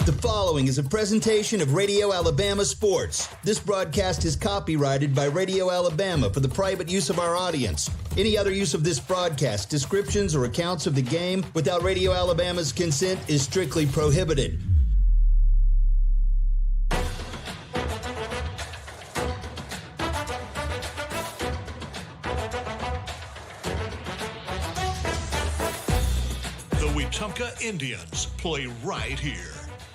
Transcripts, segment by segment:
The following is a presentation of Radio Alabama Sports. This broadcast is copyrighted by Radio Alabama for the private use of our audience. Any other use of this broadcast, descriptions, or accounts of the game without Radio Alabama's consent is strictly prohibited. The Wetumpka Indians play right here.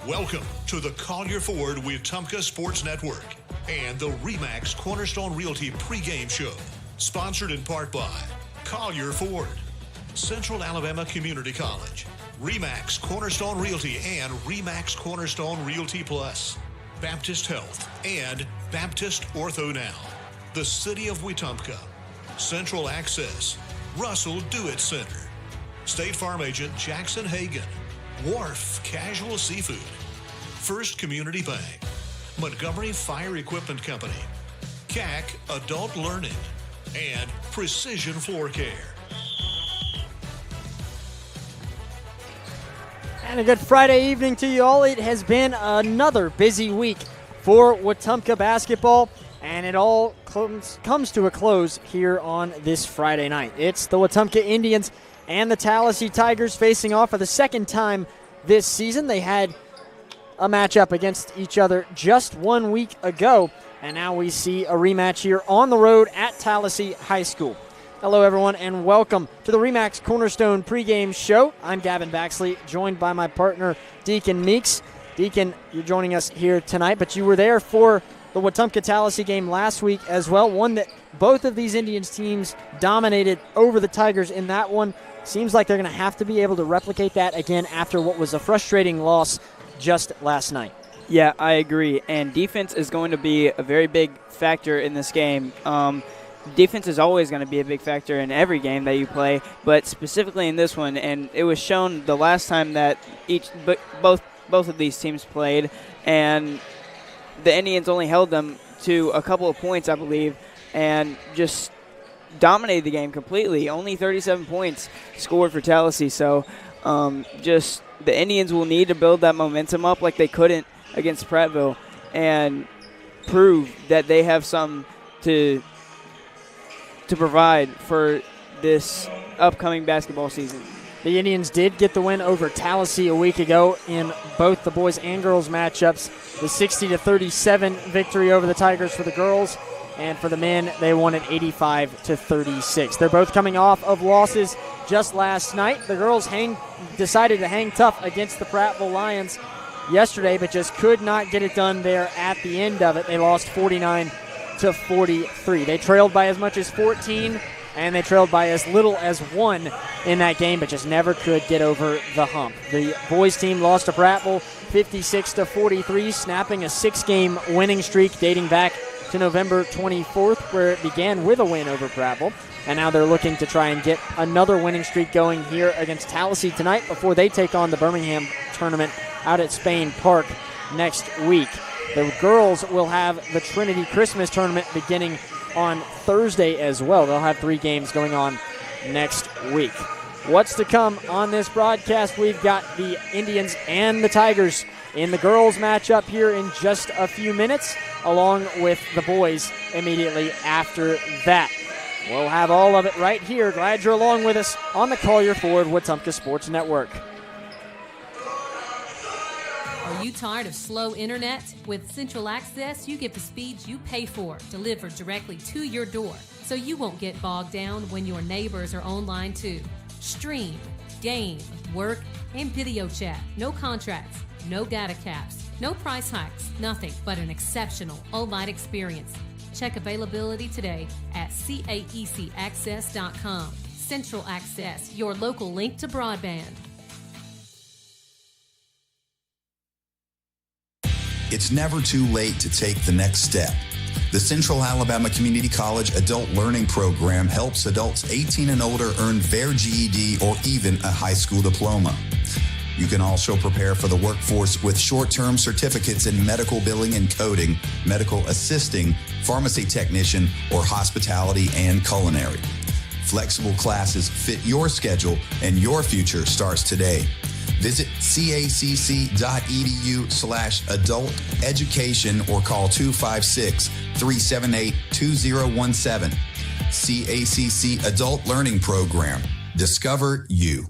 Welcome to the Collier Ford Wetumpka Sports Network and the RE/MAX Cornerstone Realty pregame show, sponsored in part by Collier Ford, Central Alabama Community College, RE/MAX Cornerstone Realty and RE/MAX Cornerstone Realty Plus, Baptist Health and Baptist Ortho Now, the City of Wetumpka, Central Access, Russell Do-It Center, State Farm Agent Jackson Hagan, Wharf Casual Seafood, First Community Bank, Montgomery Fire Equipment Company, CAC Adult Learning, and Precision Floor Care. And a good Friday evening to you all. It has been another busy week for Wetumpka basketball, and it all comes to a close here on this Friday night. It's the Wetumpka Indians and the Tallassee Tigers facing off for the second time this season. They had a matchup against each other just 1 week ago, and now we see a rematch here on the road at Tallassee High School. Hello, everyone, and welcome to the RE/MAX Cornerstone pregame show. I'm Gavin Baxley, joined by my partner, Deacon Meeks. Deacon, you're joining us here tonight, but you were there for the Wetumpka-Tallassee game last week as well, one that both of these Indians teams dominated over the Tigers in that one. Seems like they're going to have to be able to replicate that again after what was a frustrating loss just last night. Yeah, I agree. And defense is going to be a very big factor in this game. Defense is always going to be a big factor in every game that you play, but specifically in this one. And it was shown the last time that both of these teams played, and the Indians only held them to a couple of points, I believe, and just dominated the game completely. Only 37 points scored for Tallassee. So just the Indians will need to build that momentum up like they couldn't against Prattville and prove that they have something to provide for this upcoming basketball season. The Indians did get the win over Tallassee a week ago in both the boys and girls matchups. The 60-37 victory over the Tigers for the girls, and for the men, they won at 85-36. They're both coming off of losses just last night. The girls decided to hang tough against the Prattville Lions yesterday, but just could not get it done there at the end of it. They lost 49-43. They trailed by as much as 14, and they trailed by as little as 1 in that game, but just never could get over the hump. The boys team lost to Prattville 56-43, snapping a 6-game winning streak dating back to November 24th, where it began with a win over Prattville. And now they're looking to try and get another winning streak going here against Tallassee tonight before they take on the Birmingham tournament out at Spain Park next week. The girls will have the Trinity Christmas tournament beginning on Thursday as well. They'll have 3 games going on next week. What's to come on this broadcast? We've got the Indians and the Tigers in the girls matchup here in just a few minutes, along with the boys immediately after that. We'll have all of it right here. Glad you're along with us on the Collier Ford Wetumpka Sports Network. Are you tired of slow internet? With Central Access, you get the speeds you pay for delivered directly to your door, so you won't get bogged down when your neighbors are online too. Stream, game, work, and video chat. No contracts, no data caps, no price hikes, nothing but an exceptional all-night experience. Check availability today at caecaccess.com. Central Access, your local link to broadband. It's never too late to take the next step. The Central Alabama Community College Adult Learning Program helps adults 18 and older earn their GED or even a high school diploma. You can also prepare for the workforce with short-term certificates in medical billing and coding, medical assisting, pharmacy technician, or hospitality and culinary. Flexible classes fit your schedule, and your future starts today. Visit cacc.edu/adult education or call 256-378-2017. CACC Adult Learning Program. Discover you.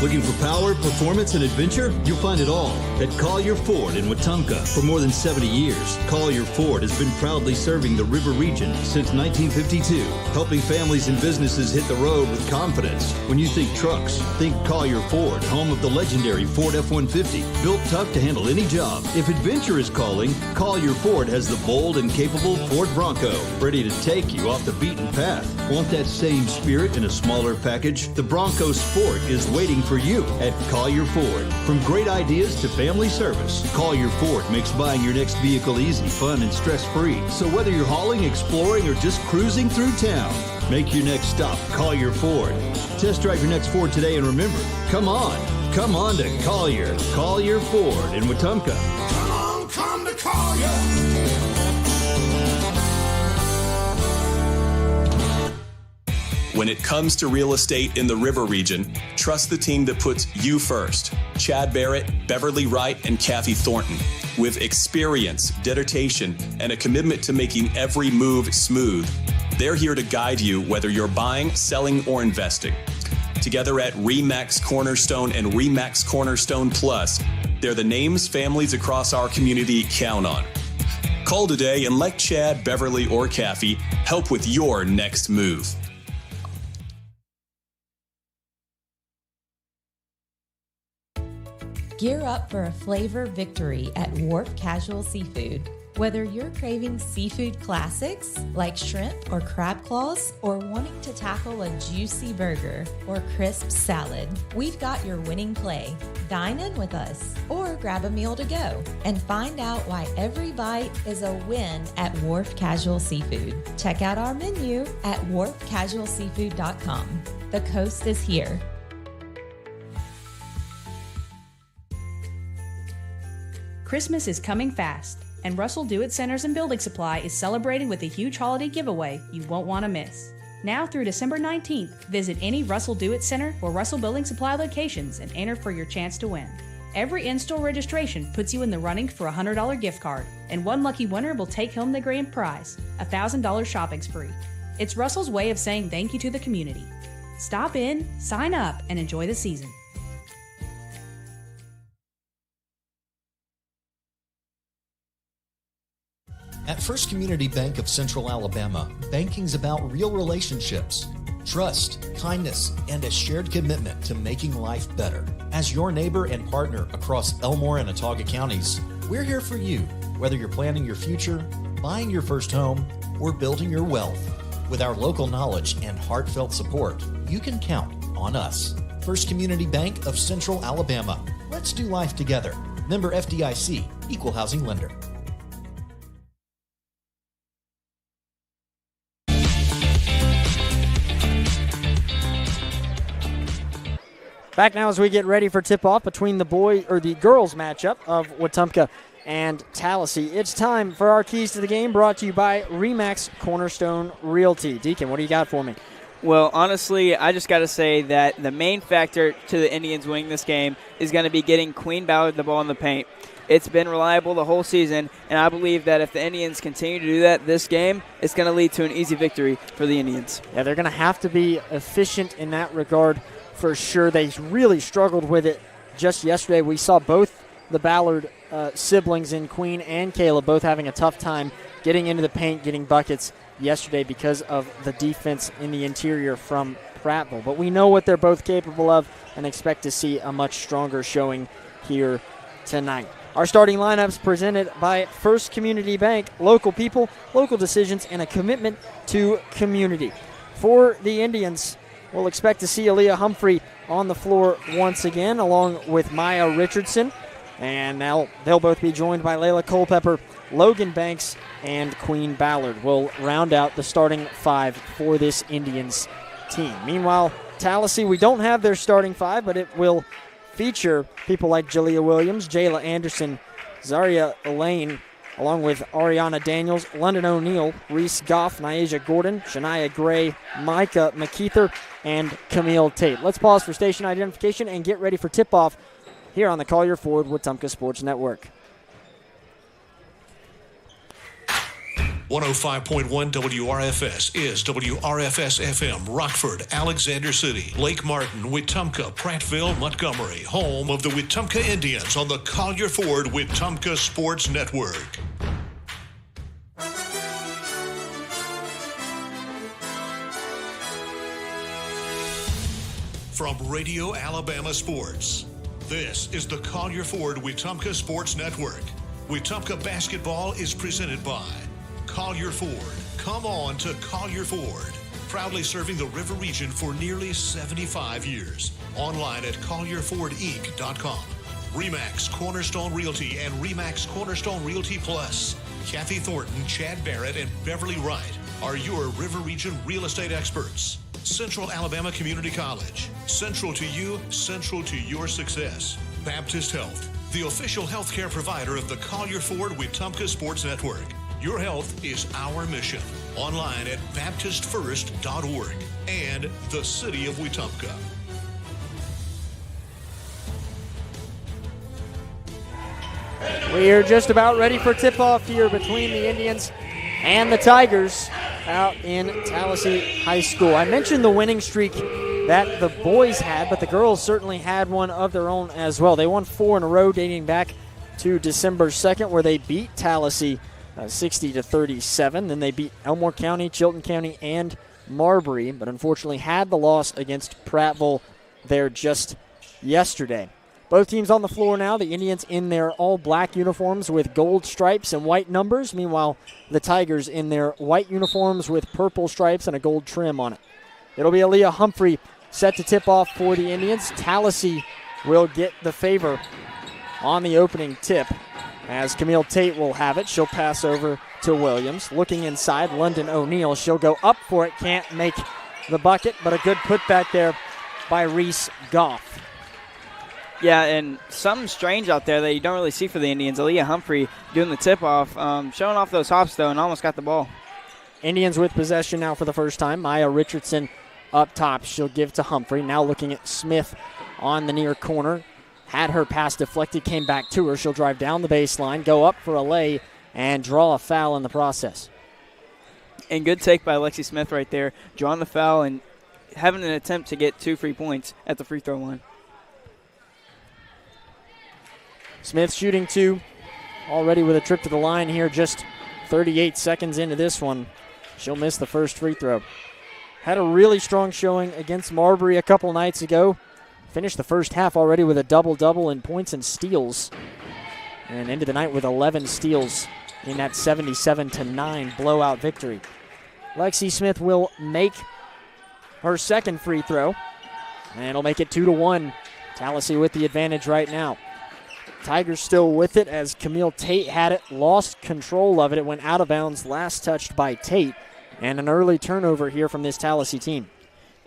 Looking for power, performance, and adventure? You'll find it all at Collier Ford in Wetumpka. For more than 70 years, Collier Ford has been proudly serving the River region since 1952, helping families and businesses hit the road with confidence. When you think trucks, think Collier Ford, home of the legendary Ford F-150, built tough to handle any job. If adventure is calling, Collier Ford has the bold and capable Ford Bronco, ready to take you off the beaten path. Want that same spirit in a smaller package? The Bronco Sport is waiting for you at Collier Ford. From great ideas to family service, Collier Ford makes buying your next vehicle easy, fun, and stress-free. So whether you're hauling, exploring, or just cruising through town, make your next stop Collier Ford. Test drive your next Ford today, and remember, come on to Collier. Collier Ford in Wetumpka. Come to Collier. When it comes to real estate in the River region, trust the team that puts you first. Chad Barrett, Beverly Wright, and Kathy Thornton. With experience, dedication, and a commitment to making every move smooth, they're here to guide you whether you're buying, selling, or investing. Together at RE/MAX Cornerstone and RE/MAX Cornerstone Plus, they're the names families across our community count on. Call today and let Chad, Beverly, or Kathy help with your next move. Gear up for a flavor victory at Wharf Casual Seafood. Whether you're craving seafood classics like shrimp or crab claws, or wanting to tackle a juicy burger or crisp salad, we've got your winning play. Dine in with us or grab a meal to go and find out why every bite is a win at Wharf Casual Seafood. Check out our menu at wharfcasualseafood.com. The coast is here. Christmas is coming fast, and Russell Do It Centers and Building Supply is celebrating with a huge holiday giveaway you won't want to miss. Now through December 19th, visit any Russell Do It Center or Russell Building Supply locations and enter for your chance to win. Every in-store registration puts you in the running for a $100 gift card, and one lucky winner will take home the grand prize, a $1,000 shopping spree. It's Russell's way of saying thank you to the community. Stop in, sign up, and enjoy the season. At First Community Bank of Central Alabama, banking's about real relationships, trust, kindness, and a shared commitment to making life better. As your neighbor and partner across Elmore and Autauga counties, we're here for you, whether you're planning your future, buying your first home, or building your wealth. With our local knowledge and heartfelt support, you can count on us. First Community Bank of Central Alabama. Let's do life together. Member FDIC, Equal Housing Lender. Back now as we get ready for tip-off between the girls matchup of Wetumpka and Tallassee. It's time for our keys to the game, brought to you by RE/MAX Cornerstone Realty. Deacon, what do you got for me? Well, honestly, I just got to say that the main factor to the Indians winning this game is going to be getting Queen Ballard the ball in the paint. It's been reliable the whole season, and I believe that if the Indians continue to do that this game, it's going to lead to an easy victory for the Indians. Yeah, they're going to have to be efficient in that regard for sure. They really struggled with it just yesterday. We saw both the Ballard siblings in Queen and Caleb both having a tough time getting into the paint, getting buckets yesterday because of the defense in the interior from Prattville. But we know what they're both capable of and expect to see a much stronger showing here tonight. Our starting lineups presented by First Community Bank. Local people, local decisions, and a commitment to community. For the Indians, we'll expect to see Aaliyah Humphrey on the floor once again, along with Maya Richardson. And now they'll both be joined by Layla Culpepper, Logan Banks, and Queen Ballard. Will round out the starting five for this Indians team. Meanwhile, Tallassee, we don't have their starting five, but it will feature people like Jalea Williams, Jayla Anderson, Zaria Elaine, along with Ariana Daniels, London O'Neill, Reese Goff, Nyasia Gordon, Shania Gray, Micah McKeither, and Camille Tate. Let's pause for station identification and get ready for tip-off here on the Collier Ford Wetumpka Sports Network. 105.1 WRFS is WRFS-FM, Rockford, Alexander City, Lake Martin, Wetumpka, Prattville, Montgomery, home of the Wetumpka Indians on the Collier Ford Wetumpka Sports Network. From Radio Alabama Sports, this is the Collier Ford Wetumpka Sports Network. Wetumpka basketball is presented by Collier Ford. Come on to Collier Ford. Proudly serving the River region for nearly 75 years. Online at collierfordinc.com. RE/MAX Cornerstone Realty and RE/MAX Cornerstone Realty Plus. Kathy Thornton, Chad Barrett, and Beverly Wright are your River region real estate experts. Central Alabama Community College. Central to you, central to your success. Baptist Health, the official healthcare provider of the Collier Ford Wetumpka Sports Network. Your health is our mission. Online at baptistfirst.org and the City of Wetumpka. We are just about ready for tip-off here between the Indians and the Tigers out in Tallassee High School. I mentioned the winning streak that the boys had, but the girls certainly had one of their own as well. They won 4 in a row dating back to December 2nd, where they beat Tallassee 60-37. Then they beat Elmore County, Chilton County, and Marbury, but unfortunately had the loss against Prattville there just yesterday. Both teams on the floor now. The Indians in their all-black uniforms with gold stripes and white numbers. Meanwhile, the Tigers in their white uniforms with purple stripes and a gold trim on it. It'll be Aaliyah Humphrey set to tip off for the Indians. Tallassee will get the favor on the opening tip, as Camille Tate will have it. She'll pass over to Williams. Looking inside, London O'Neill. She'll go up for it. Can't make the bucket, but a good putback there by Reese Goff. Yeah, and something strange out there that you don't really see for the Indians. Aaliyah Humphrey doing the tip-off, showing off those hops, though, and almost got the ball. Indians with possession now for the first time. Maya Richardson up top. She'll give to Humphrey. Now looking at Smith on the near corner. Had her pass deflected, came back to her. She'll drive down the baseline, go up for a lay, and draw a foul in the process. And good take by Lexi Smith right there, drawing the foul and having an attempt to get 2 free points at the free throw line. Smith shooting 2, already with a trip to the line here, just 38 seconds into this one. She'll miss the first free throw. Had a really strong showing against Marbury a couple nights ago. Finished the first half already with a double-double in points and steals. And ended the night with 11 steals in that 77-9 blowout victory. Lexi Smith will make her second free throw. And it'll make it 2-1. Tallassee with the advantage right now. Tigers still with it as Camille Tate had it, lost control of it. It went out of bounds, last touched by Tate. And an early turnover here from this Tallassee team.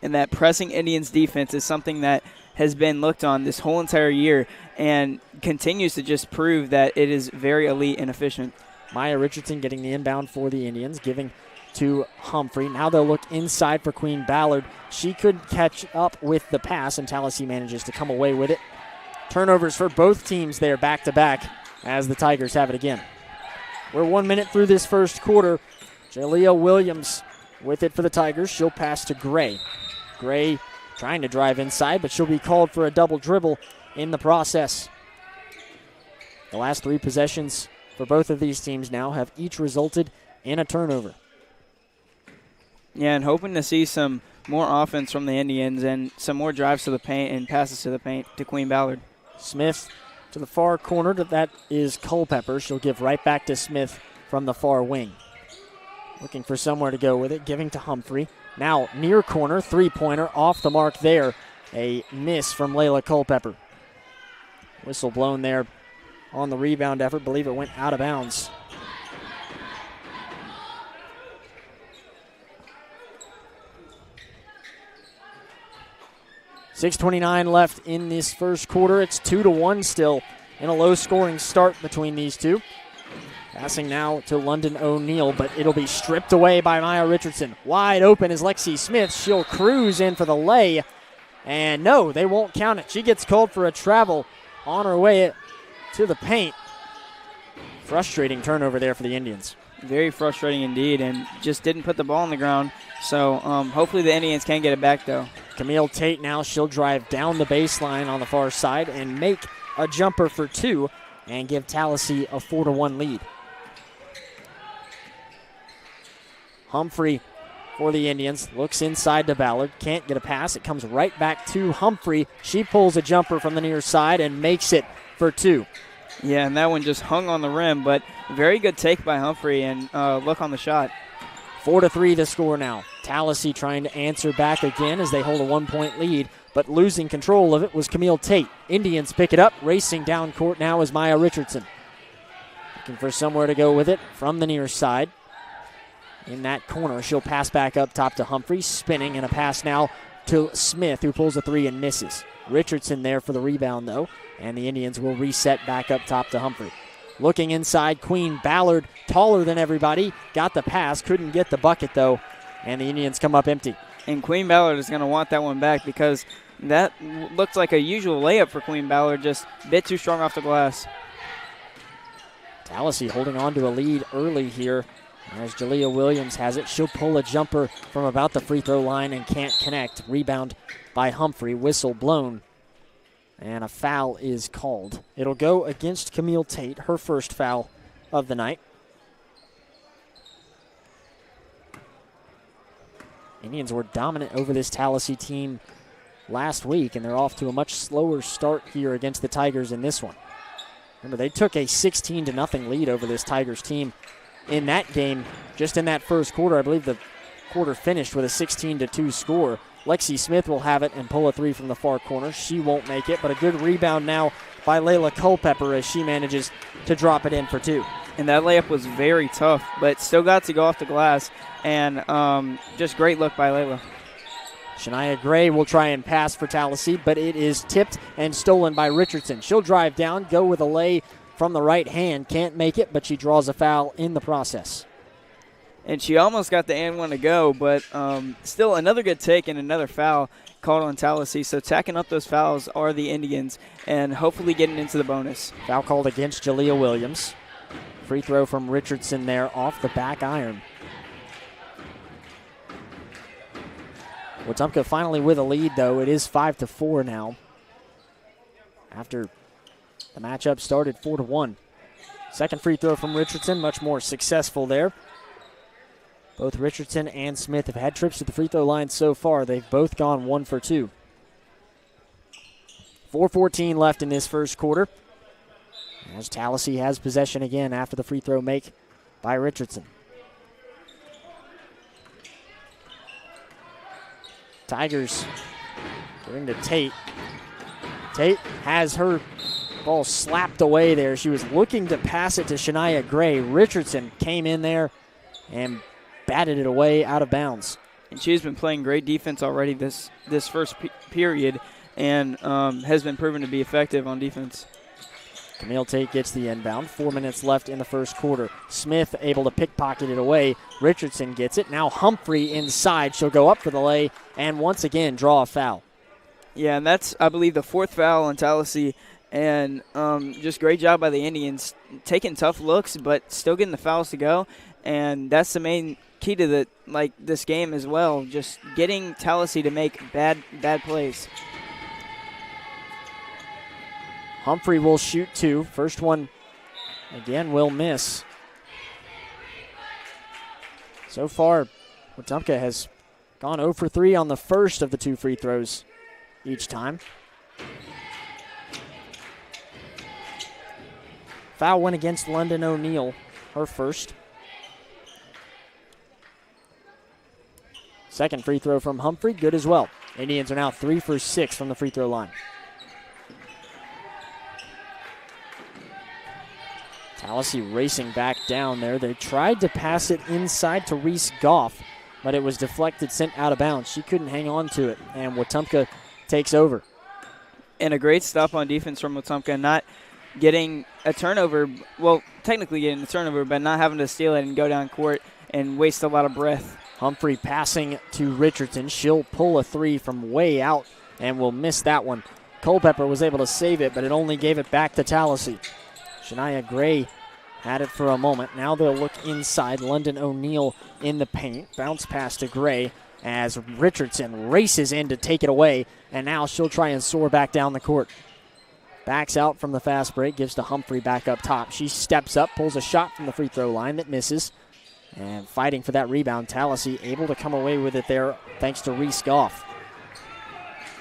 And that pressing Indians defense is something that has been looked on this whole entire year and continues to just prove that it is very elite and efficient. Maya Richardson getting the inbound for the Indians, giving to Humphrey. Now they'll look inside for Queen Ballard. She could catch up with the pass, and Tallassee manages to come away with it. Turnovers for both teams there back-to-back as the Tigers have it again. We're 1 minute through this first quarter. Jalea Williams with it for the Tigers. She'll pass to Gray. Gray trying to drive inside, but she'll be called for a double dribble in the process. The last 3 possessions for both of these teams now have each resulted in a turnover. Yeah, and hoping to see some more offense from the Indians and some more drives to the paint and passes to the paint to Queen Ballard. Smith to the far corner. That is Culpepper. She'll give right back to Smith from the far wing. Looking for somewhere to go with it, giving to Humphrey. Now near corner, three-pointer off the mark there. A miss from Layla Culpepper. Whistle blown there on the rebound effort. Believe it went out of bounds. .6:29 left in this first quarter. It's 2-1 still in a low-scoring start between these two. Passing now to London O'Neill, but it'll be stripped away by Maya Richardson. Wide open is Lexi Smith. She'll cruise in for the lay. And no, they won't count it. She gets called for a travel on her way to the paint. Frustrating turnover there for the Indians. Very frustrating indeed, and just didn't put the ball on the ground. So hopefully the Indians can get it back, though. Camille Tate now, she'll drive down the baseline on the far side and make a jumper for 2 and give Tallassee a 4-1 lead. Humphrey for the Indians looks inside to Ballard. Can't get a pass. It comes right back to Humphrey. She pulls a jumper from the near side and makes it for 2. Yeah, and that one just hung on the rim, but very good take by Humphrey, and look on the shot. 4-3 the score now. Tallassee trying to answer back again as they hold a 1-point lead, but losing control of it was Camille Tate. Indians pick it up. Racing down court now is Maya Richardson. Looking for somewhere to go with it from the near side. In that corner, she'll pass back up top to Humphrey, spinning, and a pass now to Smith, who pulls a 3 and misses. Richardson there for the rebound, though, and the Indians will reset back up top to Humphrey. Looking inside, Queen Ballard, taller than everybody, got the pass, couldn't get the bucket, though, and the Indians come up empty. And Queen Ballard is going to want that one back because that looks like a usual layup for Queen Ballard, just a bit too strong off the glass. Tallassee holding on to a lead early here. As Jalea Williams has it, she'll pull a jumper from about the free throw line and can't connect. Rebound by Humphrey, whistle blown, and a foul is called. It'll go against Camille Tate, her first foul of the night. Indians were dominant over this Tallassee team last week, and they're off to a much slower start here against the Tigers in this one. Remember, they took a 16-0 lead over this Tigers team in that game, just in that first quarter. I believe the quarter finished with a 16-2 score. Lexi Smith will have it and pull a 3 from the far corner. She won't make it, but a good rebound now by Layla Culpepper as she manages to drop it in for 2. And that layup was very tough, but still got to go off the glass, and just great look by Layla. Shania Gray will try and pass for Tallassee, but it is tipped and stolen by Richardson. She'll drive down, go with a lay from the right hand. Can't make it, but she draws a foul in the process. And she almost got the and one to go, but still another good take and another foul called on Tallassee. So tacking up those fouls are the Indians and hopefully getting into the bonus. Foul called against Jalea Williams. Free throw from Richardson there off the back iron. Wetumpka finally with a lead, though. It is 5-4 now. After the matchup started 4-1. Second free throw from Richardson, much more successful there. Both Richardson and Smith have had trips to the free throw line so far. They've both gone 1 for 2. 4:14 left in this first quarter. As Tallassee has possession again after the free throw make by Richardson. Tigers going to Tate. Tate has her ball slapped away there. She was looking to pass it to Shania Gray. Richardson came in there and batted it away out of bounds. And she's been playing great defense already this first period and has been proven to be effective on defense. Camille Tate gets the inbound. 4 minutes left in the first quarter. Smith able to pickpocket it away. Richardson gets it. Now Humphrey inside. She'll go up for the lay and once again draw a foul. Yeah, and that's, I believe, the fourth foul on Tallassee. And just great job by the Indians, taking tough looks but still getting the fouls to go. And that's the main key to this game as well, just getting Tallassee to make bad plays. Humphrey will shoot 2. First one, again, will miss. So far, Wetumpka has gone 0 for 3 on the first of the 2 free throws each time. Foul went against London O'Neill, her first. Second free throw from Humphrey, good as well. Indians are now 3 for 6 from the free throw line. Tallassee racing back down there. They tried to pass it inside to Reese Goff, but it was deflected, sent out of bounds. She couldn't hang on to it, and Wetumpka takes over. And a great stop on defense from Wetumpka, getting a turnover, well, technically getting a turnover, but not having to steal it and go down court and waste a lot of breath. Humphrey passing to Richardson. She'll pull a three from way out and will miss that one. Culpepper was able to save it, but it only gave it back to Tallassee. Shania Gray had it for a moment. Now they'll look inside. London O'Neill in the paint. Bounce pass to Gray as Richardson races in to take it away, and now she'll try and soar back down the court. Backs out from the fast break, gives to Humphrey back up top. She steps up, pulls a shot from the free throw line that misses. And fighting for that rebound, Tallassee able to come away with it there thanks to Reese Goff.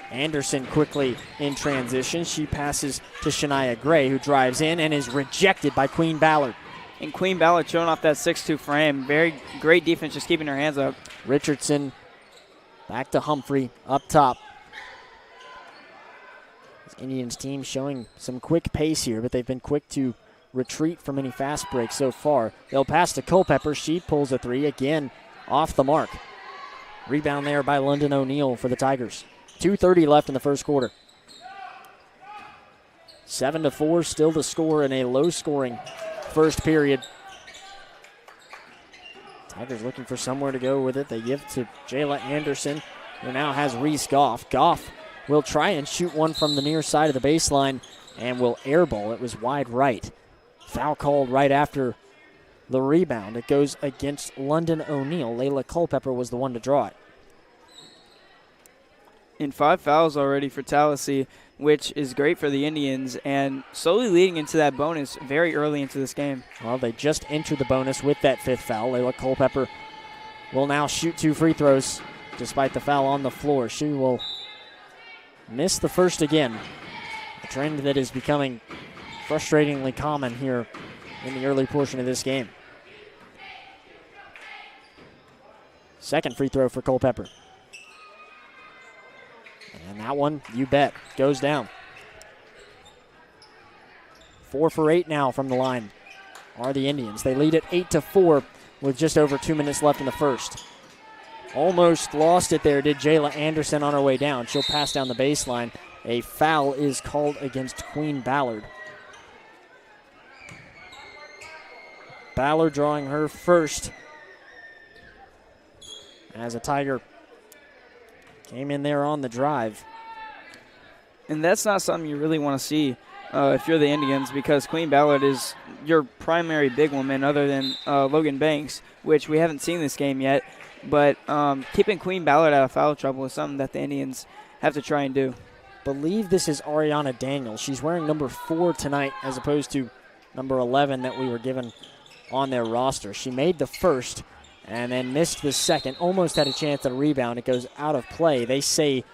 Anderson quickly in transition. She passes to Shania Gray, who drives in and is rejected by Queen Ballard. And Queen Ballard showing off that 6'2 frame. Very great defense, just keeping her hands up. Richardson back to Humphrey up top. This Indians team showing some quick pace here, but they've been quick to retreat from any fast breaks so far. They'll pass to Culpepper. She pulls a three, again off the mark. Rebound there by London O'Neill for the Tigers. 2:30 left in the first quarter. 7-4 still the score in a low-scoring first period. Tigers looking for somewhere to go with it. They give to Jayla Anderson, who now has Reese Goff. Goff will try and shoot one from the near side of the baseline and will airball. It was wide right. Foul called right after the rebound. It goes against London O'Neill. Layla Culpepper was the one to draw it. And 5 fouls already for Tallassee, which is great for the Indians, and slowly leading into that bonus very early into this game. Well, they just entered the bonus with that 5th foul. Layla Culpepper will now shoot 2 free throws despite the foul on the floor. She will miss the first again, a trend that is becoming frustratingly common here in the early portion of this game. Second free throw for Culpepper. And that one, you bet, goes down. 4 for 8 now from the line are the Indians. They lead it 8-4 with just over 2 minutes left in the first. Almost lost it there, did Jayla Anderson on her way down. She'll pass down the baseline. A foul is called against Queen Ballard. Ballard drawing her first as a Tiger came in there on the drive. And that's not something you really want to see if you're the Indians, because Queen Ballard is your primary big woman other than Logan Banks, which we haven't seen this game yet. But keeping Queen Ballard out of foul trouble is something that the Indians have to try and do. Believe this is Ariana Daniels. She's wearing number 4 tonight as opposed to number 11 that we were given on their roster. She made the first and then missed the second. Almost had a chance at a rebound. It goes out of play. They say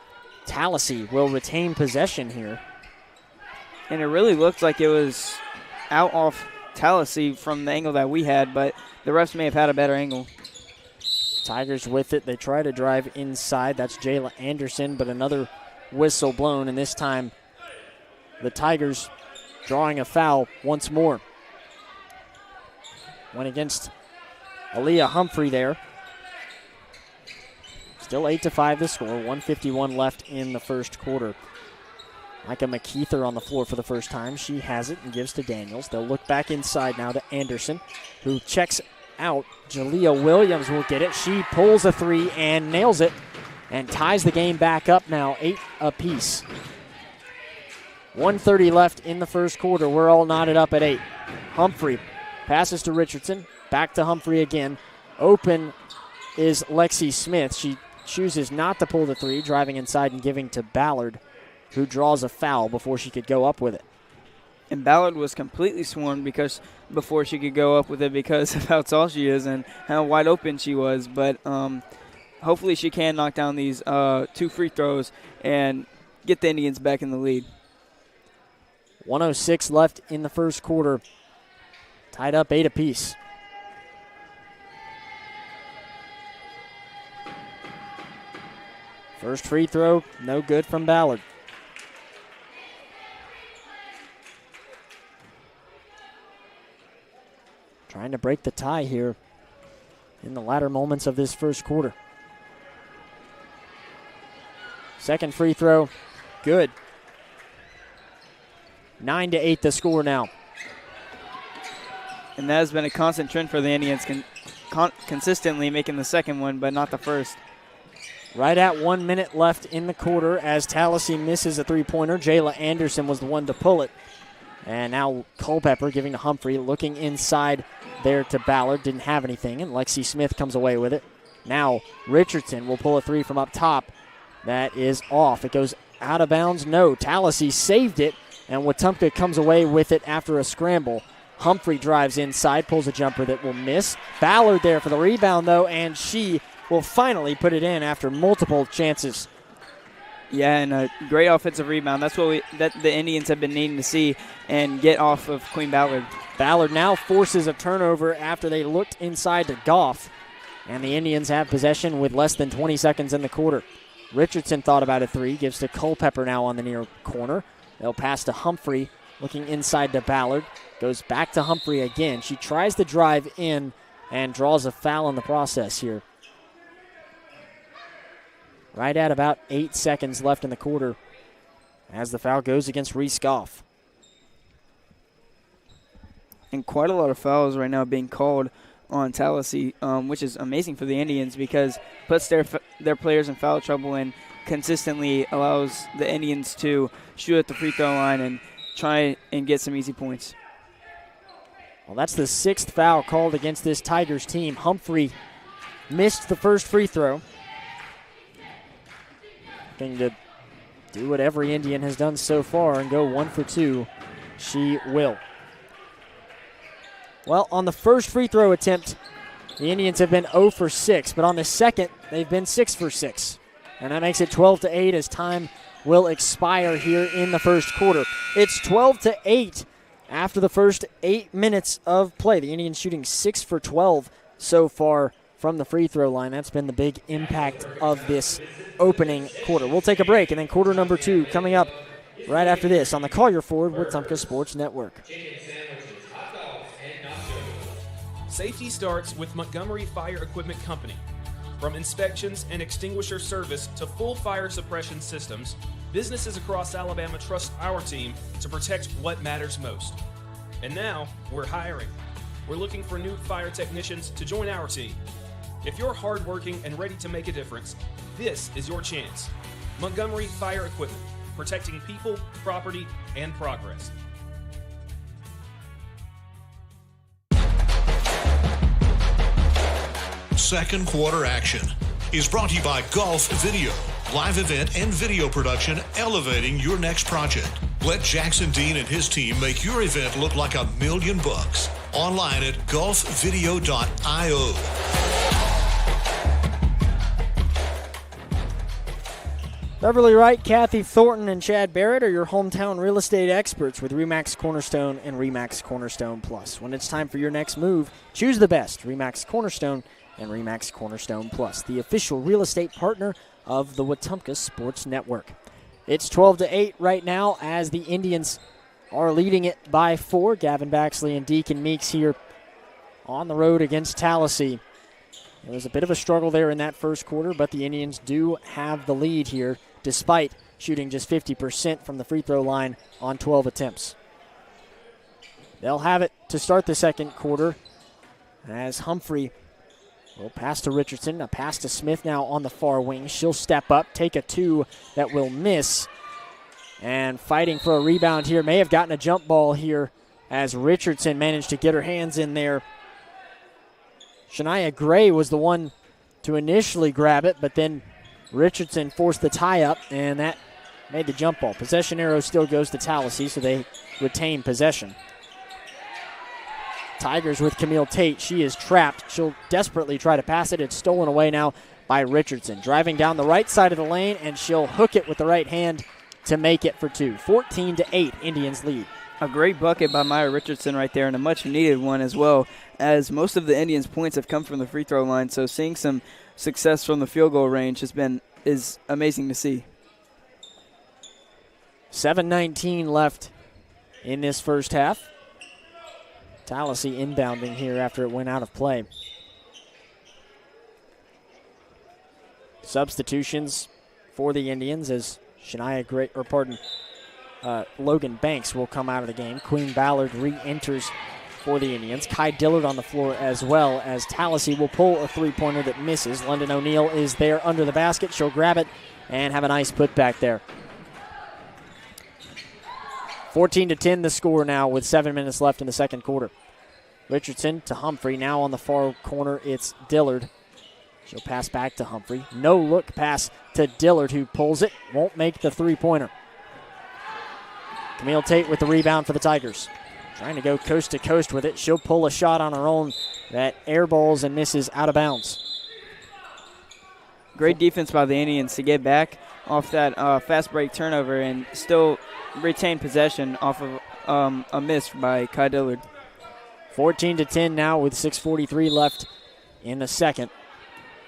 Tallassee will retain possession here. And it really looked like it was out off Tallassee from the angle that we had, but the refs may have had a better angle. Tigers with it. They try to drive inside. That's Jayla Anderson, but another whistle blown, and this time the Tigers drawing a foul once more. Went against Aaliyah Humphrey there. Still 8-5 the score. 1:51 left in the first quarter. Micah McKeither on the floor for the first time. She has it and gives to Daniels. They'll look back inside now to Anderson, who checks out. Jalea Williams will get it. She pulls a three and nails it and ties the game back up now, 8 apiece. 1:30 left in the first quarter. We're all knotted up at 8. Humphrey passes to Richardson. Back to Humphrey again. Open is Lexi Smith. She chooses not to pull the three, driving inside and giving to Ballard, who draws a foul before she could go up with it. And Ballard was completely swarmed before she could go up with it because of how tall she is and how wide open she was. But hopefully she can knock down these 2 free throws and get the Indians back in the lead. 1:06 left in the first quarter. Tied up 8 apiece. First free throw, no good from Ballard. Trying to break the tie here in the latter moments of this first quarter. Second free throw, good. 9-8 the score now. And that has been a constant trend for the Indians, consistently making the second one, but not the first. Right at 1 minute left in the quarter as Tallassee misses a three-pointer. Jayla Anderson was the one to pull it. And now Culpepper giving to Humphrey, looking inside there to Ballard. Didn't have anything, and Lexi Smith comes away with it. Now Richardson will pull a three from up top. That is off. It goes out of bounds. No, Tallassee saved it, and Wetumpka comes away with it after a scramble. Humphrey drives inside, pulls a jumper that will miss. Ballard there for the rebound, though, and she will finally put it in after multiple chances. Yeah, and a great offensive rebound. That's what the Indians have been needing to see and get off of Queen Ballard. Ballard now forces a turnover after they looked inside to Goff, and the Indians have possession with less than 20 seconds in the quarter. Richardson thought about a three, gives to Culpepper now on the near corner. They'll pass to Humphrey, looking inside to Ballard. Goes back to Humphrey again. She tries to drive in and draws a foul in the process here. Right at about 8 seconds left in the quarter as the foul goes against Reese Goff. And quite a lot of fouls right now being called on Tallassee, which is amazing for the Indians because puts their players in foul trouble and consistently allows the Indians to shoot at the free throw line and try and get some easy points. Well, that's the 6th foul called against this Tigers team. Humphrey missed the first free throw. Looking to do what every Indian has done so far and go 1 for 2. She will. Well, on the first free throw attempt, the Indians have been 0 for 6, but on the second, they've been 6 for 6. And that makes it 12-8 as time will expire here in the first quarter. It's 12-8 after the first 8 minutes of play. The Indians shooting 6 for 12 so far from the free throw line. That's been the big impact of this opening quarter. We'll take a break, and then quarter number 2 coming up right after this on the Collier Ford Wetumpka Sports Network. Safety starts with Montgomery Fire Equipment Company. From inspections and extinguisher service to full fire suppression systems, businesses across Alabama trust our team to protect what matters most. And now, we're hiring. We're looking for new fire technicians to join our team. If you're hardworking and ready to make a difference, this is your chance. Montgomery Fire Equipment, protecting people, property, and progress. Second quarter action is brought to you by Golf Video, live event and video production elevating your next project. Let Jackson Dean and his team make your event look like $1 million. Online at golfvideo.io. Beverly Wright, Kathy Thornton, and Chad Barrett are your hometown real estate experts with RE/MAX Cornerstone and RE/MAX Cornerstone Plus. When it's time for your next move, choose the best, RE/MAX Cornerstone and RE/MAX Cornerstone Plus, the official real estate partner of the Wetumpka Sports Network. It's 12-8 right now as the Indians are leading it by 4. Gavin Baxley and Deacon Meeks here on the road against Tallassee. There was a bit of a struggle there in that first quarter, but the Indians do have the lead here, despite shooting just 50% from the free throw line on 12 attempts. They'll have it to start the second quarter as Humphrey will pass to Richardson, a pass to Smith now on the far wing. She'll step up, take a 2 that will miss, and fighting for a rebound here. May have gotten a jump ball here as Richardson managed to get her hands in there. Shania Gray was the one to initially grab it, but then Richardson forced the tie-up, and that made the jump ball. Possession arrow still goes to Tallassee, so they retain possession. Tigers with Camille Tate. She is trapped. She'll desperately try to pass it. It's stolen away now by Richardson. Driving down the right side of the lane, and she'll hook it with the right hand to make it for 2. 14-8, Indians lead. A great bucket by Maya Richardson right there, and a much-needed one as well, as most of the Indians' points have come from the free throw line, so seeing some success from the field goal range is amazing to see. 7:19 left in this first half. Tallassee inbounding here after it went out of play. Substitutions for the Indians as Logan Banks will come out of the game. Queen Ballard re-enters for the Indians. Kai Dillard on the floor as well, as Tallassee will pull a three-pointer that misses. London O'Neill is there under the basket. She'll grab it and have a nice putback there. 14-10 the score now with 7 minutes left in the second quarter. Richardson to Humphrey. Now on the far corner, it's Dillard. She'll pass back to Humphrey. No look pass to Dillard, who pulls it. Won't make the three-pointer. Camille Tate with the rebound for the Tigers. Trying to go coast to coast with it. She'll pull a shot on her own that airballs and misses out of bounds. Great defense by the Indians to get back off that fast break turnover and still retain possession off of a miss by Kai Dillard. 14-10 now with 6:43 left in the second.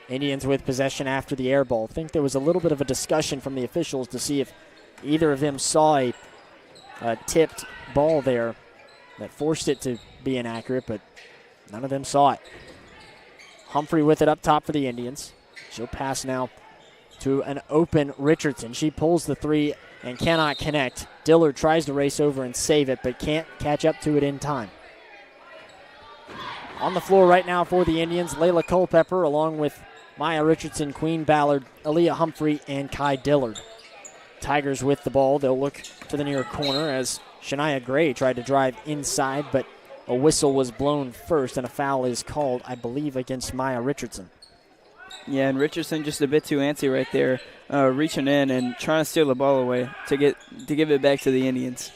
Indians with possession after the air ball. I think there was a little bit of a discussion from the officials to see if either of them saw a tipped ball there that forced it to be inaccurate, but none of them saw it. Humphrey with it up top for the Indians. She'll pass now to an open Richardson. She pulls the three and cannot connect. Dillard tries to race over and save it, but can't catch up to it in time. On the floor right now for the Indians, Layla Culpepper along with Maya Richardson, Queen Ballard, Aaliyah Humphrey, and Kai Dillard. Tigers with the ball. They'll look to the near corner as Shania Gray tried to drive inside, but a whistle was blown first, and a foul is called, I believe, against Maya Richardson. Yeah, and Richardson just a bit too antsy right there, reaching in and trying to steal the ball away to give it back to the Indians.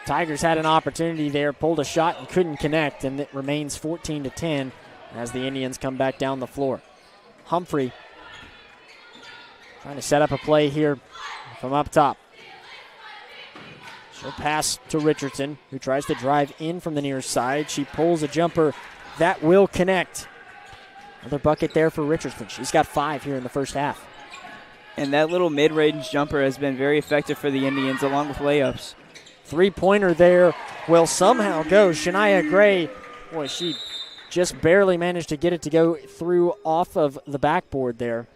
Tigers had an opportunity there, pulled a shot and couldn't connect, and it remains 14-10 as the Indians come back down the floor. Humphrey trying to set up a play here from up top. She'll pass to Richardson, who tries to drive in from the near side. She pulls a jumper that will connect. Another bucket there for Richardson. She's got 5 here in the first half. And that little mid-range jumper has been very effective for the Indians, along with layups. Three-pointer there will somehow go. Shania Gray, boy, she just barely managed to get it to go through off of the backboard there.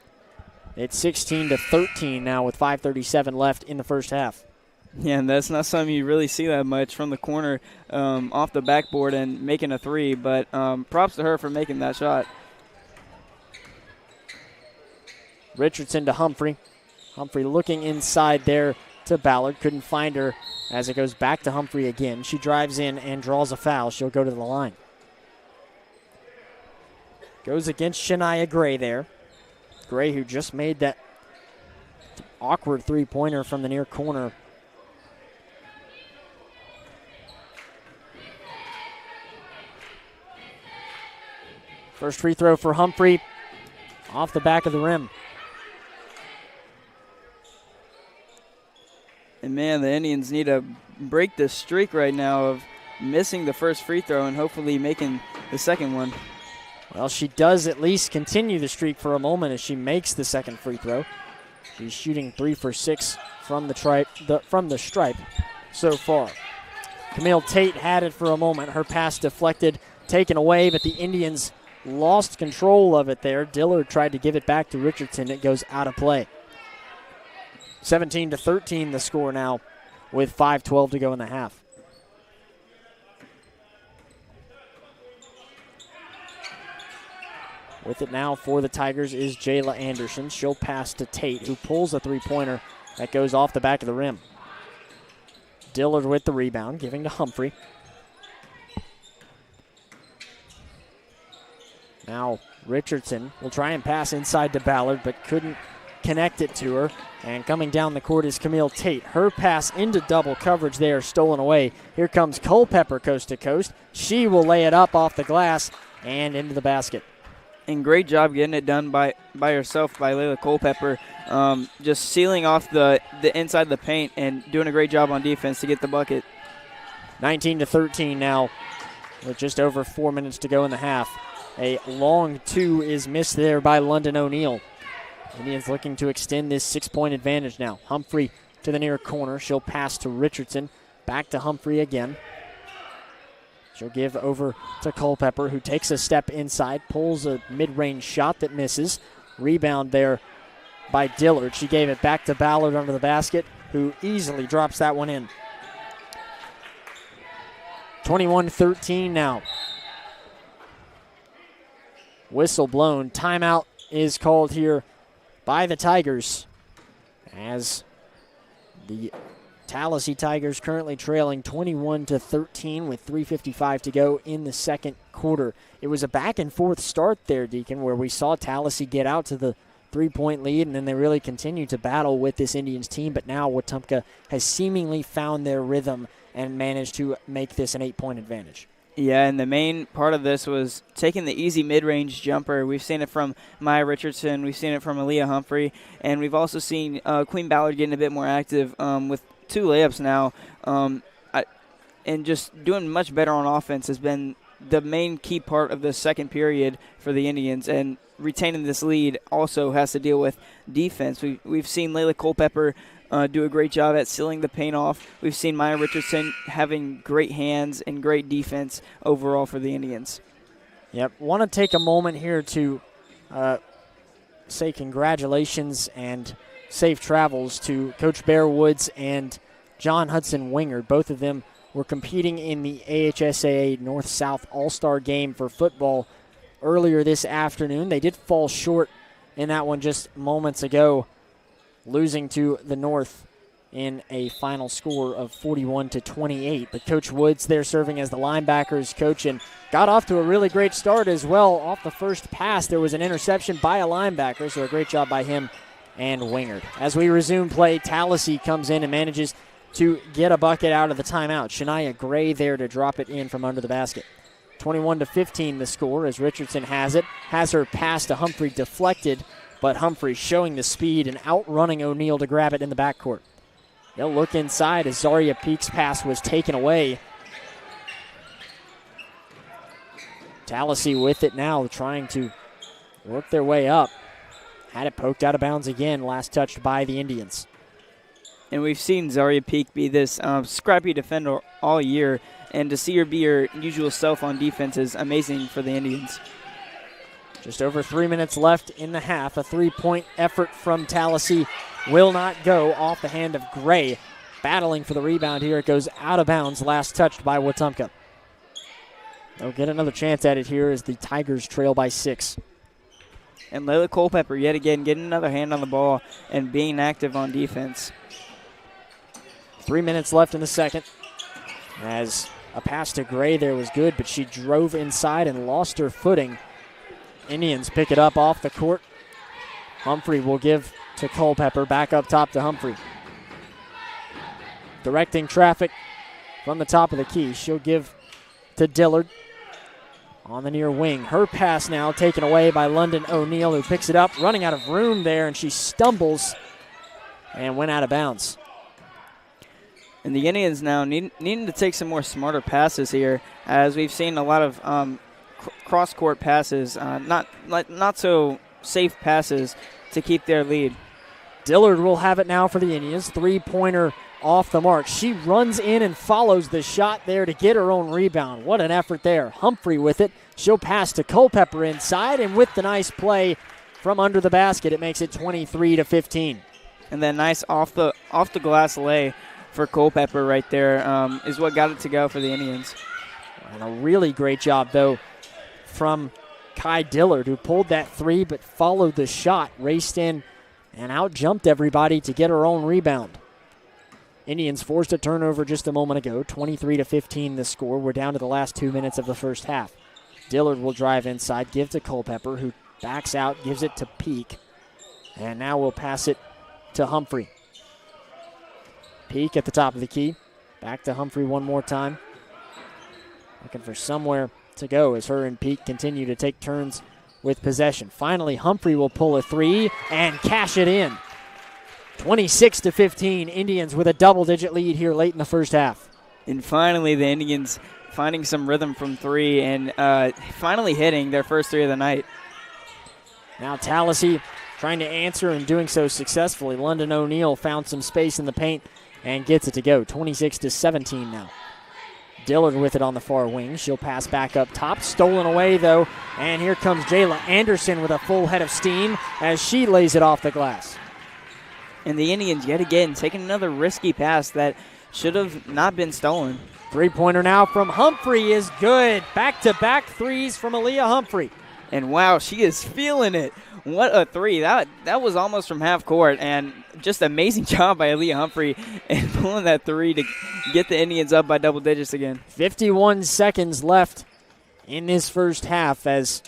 It's 16-13 now with 5:37 left in the first half. Yeah, and that's not something you really see that much from the corner off the backboard and making a three, but props to her for making that shot. Richardson to Humphrey. Humphrey looking inside there to Ballard. Couldn't find her as it goes back to Humphrey again. She drives in and draws a foul. She'll go to the line. Goes against Shania Gray there. Gray, who just made that awkward three-pointer from the near corner. First free throw for Humphrey off the back of the rim. And, man, the Indians need to break this streak right now of missing the first free throw and hopefully making the second one. Well, she does at least continue the streak for a moment as she makes the second free throw. She's shooting 3 for 6 from the stripe so far. Camille Tate had it for a moment. Her pass deflected, taken away, but the Indians lost control of it there. Dillard tried to give it back to Richardson. It goes out of play. 17-13 the score now with 5:12 to go in the half. With it now for the Tigers is Jayla Anderson. She'll pass to Tate, who pulls a three-pointer that goes off the back of the rim. Dillard with the rebound, giving to Humphrey. Now Richardson will try and pass inside to Ballard, but couldn't connect it to her. And coming down the court is Camille Tate. Her pass into double coverage there, stolen away. Here comes Culpepper coast to coast. She will lay it up off the glass and into the basket. And great job getting it done by herself by Layla Culpepper. Just sealing off the inside of the paint and doing a great job on defense to get the bucket. 19-13 now with just over 4 minutes to go in the half. A long two is missed there by London O'Neill. Indians looking to extend this 6-point advantage now. Humphrey to the near corner. She'll pass to Richardson. Back to Humphrey again. She'll give over to Culpepper, who takes a step inside, pulls a mid-range shot that misses. Rebound there by Dillard. She gave it back to Ballard under the basket, who easily drops that one in. 21-13 now. Whistle blown. Timeout is called here by the Tigers, as the Tallassee Tigers currently trailing 21-13 with 3:55 to go in the second quarter. It was a back and forth start there, Deacon, where we saw Tallassee get out to the 3-point lead, and then they really continued to battle with this Indians team. But now Wetumpka has seemingly found their rhythm and managed to make this an 8-point advantage. Yeah, and the main part of this was taking the easy mid-range jumper. We've seen it from Maya Richardson. We've seen it from Aaliyah Humphrey. And we've also seen Queen Ballard getting a bit more active with 2 layups now. And just doing much better on offense has been the main key part of the second period for the Indians. And retaining this lead also has to deal with defense. We've seen Layla Culpepper do a great job at sealing the paint off. We've seen Maya Richardson having great hands and great defense overall for the Indians. Yep. Want to take a moment here to say congratulations and safe travels to Coach Bear Woods and John Hudson Wingard. Both of them were competing in the AHSAA North-South All-Star Game for football earlier this afternoon. They did fall short in that one just moments ago, losing to the North in a final score of 41-28. But Coach Woods there serving as the linebackers coach and got off to a really great start as well. Off the first pass, there was an interception by a linebacker, so a great job by him and Wingard. As we resume play, Tallassee comes in and manages to get a bucket out of the timeout. Shania Gray there to drop it in from under the basket. 21-15 the score as Richardson has it. Has her pass to Humphrey deflected, but Humphrey showing the speed and outrunning O'Neal to grab it in the backcourt. They'll look inside as Zaria Peak's pass was taken away. Tallassee with it now, trying to work their way up. Had it poked out of bounds again, last touched by the Indians. And we've seen Zaria Peak be this scrappy defender all year, and to see her be her usual self on defense is amazing for the Indians. Just over 3 minutes left in the half. A 3-point effort from Tallassee will not go off the hand of Gray. Battling for the rebound here. It goes out of bounds. Last touched by Wetumpka. They'll get another chance at it here as the Tigers trail by 6. And Layla Culpepper yet again getting another hand on the ball and being active on defense. 3 minutes left in the second. As a pass to Gray there was good, but she drove inside and lost her footing. Indians pick it up off the court. Humphrey will give to Culpepper. Back up top to Humphrey. Directing traffic from the top of the key. She'll give to Dillard on the near wing. Her pass now taken away by London O'Neal, who picks it up. Running out of room there, and she stumbles and went out of bounds. And the Indians now needing to take some more smarter passes here, as we've seen a lot of cross-court passes, not so safe passes to keep their lead. Dillard will have it now for the Indians. 3-pointer off the mark. She runs in and follows the shot there to get her own rebound. What an effort there. Humphrey with it. She'll pass to Culpepper inside, and with the nice play from under the basket, it makes it 23-15. And then nice off the glass lay for Culpepper right there is what got it to go for the Indians. And a really great job, though, from Kai Dillard, who pulled that three but followed the shot, raced in, and out-jumped everybody to get her own rebound. Indians forced a turnover just a moment ago, 23-15 the score. We're down to the last 2 minutes of the first half. Dillard will drive inside, give to Culpepper, who backs out, gives it to Peak. And now we'll pass it to Humphrey. Peak at the top of the key. Back to Humphrey one more time. Looking for somewhere to go as her and Peak continue to take turns with possession. Finally, Humphrey will pull a three and cash it in. 26-15, Indians with a double-digit lead here late in the first half. And finally, the Indians finding some rhythm from three and finally hitting their first three of the night. Now Tallassee trying to answer and doing so successfully. London O'Neal found some space in the paint and gets it to go. 26-17 now. Dillard with it on the far wing. She'll pass back up top. Stolen away, though. And here comes Jayla Anderson with a full head of steam as she lays it off the glass. And the Indians, yet again, taking another risky pass that should have not been stolen. Three-pointer now from Humphrey is good. Back-to-back threes from Aaliyah Humphrey. And, wow, she is feeling it. What a three. That was almost from half court, and just amazing job by Aaliyah Humphrey in pulling that three to get the Indians up by double digits again. 51 seconds left in this first half as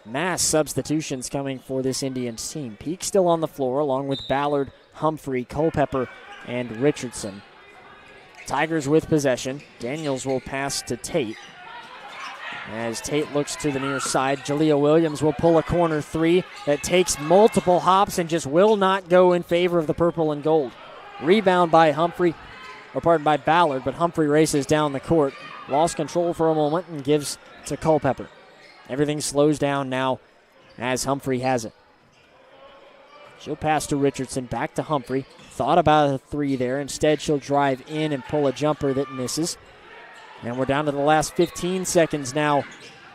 mass substitutions coming for this Indians team. Peak still on the floor along with Ballard, Humphrey, Culpepper, and Richardson. Tigers with possession. Daniels will pass to Tate. As Tate looks to the near side, Jalea Williams will pull a corner three that takes multiple hops and just will not go in favor of the purple and gold. Rebound by by Ballard, but Humphrey races down the court. Lost control for a moment and gives to Culpepper. Everything slows down now as Humphrey has it. She'll pass to Richardson, back to Humphrey. Thought about a three there. Instead, she'll drive in and pull a jumper that misses. And we're down to the last 15 seconds now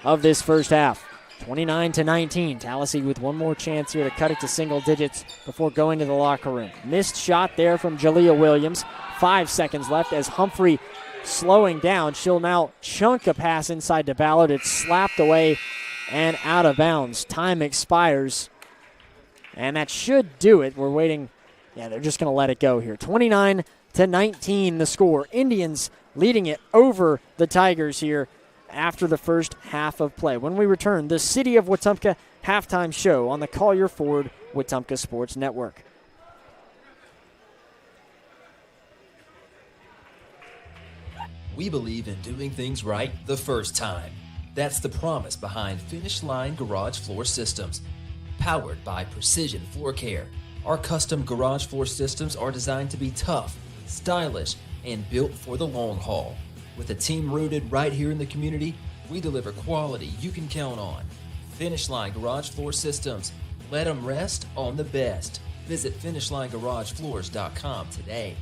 of this first half. 29-19. Tallassee with one more chance here to cut it to single digits before going to the locker room. Missed shot there from Jalea Williams. 5 seconds left as Humphrey slowing down. She'll now chunk a pass inside to Ballard. It's slapped away and out of bounds. Time expires. And that should do it. We're waiting. Yeah, they're just going to let it go here. 29-19 the score. Indians leading it over the Tigers here after the first half of play. When we return, the City of Wetumpka halftime show on the Collier Ford Wetumpka Sports Network. We believe in doing things right the first time. That's the promise behind Finish Line Garage Floor Systems. Powered by Precision Floor Care, our custom garage floor systems are designed to be tough, stylish, and built for the long haul. With a team rooted right here in the community, we deliver quality you can count on. Finish Line Garage Floor Systems. Let them rest on the best. Visit FinishLineGarageFloors.com today.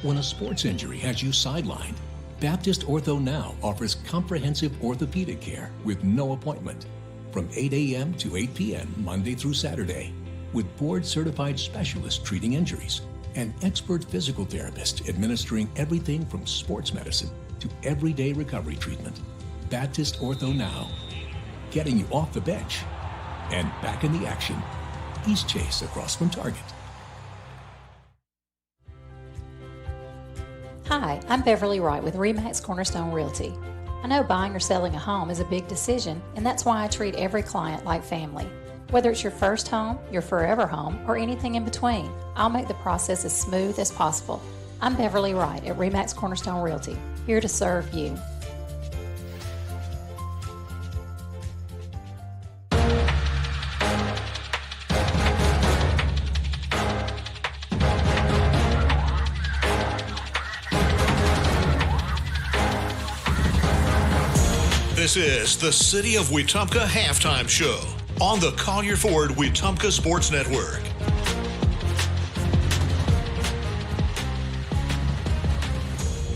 When a sports injury has you sidelined, Baptist Ortho Now offers comprehensive orthopedic care with no appointment from 8 a.m. to 8 p.m. Monday through Saturday, with board-certified specialists treating injuries and expert physical therapists administering everything from sports medicine to everyday recovery treatment. Baptist Ortho Now, getting you off the bench and back in the action. East Chase across from Target. Hi, I'm Beverly Wright with RE/MAX Cornerstone Realty. I know buying or selling a home is a big decision, and that's why I treat every client like family. Whether it's your first home, your forever home, or anything in between, I'll make the process as smooth as possible. I'm Beverly Wright at RE/MAX Cornerstone Realty, here to serve you. This is the City of Wetumpka halftime show on the Collier Ford Wetumpka Sports Network.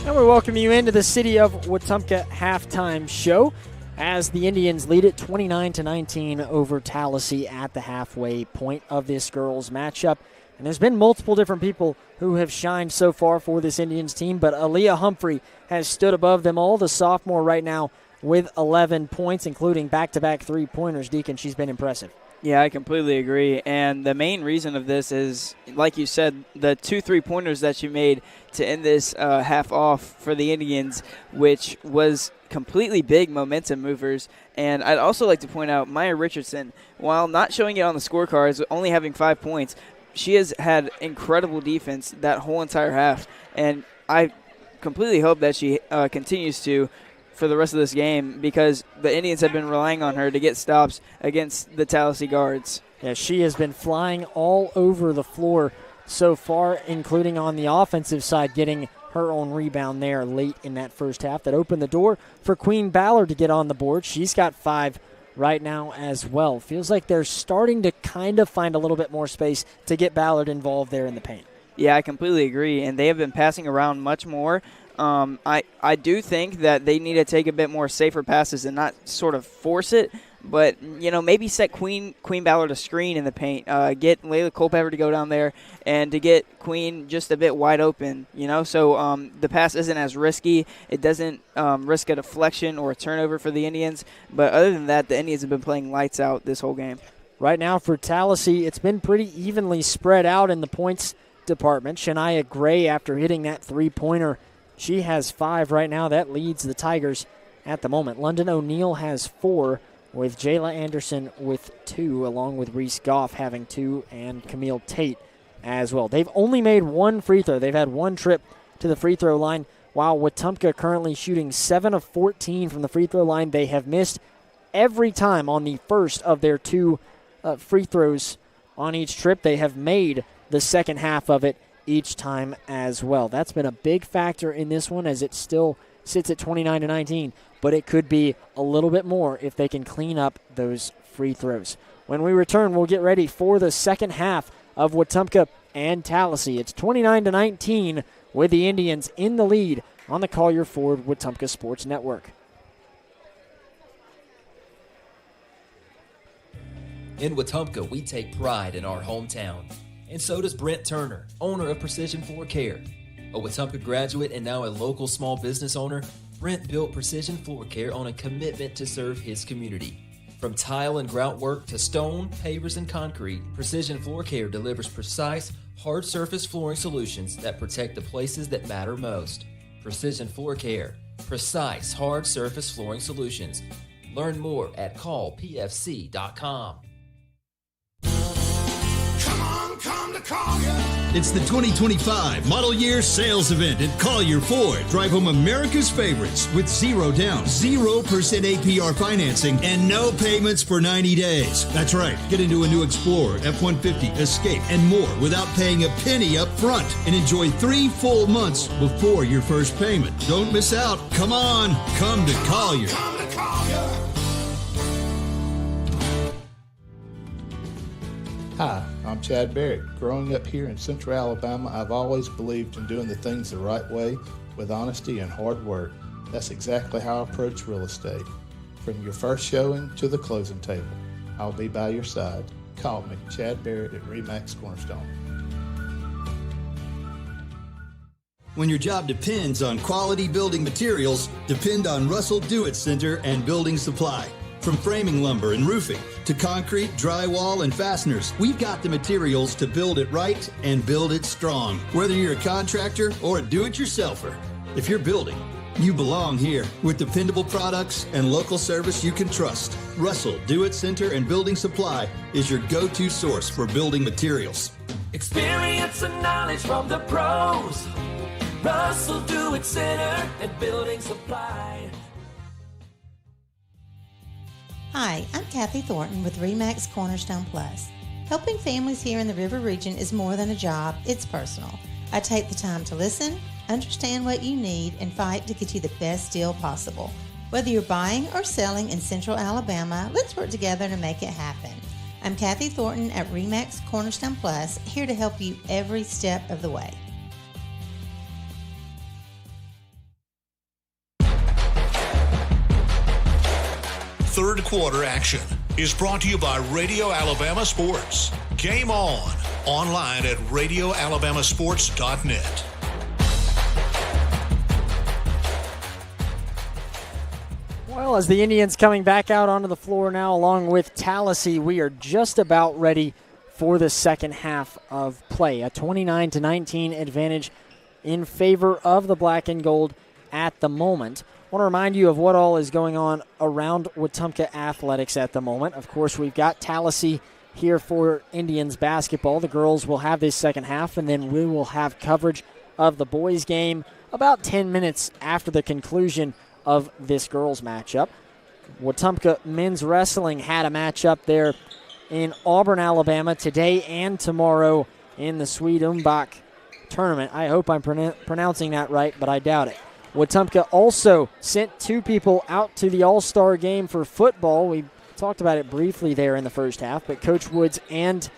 And we welcome you into the City of Wetumpka halftime show as the Indians lead it 29-19 over Tallassee at the halfway point of this girls matchup. And there's been multiple different people who have shined so far for this Indians team, but Aaliyah Humphrey has stood above them all. The sophomore right now with 11 points, including back-to-back three-pointers. Deacon, she's been impressive. Yeah, I completely agree. And the main reason of this is, like you said, the 2 3-pointers that she made to end this half off for the Indians, which was completely big momentum movers. And I'd also like to point out Maya Richardson, while not showing it on the scorecards, only having 5 points, she has had incredible defense that whole entire half. And I completely hope that she continues to for the rest of this game, because the Indians have been relying on her to get stops against the Tallassee guards. Yeah, she has been flying all over the floor so far, including on the offensive side, getting her own rebound there late in that first half that opened the door for Queen Ballard to get on the board. She's got 5 right now as well. Feels like they're starting to kind of find a little bit more space to get Ballard involved there in the paint. Yeah, I completely agree, and they have been passing around much more. I do think that they need to take a bit more safer passes and not sort of force it, but, maybe set Queen Ballard a screen in the paint, get Layla Culpepper to go down there and to get Queen just a bit wide open, so the pass isn't as risky. It doesn't risk a deflection or a turnover for the Indians, but other than that, the Indians have been playing lights out this whole game. Right now for Tallassee, it's been pretty evenly spread out in the points department. Shania Gray, after hitting that three-pointer, she has 5 right now. That leads the Tigers at the moment. London O'Neill has 4, with Jayla Anderson with 2, along with Reese Goff having 2, and Camille Tate as well. They've only made 1 free throw. They've had 1 trip to the free throw line, while Wetumpka currently shooting 7 of 14 from the free throw line. They have missed every time on the first of their 2 free throws on each trip. They have made the second half of it each time as well. That's been a big factor in this one, as it still sits at 29-19, but it could be a little bit more if they can clean up those free throws. When we return, we'll get ready for the second half of Wetumpka and Tallassee. It's 29-19 with the Indians in the lead on the Collier Ford Wetumpka Sports Network. In Wetumpka, we take pride in our hometown. And so does Brent Turner, owner of Precision Floor Care. A Wetumpka graduate and now a local small business owner, Brent built Precision Floor Care on a commitment to serve his community. From tile and grout work to stone, pavers, and concrete, Precision Floor Care delivers precise, hard surface flooring solutions that protect the places that matter most. Precision Floor Care. Precise, hard surface flooring solutions. Learn more at callpfc.com. Come to Collier. It's the 2025 Model Year Sales Event at Collier Ford. Drive home America's favorites with 0 down, 0% APR financing, and no payments for 90 days. That's right. Get into a new Explorer, F-150, Escape, and more without paying a penny up front. And enjoy 3 full months before your first payment. Don't miss out. Come on. Come to Collier. Come to Collier. Hi, I'm Chad Barrett. Growing up here in Central Alabama, I've always believed in doing the things the right way with honesty and hard work. That's exactly how I approach real estate. From your first showing to the closing table, I'll be by your side. Call me, Chad Barrett at RE/MAX Cornerstone. When your job depends on quality building materials, depend on Russell Do-It Center and Building Supply. From framing lumber and roofing to concrete, drywall, and fasteners, we've got the materials to build it right and build it strong. Whether you're a contractor or a do-it-yourselfer, if you're building, you belong here. With dependable products and local service you can trust, Russell Do-It Center and Building Supply is your go-to source for building materials. Experience and knowledge from the pros. Russell Do-It Center and Building Supply. Hi, I'm Kathy Thornton with RE/MAX Cornerstone Plus. Helping families here in the River Region is more than a job, it's personal. I take the time to listen, understand what you need, and fight to get you the best deal possible. Whether you're buying or selling in Central Alabama, let's work together to make it happen. I'm Kathy Thornton at RE/MAX Cornerstone Plus, here to help you every step of the way. Third quarter action is brought to you by Radio Alabama Sports. Game on. Online at radioalabamasports.net. Well, as the Indians coming back out onto the floor now, along with Tallassee, we are just about ready for the second half of play. A 29-19 advantage in favor of the black and gold at the moment. I want to remind you of what all is going on around Wetumpka athletics at the moment. Of course, we've got Tallassee here for Indians basketball. The girls will have this second half, and then we will have coverage of the boys game about 10 minutes after the conclusion of this girls matchup. Wetumpka men's wrestling had a matchup there in Auburn, Alabama today and tomorrow in the Wetumpka tournament. I hope I'm pronouncing that right, but I doubt it. Wetumpka also sent 2 people out to the All-Star game for football. We talked about it briefly there in the first half, but Coach Woods and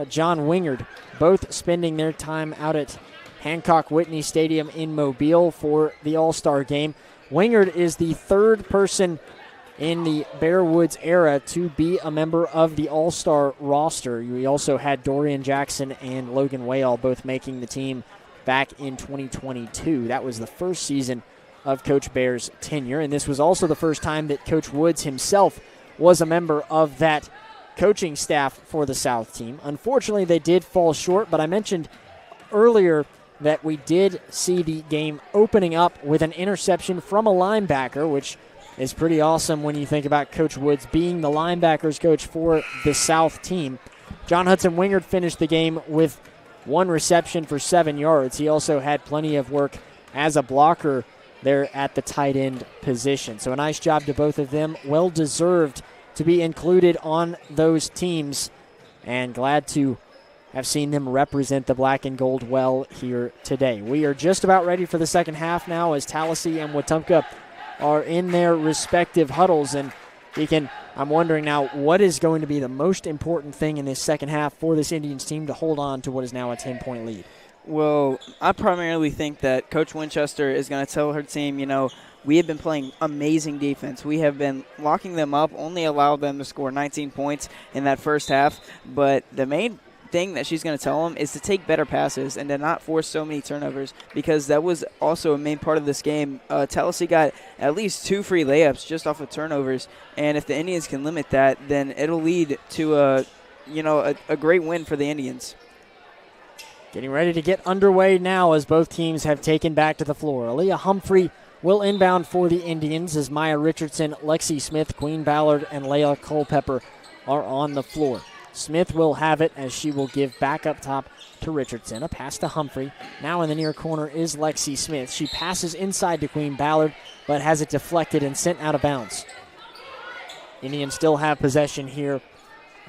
John Wingard both spending their time out at Hancock Whitney Stadium in Mobile for the All-Star game. Wingard is the third person in the Bear Woods era to be a member of the All-Star roster. We also had Dorian Jackson and Logan Wayall both making the team back in 2022. That was the first season of Coach Bear's tenure, and this was also the first time that Coach Woods himself was a member of that coaching staff for the South team. Unfortunately, they did fall short, but I mentioned earlier that we did see the game opening up with an interception from a linebacker, which is pretty awesome when you think about Coach Woods being the linebackers coach for the South team. John Hudson Wingard finished the game with 1 reception for 7 yards. He also had plenty of work as a blocker there at the tight end position. So a nice job to both of them. Well deserved to be included on those teams, and glad to have seen them represent the black and gold well here today. We are just about ready for the second half now as Tallassee and Wetumpka are in their respective huddles. And I'm wondering now, what is going to be the most important thing in this second half for this Indians team to hold on to what is now a 10-point lead? Well, I primarily think that Coach Winchester is going to tell her team, we have been playing amazing defense. We have been locking them up, only allowed them to score 19 points in that first half. But the main thing that she's going to tell them is to take better passes and to not force so many turnovers, because that was also a main part of this game. Tallassee got at least 2 free layups just off of turnovers, and if the Indians can limit that, then it'll lead to a great win for the Indians. Getting ready to get underway now as both teams have taken back to the floor. Aaliyah Humphrey will inbound for the Indians as Maya Richardson, Lexi Smith, Queen Ballard, and Layla Culpepper are on the floor. Smith will have it as she will give back up top to Richardson. A pass to Humphrey. Now in the near corner is Lexi Smith. She passes inside to Queen Ballard, but has it deflected and sent out of bounds. Indians still have possession here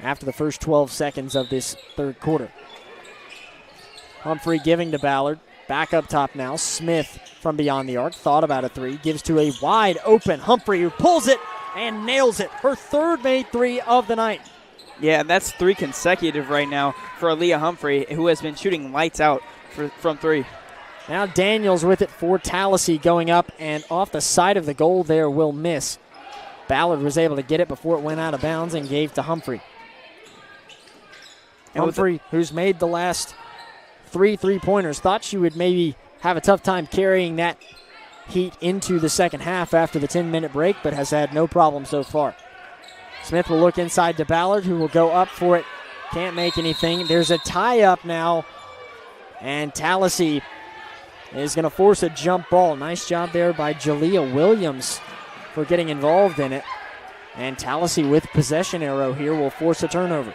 after the first 12 seconds of this third quarter. Humphrey giving to Ballard. Back up top now. Smith from beyond the arc. Thought about a 3. Gives to a wide open Humphrey, who pulls it and nails it. Her third made 3 of the night. Yeah, and that's 3 consecutive right now for Aaliyah Humphrey, who has been shooting lights out from 3. Now Daniels with it for Tallassee, going up and off the side of the goal there, will miss. Ballard was able to get it before it went out of bounds and gave to Humphrey. Humphrey, who's made the last 3 3-pointers, thought she would maybe have a tough time carrying that heat into the second half after the 10-minute break, but has had no problem so far. Smith will look inside to Ballard, who will go up for it. Can't make anything. There's a tie-up now, and Tallassee is going to force a jump ball. Nice job there by Jalea Williams for getting involved in it. And Tallassee with possession arrow here will force a turnover.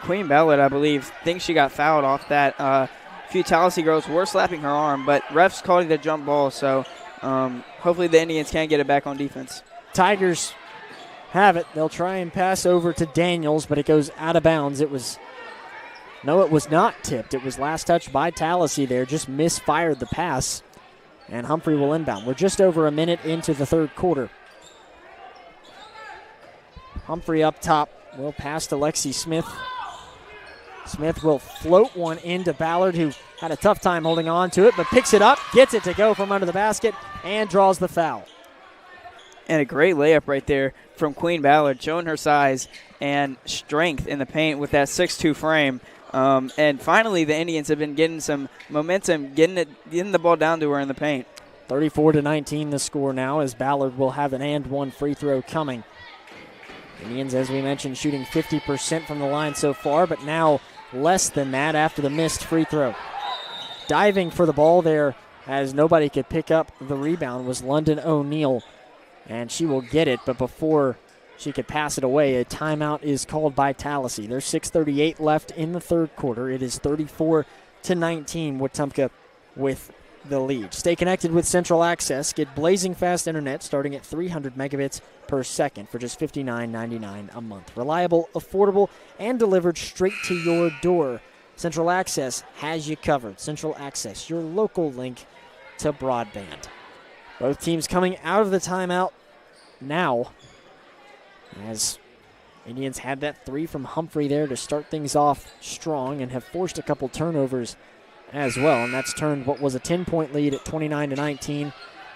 Queen Ballard, I believe, thinks she got fouled off that. A few Tallassee girls were slapping her arm, but refs called it a jump ball, so hopefully the Indians can get it back on defense. Tigers have it. They'll try and pass over to Daniels, but it goes out of bounds. It was not tipped. It was last touched by Tallassee there. Just misfired the pass, and Humphrey will inbound. We're just over a minute into the third quarter. Humphrey up top will pass to Lexi Smith. Smith will float one into Ballard, who had a tough time holding on to it, but picks it up, gets it to go from under the basket, and draws the foul. And a great layup right there from Queen Ballard, showing her size and strength in the paint with that 6'2 frame. And finally, the Indians have been getting some momentum, getting the ball down to her in the paint. 34-19 the score now, as Ballard will have an and one free throw coming. Indians, as we mentioned, shooting 50% from the line so far, but now less than that after the missed free throw. Diving for the ball there, as nobody could pick up the rebound, was London O'Neal. And she will get it, but before she could pass it away, a timeout is called by Tallassee. There's 6:38 left in the third quarter. It is 34-19, Wetumpka with the lead. Stay connected with Central Access. Get blazing fast internet starting at 300 megabits per second for just $59.99 a month. Reliable, affordable, and delivered straight to your door. Central Access has you covered. Central Access, your local link to broadband. Both teams coming out of the timeout now as Indians had that three from Humphrey there to start things off strong and have forced a couple turnovers as well. And that's turned what was a 10-point lead at 29-19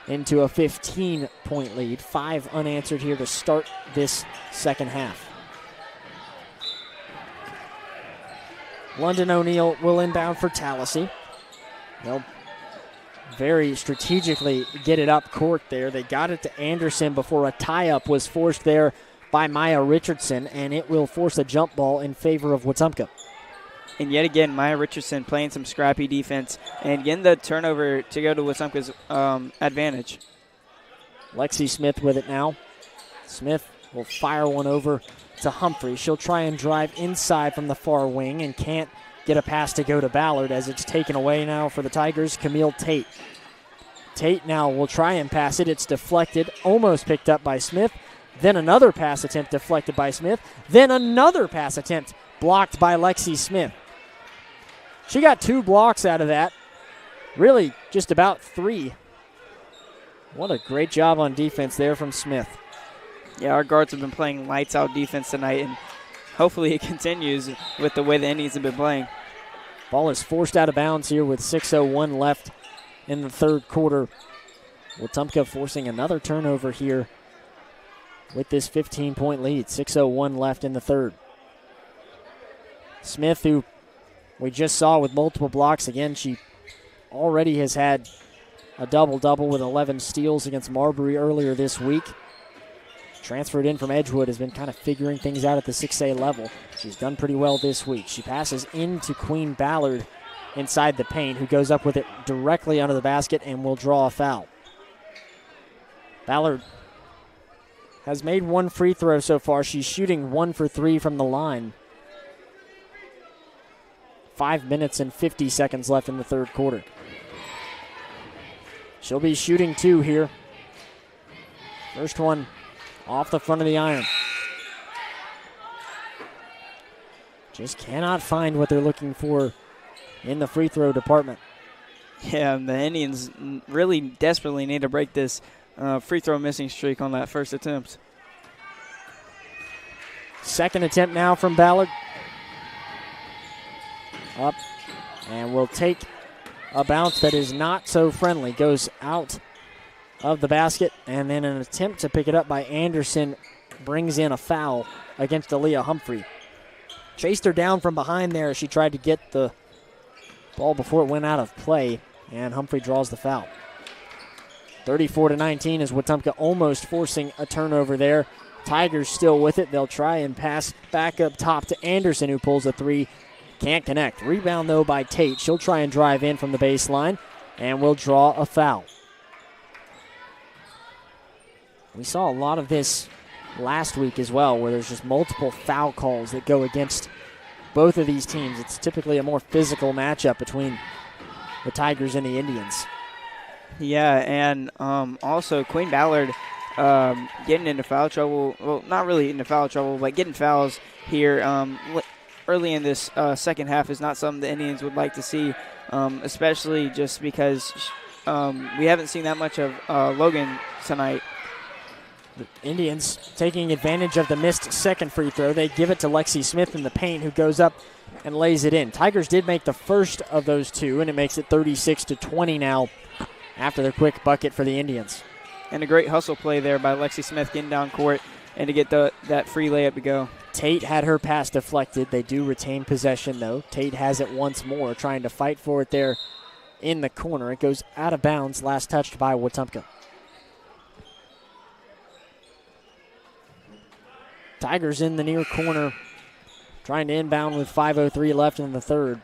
into a 15-point lead. 5 unanswered here to start this second half. London O'Neill will inbound for Tallassee. They'll very strategically get it up court there. They got it to Anderson before a tie-up was forced there by Maya Richardson, and it will force a jump ball in favor of Wetumpka. And yet again, Maya Richardson playing some scrappy defense and getting the turnover to go to Wetumpka's advantage. Lexi Smith with it now. Smith will fire one over to Humphrey. She'll try and drive inside from the far wing and can't get a pass to go to Ballard as it's taken away now for the Tigers. Camille Tate. Tate now will try and pass it. It's deflected, almost picked up by Smith. Then another pass attempt deflected by Smith. Then another pass attempt blocked by Lexi Smith. She got 2 blocks out of that. Really just about 3. What a great job on defense there from Smith. Yeah, our guards have been playing lights out defense tonight, and hopefully it continues with the way the Indians have been playing. Ball is forced out of bounds here with 6:01 left in the third quarter. Wetumpka forcing another turnover here with this 15-point lead. 6:01 left in the third. Smith, who we just saw with multiple blocks. Again, she already has had a double-double with 11 steals against Marbury earlier this week. Transferred in from Edgewood, has been kind of figuring things out at the 6A level. She's done pretty well this week. She passes into Queen Ballard inside the paint, who goes up with it directly under the basket and will draw a foul. Ballard has made 1 free throw so far. She's shooting 1 for 3 from the line. 5 minutes and 50 seconds left in the third quarter. She'll be shooting 2 here. First one off the front of the iron. Just cannot find what they're looking for in the free throw department. Yeah, the Indians really desperately need to break this free throw missing streak on that first attempt. Second attempt now from Ballard. Up, and will take a bounce that is not so friendly. Goes out of the basket, and then an attempt to pick it up by Anderson brings in a foul against Aaliyah Humphrey. Chased her down from behind there as she tried to get the ball before it went out of play, and Humphrey draws the foul. 34-19 is Wetumpka almost forcing a turnover there. Tigers still with it. They'll try and pass back up top to Anderson, who pulls a 3. Can't connect. Rebound, though, by Tate. She'll try and drive in from the baseline and will draw a foul. We saw a lot of this last week as well, where there's just multiple foul calls that go against both of these teams. It's typically a more physical matchup between the Tigers and the Indians. Yeah, and also Queen Ballard getting into foul trouble. Well, not really into foul trouble, but getting fouls here early in this second half is not something the Indians would like to see, especially just because we haven't seen that much of Logan tonight. The Indians taking advantage of the missed second free throw. They give it to Lexi Smith in the paint, who goes up and lays it in. Tigers did make the first of those 2, and it makes it 36-20 now after their quick bucket for the Indians. And a great hustle play there by Lexi Smith getting down court and to get that free layup to go. Tate had her pass deflected. They do retain possession, though. Tate has it once more, trying to fight for it there in the corner. It goes out of bounds, last touched by Wetumpka. Tigers in the near corner, trying to inbound with 5:03 left in the third.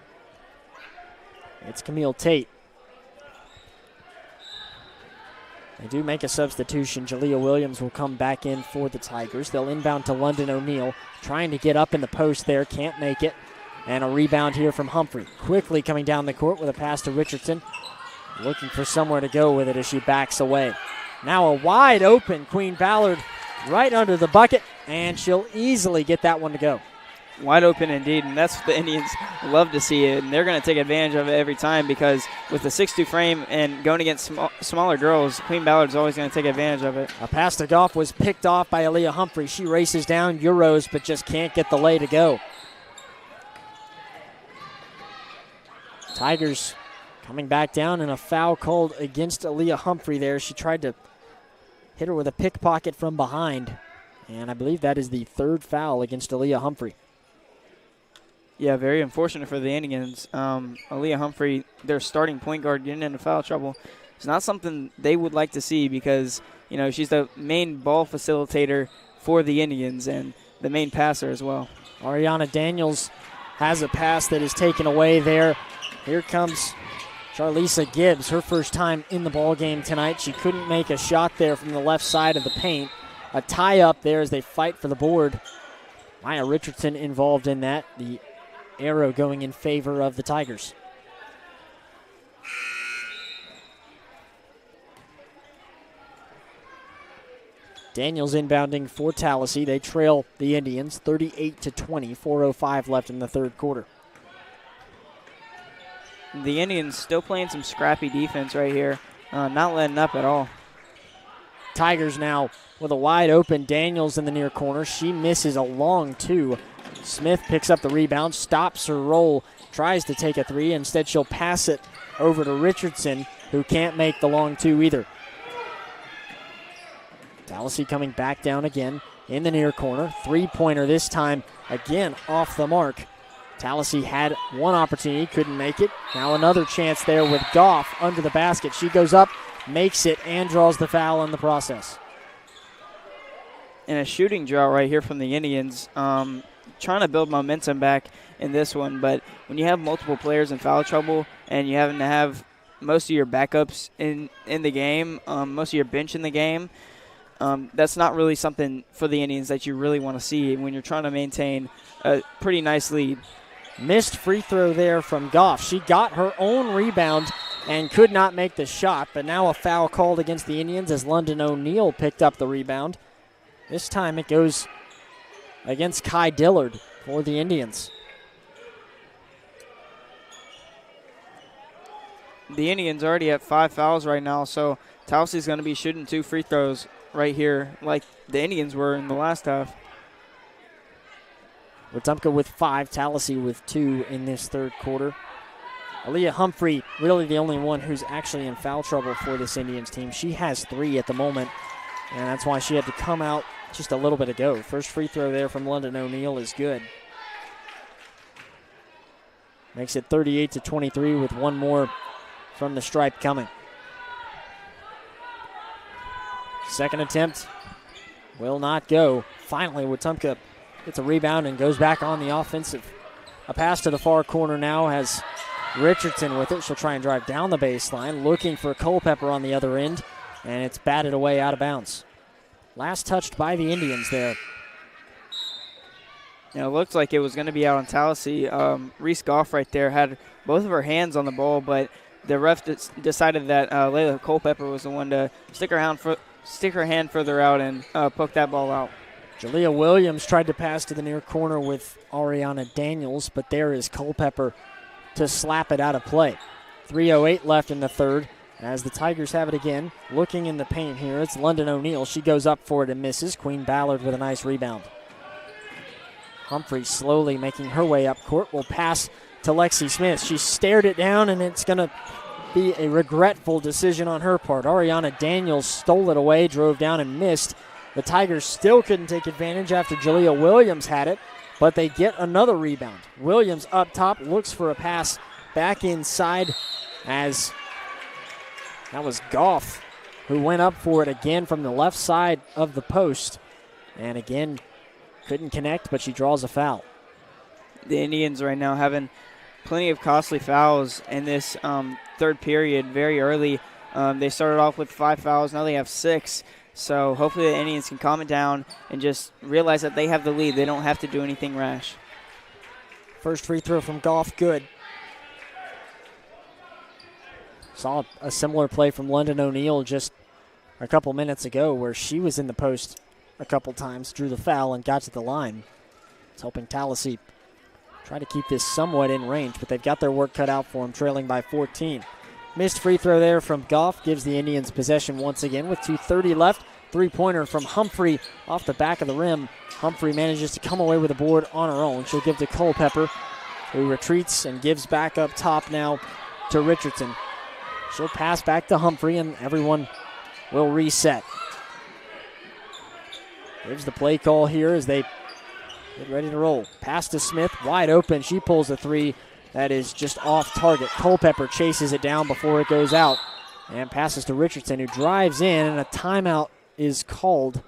It's Camille Tate. They do make a substitution. Jalea Williams will come back in for the Tigers. They'll inbound to London O'Neill, trying to get up in the post there, can't make it. And a rebound here from Humphrey. Quickly coming down the court with a pass to Richardson. Looking for somewhere to go with it as she backs away. Now a wide open Queen Ballard right under the bucket, and she'll easily get that one to go. wide open indeed, and that's what the Indians love to see it, and they're going to take advantage of it every time because with the 6'2 frame and going against smaller girls, Queen Ballard's always going to take advantage of it. A pass to Goff was picked off by Aaliyah Humphrey. She races down Euros, but just can't get the lay to go. Tigers coming back down, and a foul called against Aaliyah Humphrey there. She tried to hit her with a pickpocket from behind, and I believe that is the third foul against Aaliyah Humphrey. Yeah, very unfortunate for the Indians. Aaliyah Humphrey, their starting point guard, getting into foul trouble. It's not something they would like to see because, you know, she's the main ball facilitator for the Indians and the main passer as well. Ariana Daniels has a pass that is taken away there. Here comes Charlisa Gibbs, her first time in the ball game tonight. She couldn't make a shot there from the left side of the paint. A tie up there as they fight for the board. Maya Richardson involved in that. The arrow going in favor of the Tigers. Daniels inbounding for Tallassee. They trail the Indians 38-20, 4:05 left in the third quarter. The Indians still playing some scrappy defense right here, not letting up at all. Tigers now with a wide open Daniels in the near corner. She misses a long two. Smith picks up the rebound, stops her roll, tries to take a three. Instead, she'll pass it over to Richardson, who can't make the long two either. Tallassee coming back down again in the near corner. Three-pointer this time, again off the mark. Tallassee had one opportunity, couldn't make it. Now another chance there with Goff under the basket. She goes up, makes it, and draws the foul in the process. And a shooting drought right here from the Indians. Trying to build momentum back in this one, but when you have multiple players in foul trouble and you having to have most of your backups in the game, most of your bench in the game, that's not really something for the Indians that you really want to see when you're trying to maintain a pretty nice lead. Missed free throw there from Goff. She got her own rebound and could not make the shot, but now a foul called against the Indians as London O'Neill picked up the rebound. This time it goes against Kai Dillard for the Indians. The Indians already have 5 fouls right now, so Tallassee's going to be shooting 2 free throws right here like the Indians were in the last half. Wetumpka with 5, Tallassee with 2 in this third quarter. Aaliyah Humphrey, really the only one who's actually in foul trouble for this Indians team. She has 3 at the moment, and that's why she had to come out just a little bit ago. First free throw there from London O'Neill is good. Makes it 38-23 with one more from the stripe coming. Second attempt will not go. Finally, Wetumpka gets a rebound and goes back on the offensive. A pass to the far corner now has Richardson with it. She'll try and drive down the baseline, looking for Culpepper on the other end, and it's batted away out of bounds. Last touched by the Indians there. It looked like it was going to be out on Tallassee. Reese Goff right there had both of her hands on the ball, but the ref decided that Layla Culpepper was the one to stick her hand further out and poke that ball out. Jalea Williams tried to pass to the near corner with Ariana Daniels, but there is Culpepper to slap it out of play. 3:08 left in the third as the Tigers have it again. Looking in the paint here, it's London O'Neill. She goes up for it and misses. Queen Ballard with a nice rebound. Humphrey slowly making her way up court. Will pass to Lexi Smith. She stared it down, and it's going to be a regretful decision on her part. Ariana Daniels stole it away, drove down and missed. The Tigers still couldn't take advantage after Jalea Williams had it, but they get another rebound. Williams up top looks for a pass back inside as that was Goff who went up for it again from the left side of the post. And again, couldn't connect, but she draws a foul. The Indians right now having plenty of costly fouls in this third period very early. They started off with 5 fouls. Now they have 6. So hopefully the Indians can calm it down and just realize that they have the lead. They don't have to do anything rash. First free throw from Goff, good. Saw a similar play from London O'Neill just a couple minutes ago where she was in the post a couple times, drew the foul, and got to the line. It's helping Tallassee try to keep this somewhat in range, but they've got their work cut out for them, trailing by 14. Missed free throw there from Goff gives the Indians possession once again with 2:30 left. Three-pointer from Humphrey off the back of the rim. Humphrey manages to come away with a board on her own. She'll give to Culpepper, who retreats and gives back up top now to Richardson. She'll pass back to Humphrey, and everyone will reset. Gives the play call here as they get ready to roll. Pass to Smith, wide open. She pulls a three. That is just off target. Culpepper chases it down before it goes out and passes to Richardson, who drives in, and a timeout is called.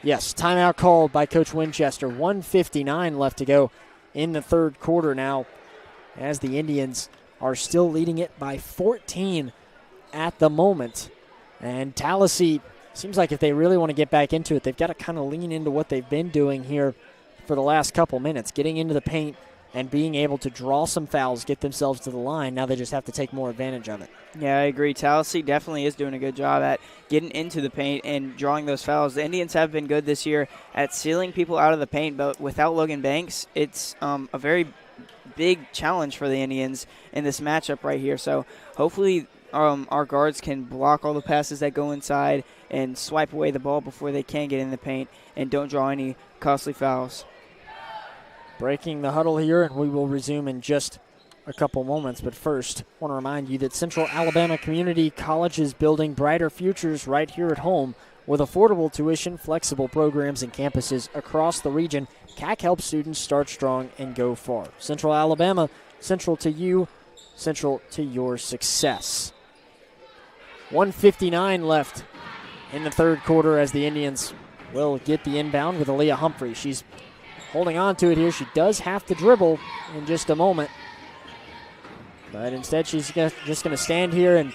Yes, timeout called by Coach Winchester. 1:59 left to go in the third quarter now, as the Indians are still leading it by 14 at the moment. And Tallassee, seems like if they really want to get back into it, they've got to kind of lean into what they've been doing here for the last couple minutes, getting into the paint and being able to draw some fouls, get themselves to the line. Now they just have to take more advantage of it. Yeah, I agree. Tallassee definitely is doing a good job at getting into the paint and drawing those fouls. The Indians have been good this year at sealing people out of the paint, but without Logan Banks, it's a very big challenge for the Indians in this matchup right here. So hopefully our guards can block all the passes that go inside and swipe away the ball before they can get in the paint and don't draw any costly fouls. Breaking the huddle here, and we will resume in just a couple moments. But first, I want to remind you that Central Alabama Community College is building brighter futures right here at home. With affordable tuition, flexible programs, and campuses across the region, CAC helps students start strong and go far. Central Alabama, central to you, central to your success. 1:59 left in the third quarter as the Indians will get the inbound with Aaliyah Humphrey. She's holding on to it here. She does have to dribble in just a moment. But instead she's just going to stand here and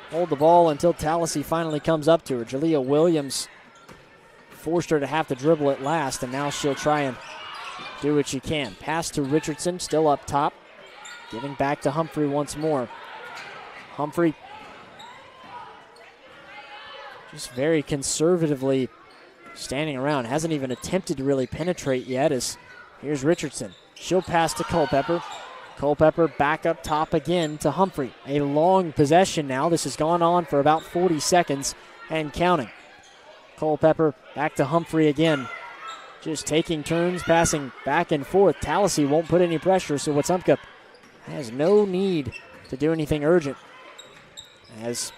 hold the ball until Tallassee finally comes up to her. Jalea Williams forced her to have to dribble at last, and now she'll try and do what she can. Pass to Richardson, still up top. Giving back to Humphrey once more. Humphrey just very conservatively standing around. Hasn't even attempted to really penetrate yet, as here's Richardson. She'll pass to Culpepper. Culpepper back up top again to Humphrey. A long possession now. This has gone on for about 40 seconds and counting. Culpepper back to Humphrey again. Just taking turns, passing back and forth. Tallassee won't put any pressure, so Wetumpka has no need to do anything urgent as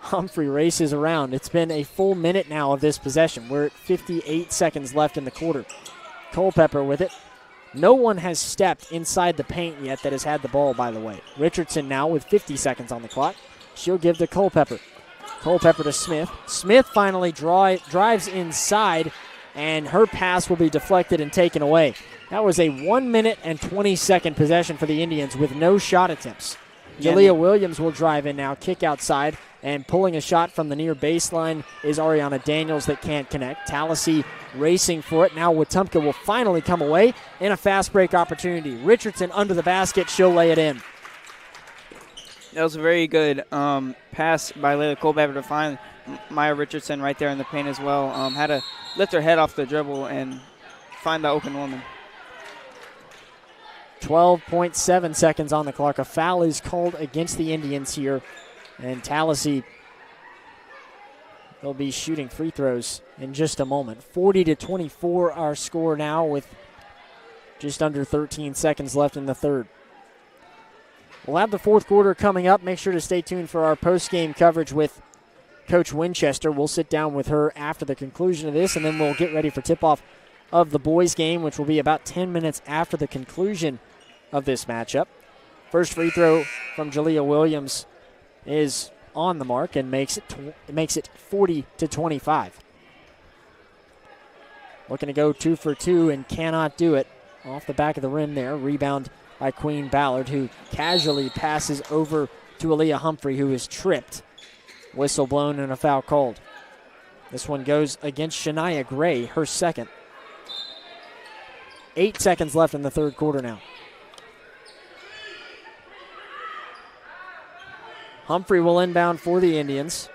Humphrey races around. It's been a full minute now of this possession. We're at 58 seconds left in the quarter. Culpepper with it. No one has stepped inside the paint yet that has had the ball, by the way. Richardson now with 50 seconds on the clock. She'll give to Culpepper. Culpepper to Smith. Smith finally drives inside, and her pass will be deflected and taken away. That was a 1 minute and 20-second possession for the Indians with no shot attempts. Jalea Williams will drive in now, kick outside, and pulling a shot from the near baseline is Ariana Daniels that can't connect. Tallassee racing for it. Now Wetumpka will finally come away in a fast break opportunity. Richardson under the basket. She'll lay it in. That was a very good pass by Layla Culpepper to find Maya Richardson right there in the paint as well. Had to lift her head off the dribble and find the open woman. 12.7 seconds on the clock. A foul is called against the Indians here. And Tallassee will be shooting free throws in just a moment. 40-24 our score now with just under 13 seconds left in the third. We'll have the fourth quarter coming up. Make sure to stay tuned for our post-game coverage with Coach Winchester. We'll sit down with her after the conclusion of this, and then we'll get ready for tip-off of the boys' game, which will be about 10 minutes after the conclusion of this matchup. First free throw from Jalea Williams is on the mark and makes it 40-25. Looking to go 2 for 2 and cannot do it. Off the back of the rim there. Rebound by Queen Ballard, who casually passes over to Aaliyah Humphrey, who is tripped. Whistle blown and a foul called. This one goes against Shania Gray, her second. 8 seconds left in the third quarter now. Humphrey will inbound for the Indians.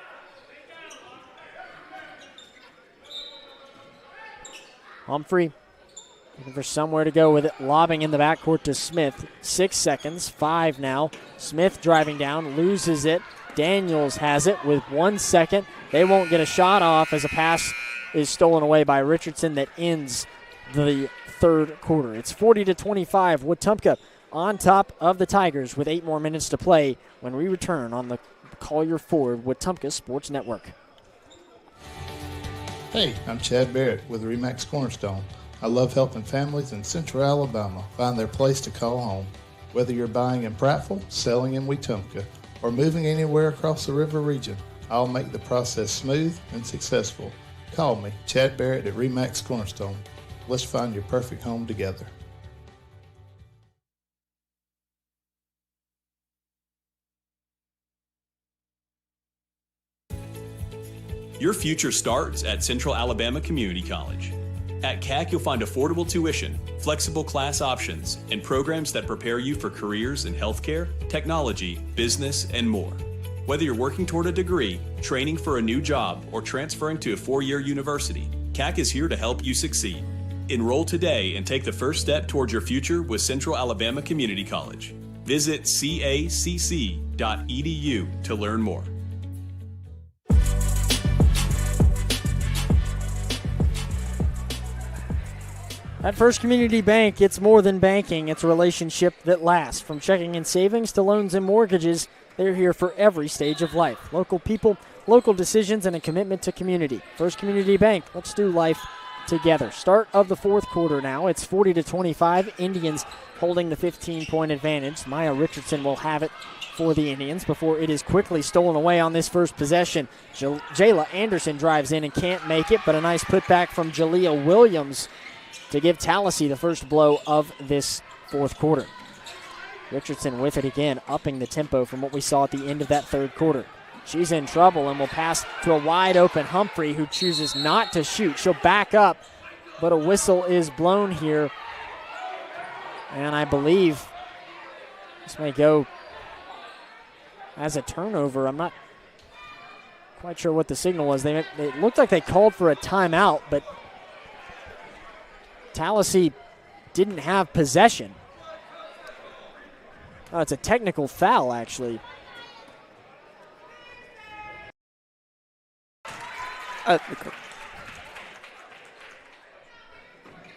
Humphrey Looking for somewhere to go with it. Lobbing in the backcourt to Smith. 6 seconds, 5 now. Smith driving down, loses it. Daniels has it with 1 second. They won't get a shot off as a pass is stolen away by Richardson that ends the third quarter. It's 40-25. Wetumpka on top of the Tigers with 8 more minutes to play when we return on the Collier Ford Wetumpka Sports Network. Hey, I'm Chad Barrett with RE/MAX Cornerstone. I love helping families in Central Alabama find their place to call home. Whether you're buying in Prattville, selling in Wetumpka, or moving anywhere across the river region, I'll make the process smooth and successful. Call me, Chad Barrett at RE/MAX Cornerstone. Let's find your perfect home together. Your future starts at Central Alabama Community College. At CAC, you'll find affordable tuition, flexible class options, and programs that prepare you for careers in healthcare, technology, business, and more. Whether you're working toward a degree, training for a new job, or transferring to a 4-year university, CAC is here to help you succeed. Enroll today and take the first step towards your future with Central Alabama Community College. Visit cacc.edu to learn more. At First Community Bank, it's more than banking. It's a relationship that lasts. From checking and savings to loans and mortgages, they're here for every stage of life. Local people, local decisions, and a commitment to community. First Community Bank, let's do life together. Start of the fourth quarter now. It's 40-25. Indians holding the 15-point advantage. Maya Richardson will have it for the Indians before it is quickly stolen away on this first possession. Jayla Anderson drives in and can't make it, but a nice putback from Jalea Williams to give Tallassee the first blow of this fourth quarter. Richardson with it again, upping the tempo from what we saw at the end of that third quarter. She's in trouble and will pass to a wide-open Humphrey, who chooses not to shoot. She'll back up, but a whistle is blown here. And I believe this may go as a turnover. I'm not quite sure what the signal was. It looked like they called for a timeout, but Tallassee didn't have possession. Oh, it's a technical foul, actually.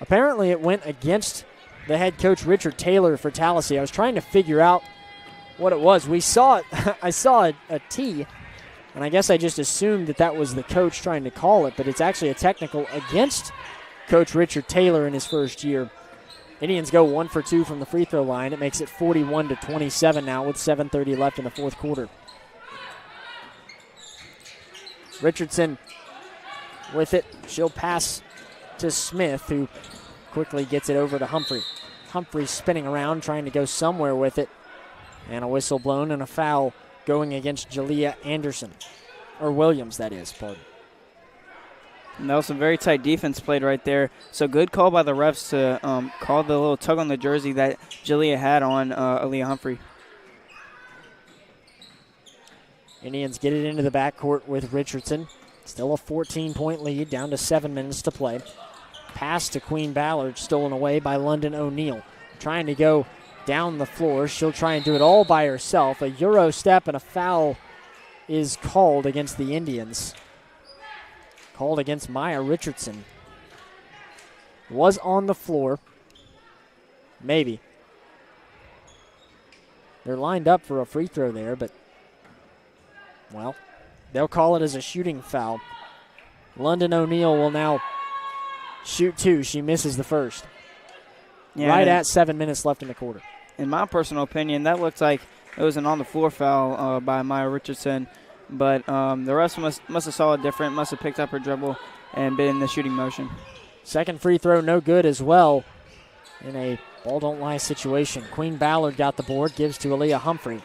Apparently it went against the head coach, Richard Taylor, for Tallassee. I was trying to figure out what it was. We saw it. I saw a T, and I guess I just assumed that was the coach trying to call it, but it's actually a technical against Coach Richard Taylor in his first year. Indians go 1 for 2 from the free throw line. It makes it 41-27 now with 7:30 left in the fourth quarter. Richardson with it. She'll pass to Smith, who quickly gets it over to Humphrey. Humphrey spinning around, trying to go somewhere with it. And a whistle blown and a foul going against Jalea Anderson. Or Williams, that is, pardon. And that was some very tight defense played right there. So good call by the refs to call the little tug on the jersey that Jalea had on Aaliyah Humphrey. Indians get it into the backcourt with Richardson. Still a 14-point lead, down to 7 minutes to play. Pass to Queen Ballard, stolen away by London O'Neill. Trying to go down the floor. She'll try and do it all by herself. A Euro step and a foul is called against the Indians. Called against Maya Richardson. Was on the floor. Maybe. They're lined up for a free throw there, but, well, they'll call it as a shooting foul. London O'Neill will now shoot 2. She misses the first. Yeah, right at 7 minutes left in the quarter. In my personal opinion, that looked like it was an on-the-floor foul by Maya Richardson. But the rest must have saw it different, must have picked up her dribble and been in the shooting motion. Second free throw, no good as well in a ball-don't-lie situation. Queen Ballard got the board, gives to Aaliyah Humphrey.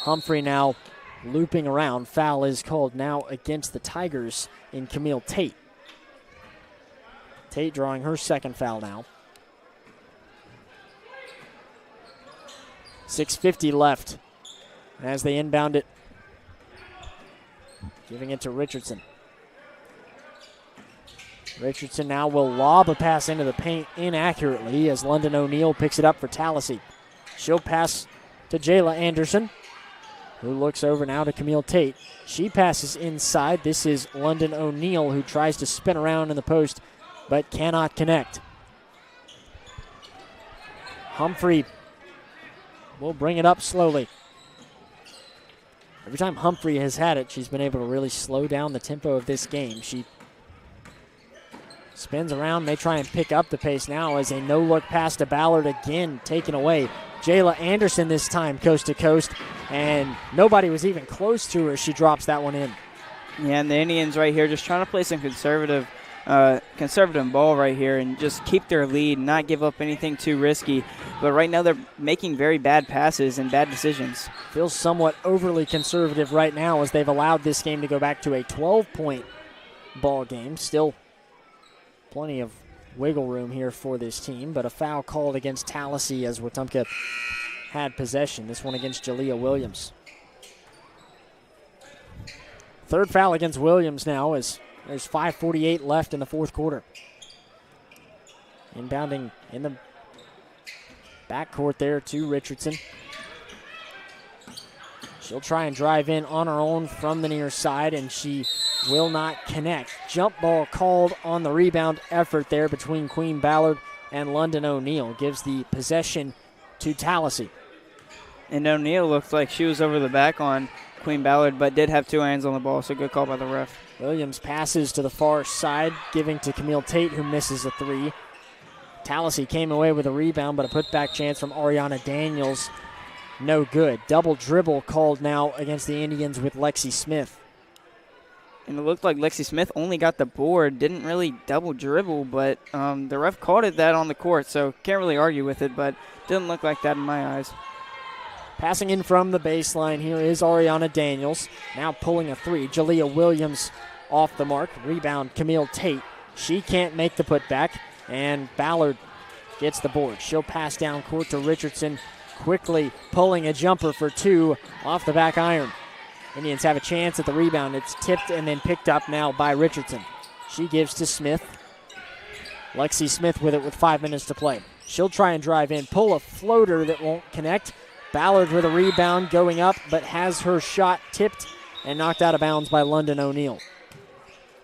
Humphrey now looping around. Foul is called now against the Tigers in Camille Tate. Tate drawing her second foul now. 6:50 left as they inbound it. Giving it to Richardson. Richardson now will lob a pass into the paint inaccurately as London O'Neill picks it up for Tallassee. She'll pass to Jayla Anderson, who looks over now to Camille Tate. She passes inside. This is London O'Neill, who tries to spin around in the post but cannot connect. Humphrey will bring it up slowly. Every time Humphrey has had it, she's been able to really slow down the tempo of this game. She spins around, may try and pick up the pace now as a no-look pass to Ballard again taken away. Jayla Anderson this time coast to coast, and nobody was even close to her. She drops that one in. Yeah, and the Indians right here just trying to play some conservative ball right here and just keep their lead, not give up anything too risky. But right now they're making very bad passes and bad decisions. Feels somewhat overly conservative right now as they've allowed this game to go back to a 12-point ball game. Still plenty of wiggle room here for this team, but a foul called against Tallassee as Wetumpka had possession. This one against Jalea Williams. Third foul against Williams now as there's 5:48 left in the fourth quarter. Inbounding in the backcourt there to Richardson. She'll try and drive in on her own from the near side, and she will not connect. Jump ball called on the rebound effort there between Queen Ballard and London O'Neill. Gives the possession to Tallassee. And O'Neill looked like she was over the back on Queen Ballard, but did have two hands on the ball, so good call by the ref. Williams passes to the far side, giving to Camille Tate, who misses a three. Tallassee came away with a rebound, but a putback chance from Ariana Daniels. No good. Double dribble called now against the Indians with Lexi Smith. And it looked like Lexi Smith only got the board, didn't really double dribble, but the ref called it that on the court, so can't really argue with it, but didn't look like that in my eyes. Passing in from the baseline here is Ariana Daniels. Now pulling a three. Jalea Williams off the mark. Rebound, Camille Tate. She can't make the putback, and Ballard gets the board. She'll pass down court to Richardson, quickly pulling a jumper for two off the back iron. Indians have a chance at the rebound. It's tipped and then picked up now by Richardson. She gives to Smith. Lexi Smith with it with 5 minutes to play. She'll try and drive in, pull a floater that won't connect. Ballard with a rebound going up, but has her shot tipped and knocked out of bounds by London O'Neill.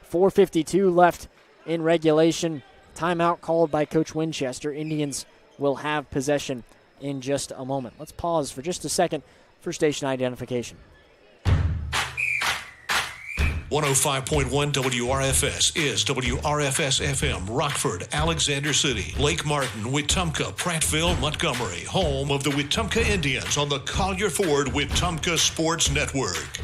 4:52 left in regulation. Timeout called by Coach Winchester. Indians will have possession in just a moment. Let's pause for just a second for station identification. 105.1 WRFS is WRFS-FM, Rockford, Alexander City, Lake Martin, Wetumpka, Prattville, Montgomery, home of the Wetumpka Indians on the Collier Ford Wetumpka Sports Network.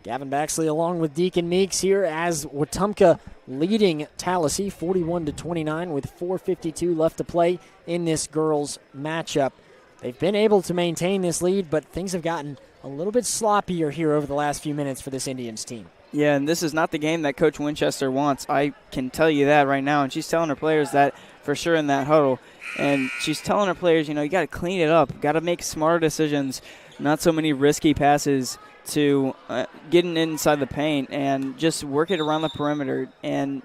Gavin Baxley along with Deacon Meeks here as Wetumpka leading Tallassee 41-29 with 4:52 left to play in this girls matchup. They've been able to maintain this lead, but things have gotten a little bit sloppier here over the last few minutes for this Indians team. Yeah, and this is not the game that Coach Winchester wants. I can tell you that right now, and she's telling her players that for sure in that huddle. And she's telling her players, you got to clean it up, got to make smarter decisions, not so many risky passes to getting inside the paint, and just work it around the perimeter and,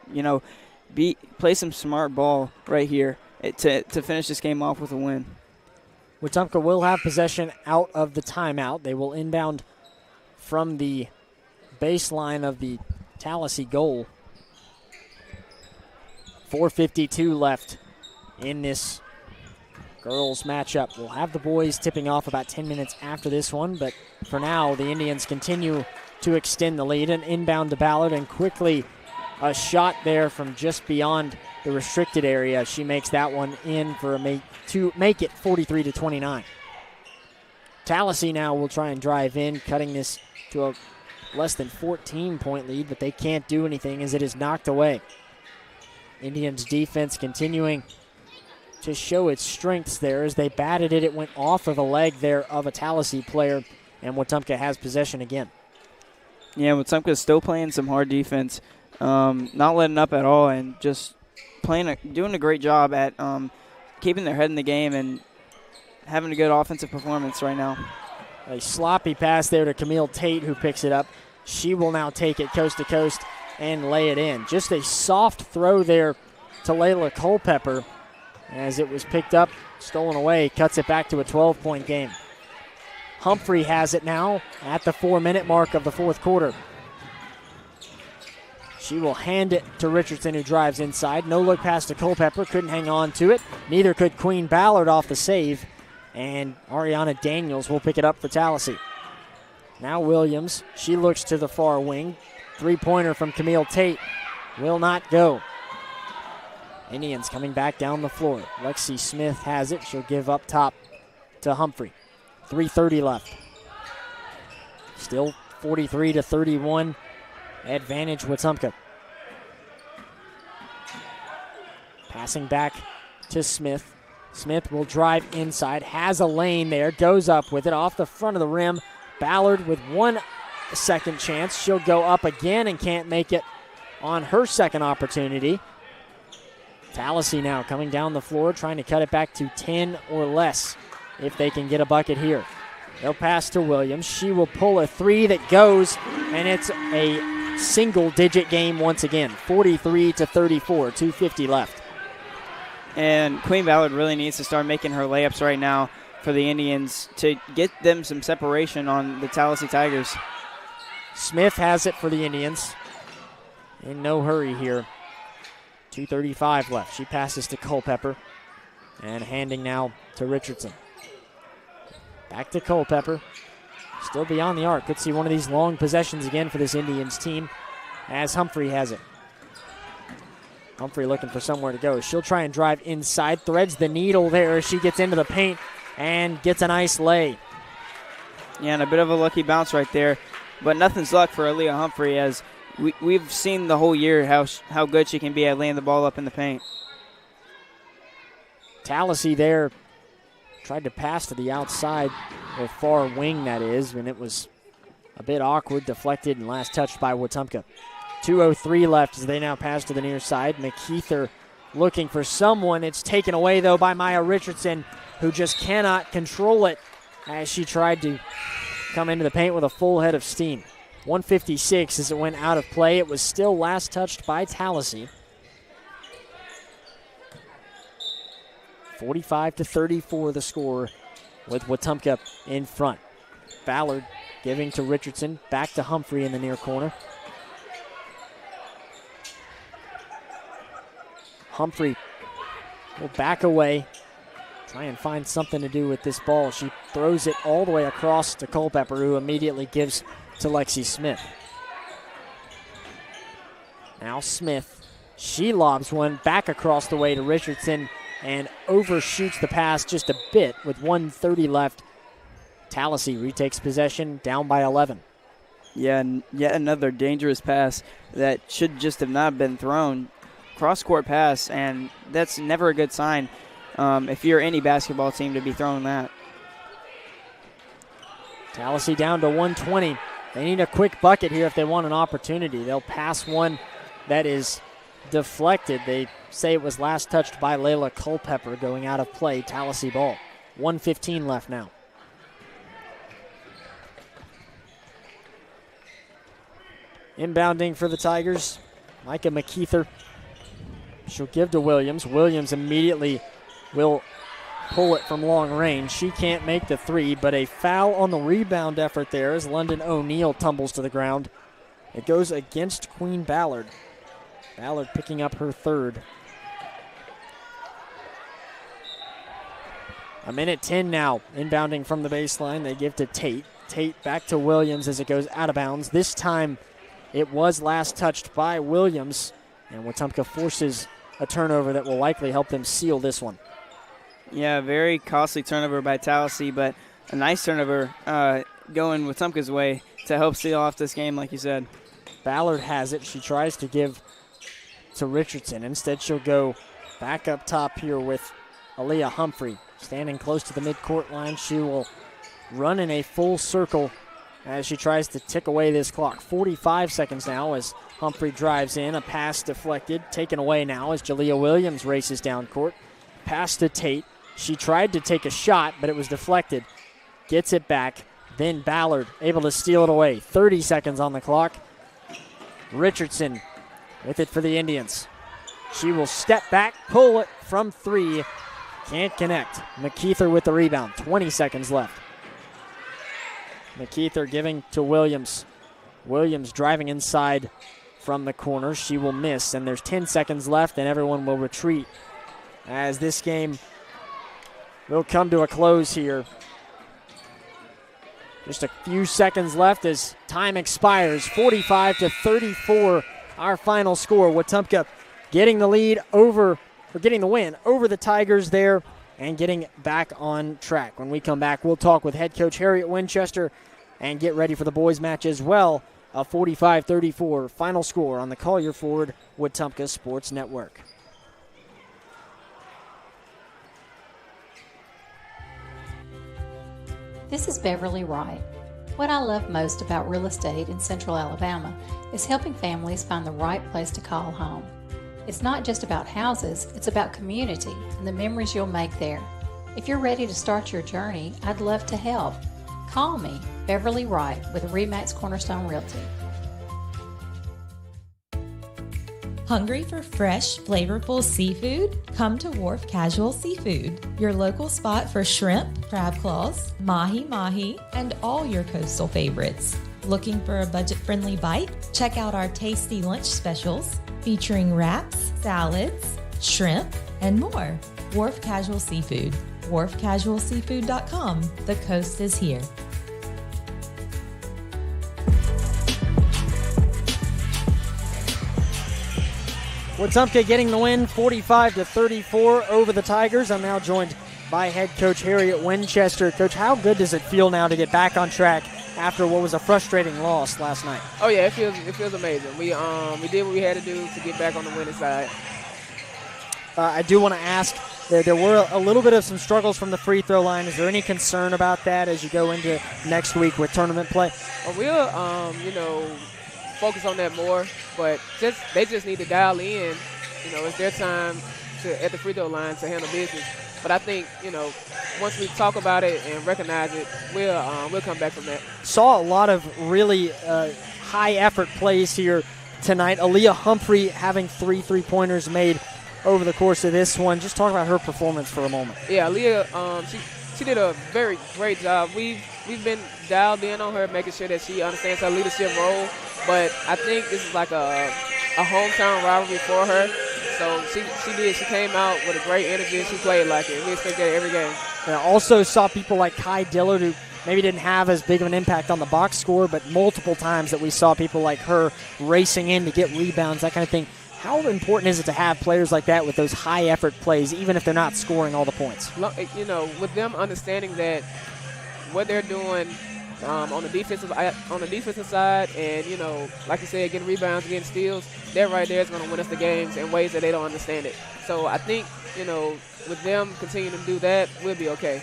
play some smart ball right here to finish this game off with a win. Wetumpka will have possession out of the timeout. They will inbound from the baseline of the Tallassee goal. 4:52 left in this girls matchup. We'll have the boys tipping off about 10 minutes after this one, but for now, the Indians continue to extend the lead. An inbound to Ballard, and quickly a shot there from just beyond the restricted area. She makes that one in to make it 43-29. Tallassee now will try and drive in, cutting this to a less than 14-point lead, but they can't do anything as it is knocked away. Indians defense continuing to show its strengths there. As they batted it, it went off of a leg there of a Tallassee player, and Wetumpka has possession again. Yeah, Wetumpka is still playing some hard defense, not letting up at all, and just doing a great job at keeping their head in the game and having a good offensive performance right now. A sloppy pass there to Camille Tate, who picks it up. She will now take it coast to coast and lay it in. Just a soft throw there to Layla Culpepper as it was picked up, stolen away, cuts it back to a 12-point game. Humphrey has it now at the 4-minute mark of the fourth quarter. She will hand it to Richardson, who drives inside. No look pass to Culpepper, couldn't hang on to it. Neither could Queen Ballard off the save. And Ariana Daniels will pick it up for Tallassee. Now Williams, she looks to the far wing. Three-pointer from Camille Tate will not go. Indians coming back down the floor. Lexi Smith has it. She'll give up top to Humphrey. 3:30 left. Still 43-31. Advantage Wetumpka. Passing back to Smith. Smith will drive inside. Has a lane there. Goes up with it off the front of the rim. Ballard with 1 second chance. She'll go up again and can't make it on her second opportunity. Tallassee now coming down the floor, trying to cut it back to 10 or less if they can get a bucket here. They'll pass to Williams. She will pull a three that goes, and it's a single-digit game once again. 43-34, 2:50 left. And Queen Ballard really needs to start making her layups right now for the Indians to get them some separation on the Tallassee Tigers. Smith has it for the Indians. In no hurry here. 2:35 left. She passes to Culpepper. And handing now to Richardson. Back to Culpepper. Still beyond the arc. Could see one of these long possessions again for this Indians team as Humphrey has it. Humphrey looking for somewhere to go. She'll try and drive inside. Threads the needle there as she gets into the paint and gets a nice lay. Yeah, and a bit of a lucky bounce right there. But nothing's luck for Aaliyah Humphrey, as we've seen the whole year how good she can be at laying the ball up in the paint. Tallassee there tried to pass to the outside, or far wing that is, and it was a bit awkward, deflected, and last touched by Wetumpka. 2:03 left as they now pass to the near side. McKeither looking for someone. It's taken away, though, by Maya Richardson, who just cannot control it as she tried to come into the paint with a full head of steam. 156 as it went out of play. It was still last touched by Tallassee. 45-34 the score with Wetumpka in front. Ballard giving to Richardson. Back to Humphrey in the near corner. Humphrey will back away. Try and find something to do with this ball. She throws it all the way across to Culpepper, who immediately gives to Lexi Smith. Now Smith. She lobs one back across the way to Richardson and overshoots the pass just a bit with 1:30 left. Tallassee retakes possession, down by 11. Yeah, and yet another dangerous pass that should just have not been thrown. Cross-court pass, and that's never a good sign if you're any basketball team to be throwing that. Tallassee down to 120. They need a quick bucket here if they want an opportunity. They'll pass one that is deflected. They say it was last touched by Layla Culpepper, going out of play. Tallassee ball. 1:15 left now. Inbounding for the Tigers, Micah McKeither. She'll give to Williams. Williams immediately will pull it from long range. She can't make the three, but a foul on the rebound effort there as London O'Neill tumbles to the ground. It goes against Queen Ballard. Ballard picking up her third. 1:10 now. Inbounding from the baseline. They give to Tate. Tate back to Williams as it goes out of bounds. This time it was last touched by Williams, and Wetumpka forces a turnover that will likely help them seal this one. Yeah, very costly turnover by Tallassee, but a nice turnover going Wetumpka's way to help seal off this game, like you said. Ballard has it. She tries to give to Richardson. Instead, she'll go back up top here with Aaliyah Humphrey. Standing close to the midcourt line, she will run in a full circle as she tries to tick away this clock. 45 seconds now as Humphrey drives in. A pass deflected, taken away now as Jalea Williams races down court. Pass to Tate. She tried to take a shot, but it was deflected. Gets it back. Then Ballard able to steal it away. 30 seconds on the clock. Richardson with it for the Indians. She will step back, pull it from 3. Can't connect. McKeither with the rebound. 20 seconds left. McKeither giving to Williams. Williams driving inside from the corner. She will miss, and there's 10 seconds left, and everyone will retreat as this game will come to a close here. Just a few seconds left as time expires. 45-34, our final score. Wetumpka getting the lead over, or getting the win over the Tigers there and getting back on track. When we come back, we'll talk with head coach Harriet Winchester and get ready for the boys match as well. A 45-34 final score on the Collier Ford Wetumpka Sports Network. This is Beverly Wright. What I love most about real estate in Central Alabama is helping families find the right place to call home. It's not just about houses, it's about community and the memories you'll make there. If you're ready to start your journey, I'd love to help. Call me, Beverly Wright, with RE/MAX Cornerstone Realty. Hungry for fresh, flavorful seafood? Come to Wharf Casual Seafood, your local spot for shrimp, crab claws, mahi-mahi, and all your coastal favorites. Looking for a budget-friendly bite? Check out our tasty lunch specials featuring wraps, salads, shrimp, and more. Wharf Casual Seafood, wharfcasualseafood.com. The coast is here. Wetumpka getting the win 45-34 over the Tigers. I'm now joined by head coach Harriet Winchester. Coach, how good does it feel now to get back on track after what was a frustrating loss last night? Oh yeah, it feels amazing. We did what we had to do to get back on the winning side. I do want to ask, there were a little bit of some struggles from the free throw line. Is there any concern about that as you go into next week with tournament play? Well, we'll focus on that more, but they just need to dial in. It's their time at the free throw line to handle business. But I think, once we talk about it and recognize it, we'll come back from that. Saw a lot of really high effort plays here tonight. Aaliyah Humphrey having 3 3-pointers made over the course of this one. Just talk about her performance for a moment. Yeah, Aaliyah, she did a very great job. We've been dialed in on her, making sure that she understands her leadership role. But I think this is like a hometown rivalry for her. So she came out with a great energy and she played like it. We expect that every game. And I also saw people like Kai Dillard, who maybe didn't have as big of an impact on the box score, but multiple times that we saw people like her racing in to get rebounds, that kind of thing. How important is it to have players like that with those high effort plays, even if they're not scoring all the points? With them understanding that what they're doing on the defensive side, and like you said, getting rebounds, getting steals, that right there is going to win us the games in ways that they don't understand it. So I think with them continuing to do that, we'll be okay.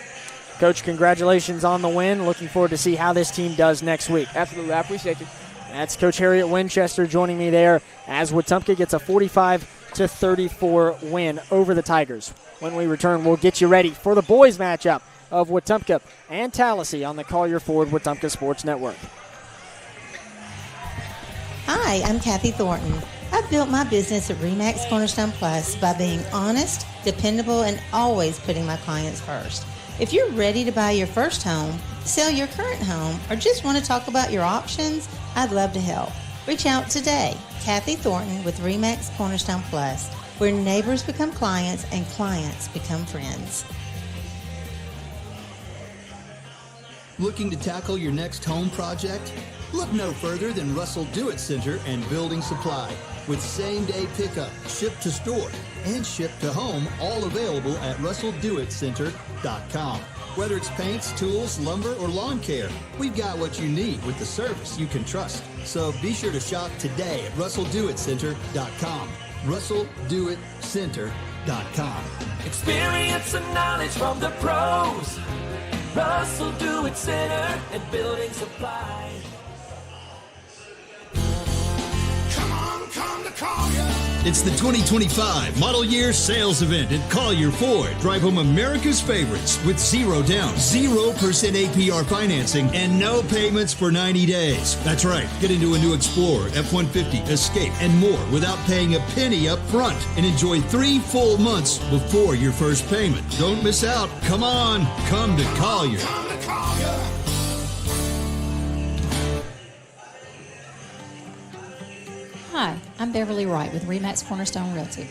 Coach, congratulations on the win. Looking forward to see how this team does next week. Absolutely, I appreciate you. That's Coach Harriet Winchester joining me there as Wetumpka gets a 45-34 win over the Tigers. When we return, we'll get you ready for the boys matchup of Wetumpka and Tallassee on the Collier Ford Wetumpka Sports Network. Hi, I'm Kathy Thornton. I've built my business at RE/MAX Cornerstone Plus by being honest, dependable, and always putting my clients first. If you're ready to buy your first home, sell your current home, or just want to talk about your options, I'd love to help. Reach out today. Kathy Thornton with RE/MAX Cornerstone Plus, where neighbors become clients and clients become friends. Looking to tackle your next home project? Look no further than Russell Do-It Center and Building Supply. With same-day pickup, ship to store, and ship to home, all available at RussellDoItCenter.com. Whether it's paints, tools, lumber, or lawn care, we've got what you need with the service you can trust. So be sure to shop today at RussellDoItCenter.com. RussellDoItCenter.com. Experience and knowledge from the pros. Russell Do-It Center and Building Supply. Come on, come come to Collier. It's the 2025 Model Year Sales Event at Collier Ford. Drive home America's favorites with zero down, 0% APR financing, and no payments for 90 days. That's right. Get into a new Explorer, F-150, Escape, and more without paying a penny up front. And enjoy 3 full months before your first payment. Don't miss out. Come on. Come to Collier. Come to Collier. Hi, I'm Beverly Wright with RE/MAX Cornerstone Realty.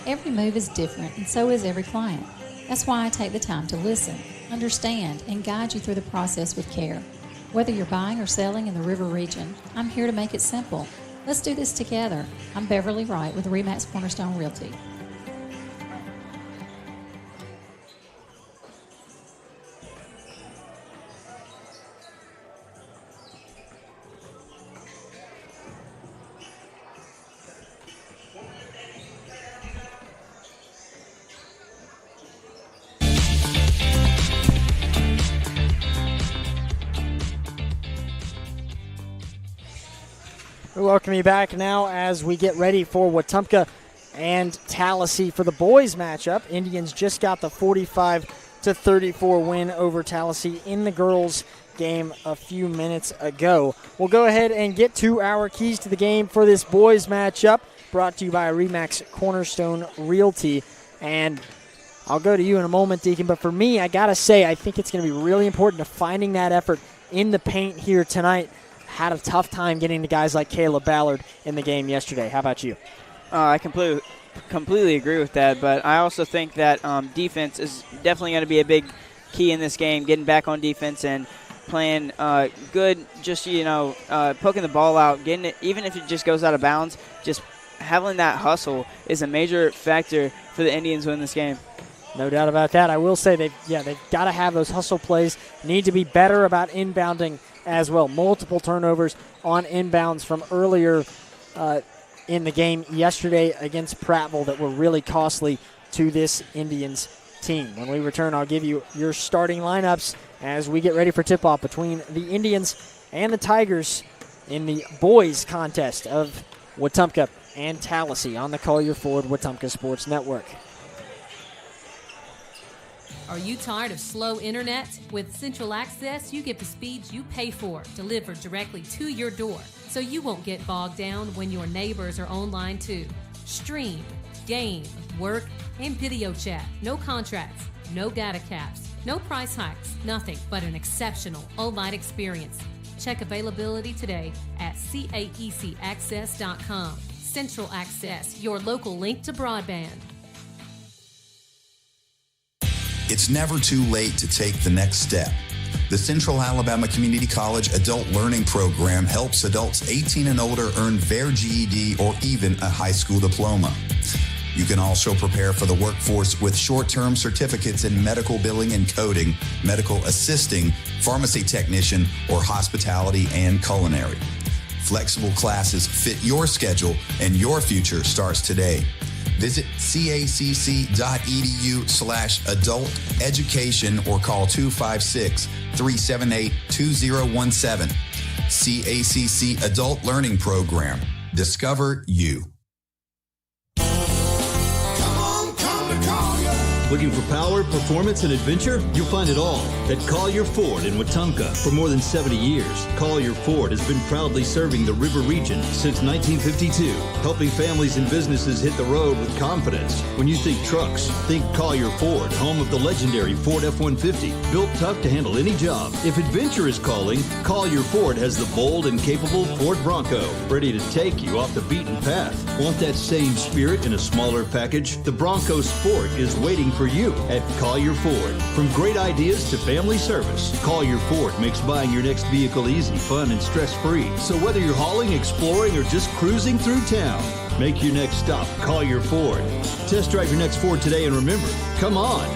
Every move is different, and so is every client. That's why I take the time to listen, understand, and guide you through the process with care. Whether you're buying or selling in the River Region, I'm here to make it simple. Let's do this together. I'm Beverly Wright with RE/MAX Cornerstone Realty. We welcome you back now as we get ready for Wetumpka and Tallassee for the boys matchup. Indians just got the 45-34 win over Tallassee in the girls game a few minutes ago. We'll go ahead and get to our keys to the game for this boys matchup, brought to you by RE/MAX Cornerstone Realty. And I'll go to you in a moment, Deacon, but for me, I got to say, I think it's going to be really important to finding that effort in the paint here tonight. Had a tough time getting to guys like Caleb Ballard in the game yesterday. How about you? I completely agree with that, but I also think that defense is definitely going to be a big key in this game, getting back on defense and playing good, just, poking the ball out, getting it, even if it just goes out of bounds, just having that hustle is a major factor for the Indians to win this game. No doubt about that. I will say they've got to have those hustle plays, need to be better about inbounding as well. Multiple turnovers on inbounds from earlier in the game yesterday against Prattville that were really costly to this Indians team. When we return, I'll give you your starting lineups as we get ready for tip-off between the Indians and the Tigers in the boys contest of Wetumpka and Tallassee on the Collier Ford Wetumpka Sports Network. Are you tired of slow internet? With Central Access, you get the speeds you pay for delivered directly to your door, so you won't get bogged down when your neighbors are online too. Stream, game, work, and video chat. No contracts, no data caps, no price hikes, nothing but an exceptional online experience. Check availability today at caecaccess.com. Central Access, your local link to broadband. It's never too late to take the next step. The Central Alabama Community College Adult Learning Program helps adults 18 and older earn their GED or even a high school diploma. You can also prepare for the workforce with short-term certificates in medical billing and coding, medical assisting, pharmacy technician, or hospitality and culinary. Flexible classes fit your schedule, and your future starts today. Visit cacc.edu/adult education or call 256-378-2017. CACC Adult Learning Program. Discover you. Looking for power, performance, and adventure? You'll find it all at Collier Ford in Wetumpka. For more than 70 years, Collier Ford has been proudly serving the River Region since 1952, helping families and businesses hit the road with confidence. When you think trucks, think Collier Ford, home of the legendary Ford F-150, built tough to handle any job. If adventure is calling, Collier Ford has the bold and capable Ford Bronco, ready to take you off the beaten path. Want that same spirit in a smaller package? The Bronco Sport is waiting for you at Collier Ford. From great ideas to family service, Collier Ford makes buying your next vehicle easy, fun, and stress-free. So whether you're hauling, exploring, or just cruising through town, make your next stop Collier Ford. Test drive your next Ford today, and remember, come on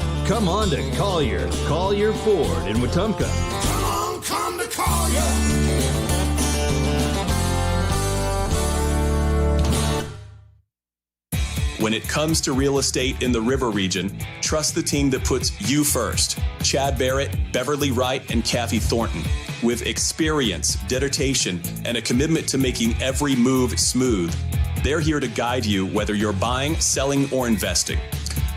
to Collier Ford in Wetumpka. Come to Collier. When it comes to real estate in the River Region, trust the team that puts you first. Chad Barrett, Beverly Wright, and Kathy Thornton. With experience, dedication, and a commitment to making every move smooth, They're here to guide you whether you're buying, selling, or investing.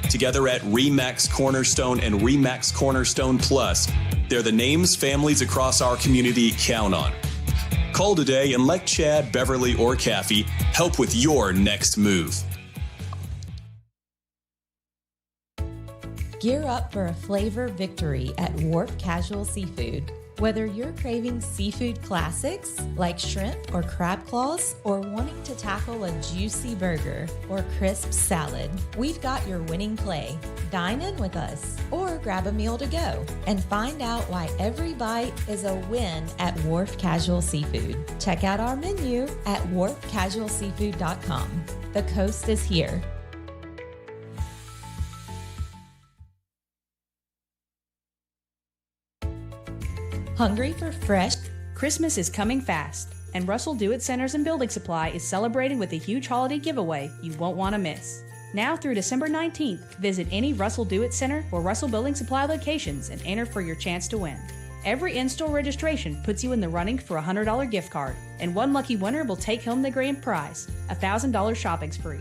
Together at RE/MAX Cornerstone and RE/MAX Cornerstone Plus, they're the names families across our community count on. Call today and let Chad, Beverly, or Kathy help with your next move. Gear up for a flavor victory at Wharf Casual Seafood. Whether you're craving seafood classics like shrimp or crab claws, or wanting to tackle a juicy burger or crisp salad, we've got your winning play. Dine in with us or grab a meal to go and find out why every bite is a win at Wharf Casual Seafood. Check out our menu at wharfcasualseafood.com. The coast is here. Hungry for fresh? Christmas is coming fast, and Russell Do It Centers and Building Supply is celebrating with a huge holiday giveaway you won't want to miss. Now through December 19th, visit any Russell Do It Center or Russell Building Supply locations and enter for your chance to win. Every in-store registration puts you in the running for a $100 gift card, and one lucky winner will take home the grand prize, a $1,000 shopping spree.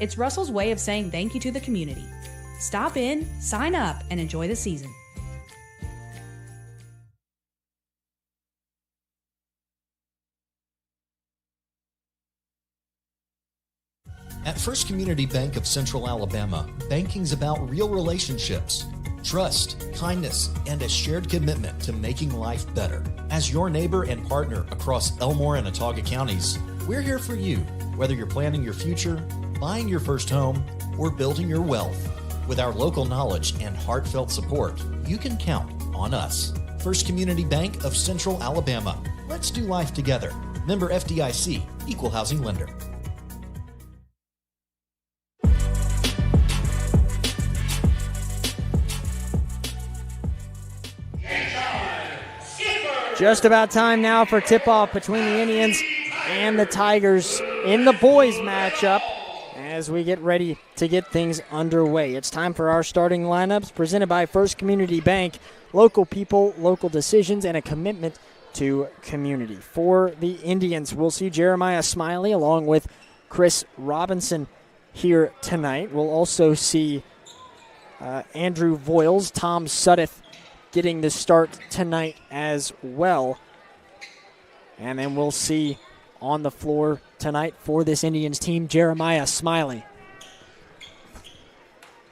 It's Russell's way of saying thank you to the community. Stop in, sign up, and enjoy the season. At First Community Bank of Central Alabama, banking's about real relationships, trust, kindness, and a shared commitment to making life better. As your neighbor and partner across Elmore and Autauga counties, we're here for you, whether you're planning your future, buying your first home, or building your wealth. With our local knowledge and heartfelt support, you can count on us. First Community Bank of Central Alabama. Let's do life together. Member FDIC, Equal Housing Lender. Just about time now for tip-off between the Indians and the Tigers in the boys matchup as we get ready to get things underway. It's time for our starting lineups presented by First Community Bank. Local people, local decisions, and a commitment to community. For the Indians, we'll see Jeremiah Smiley along with Chris Robinson here tonight. We'll also see Andrew Voiles, Tom Suddeth getting the start tonight as well. And then we'll see on the floor tonight for this Indians team, Jeremiah Smiley.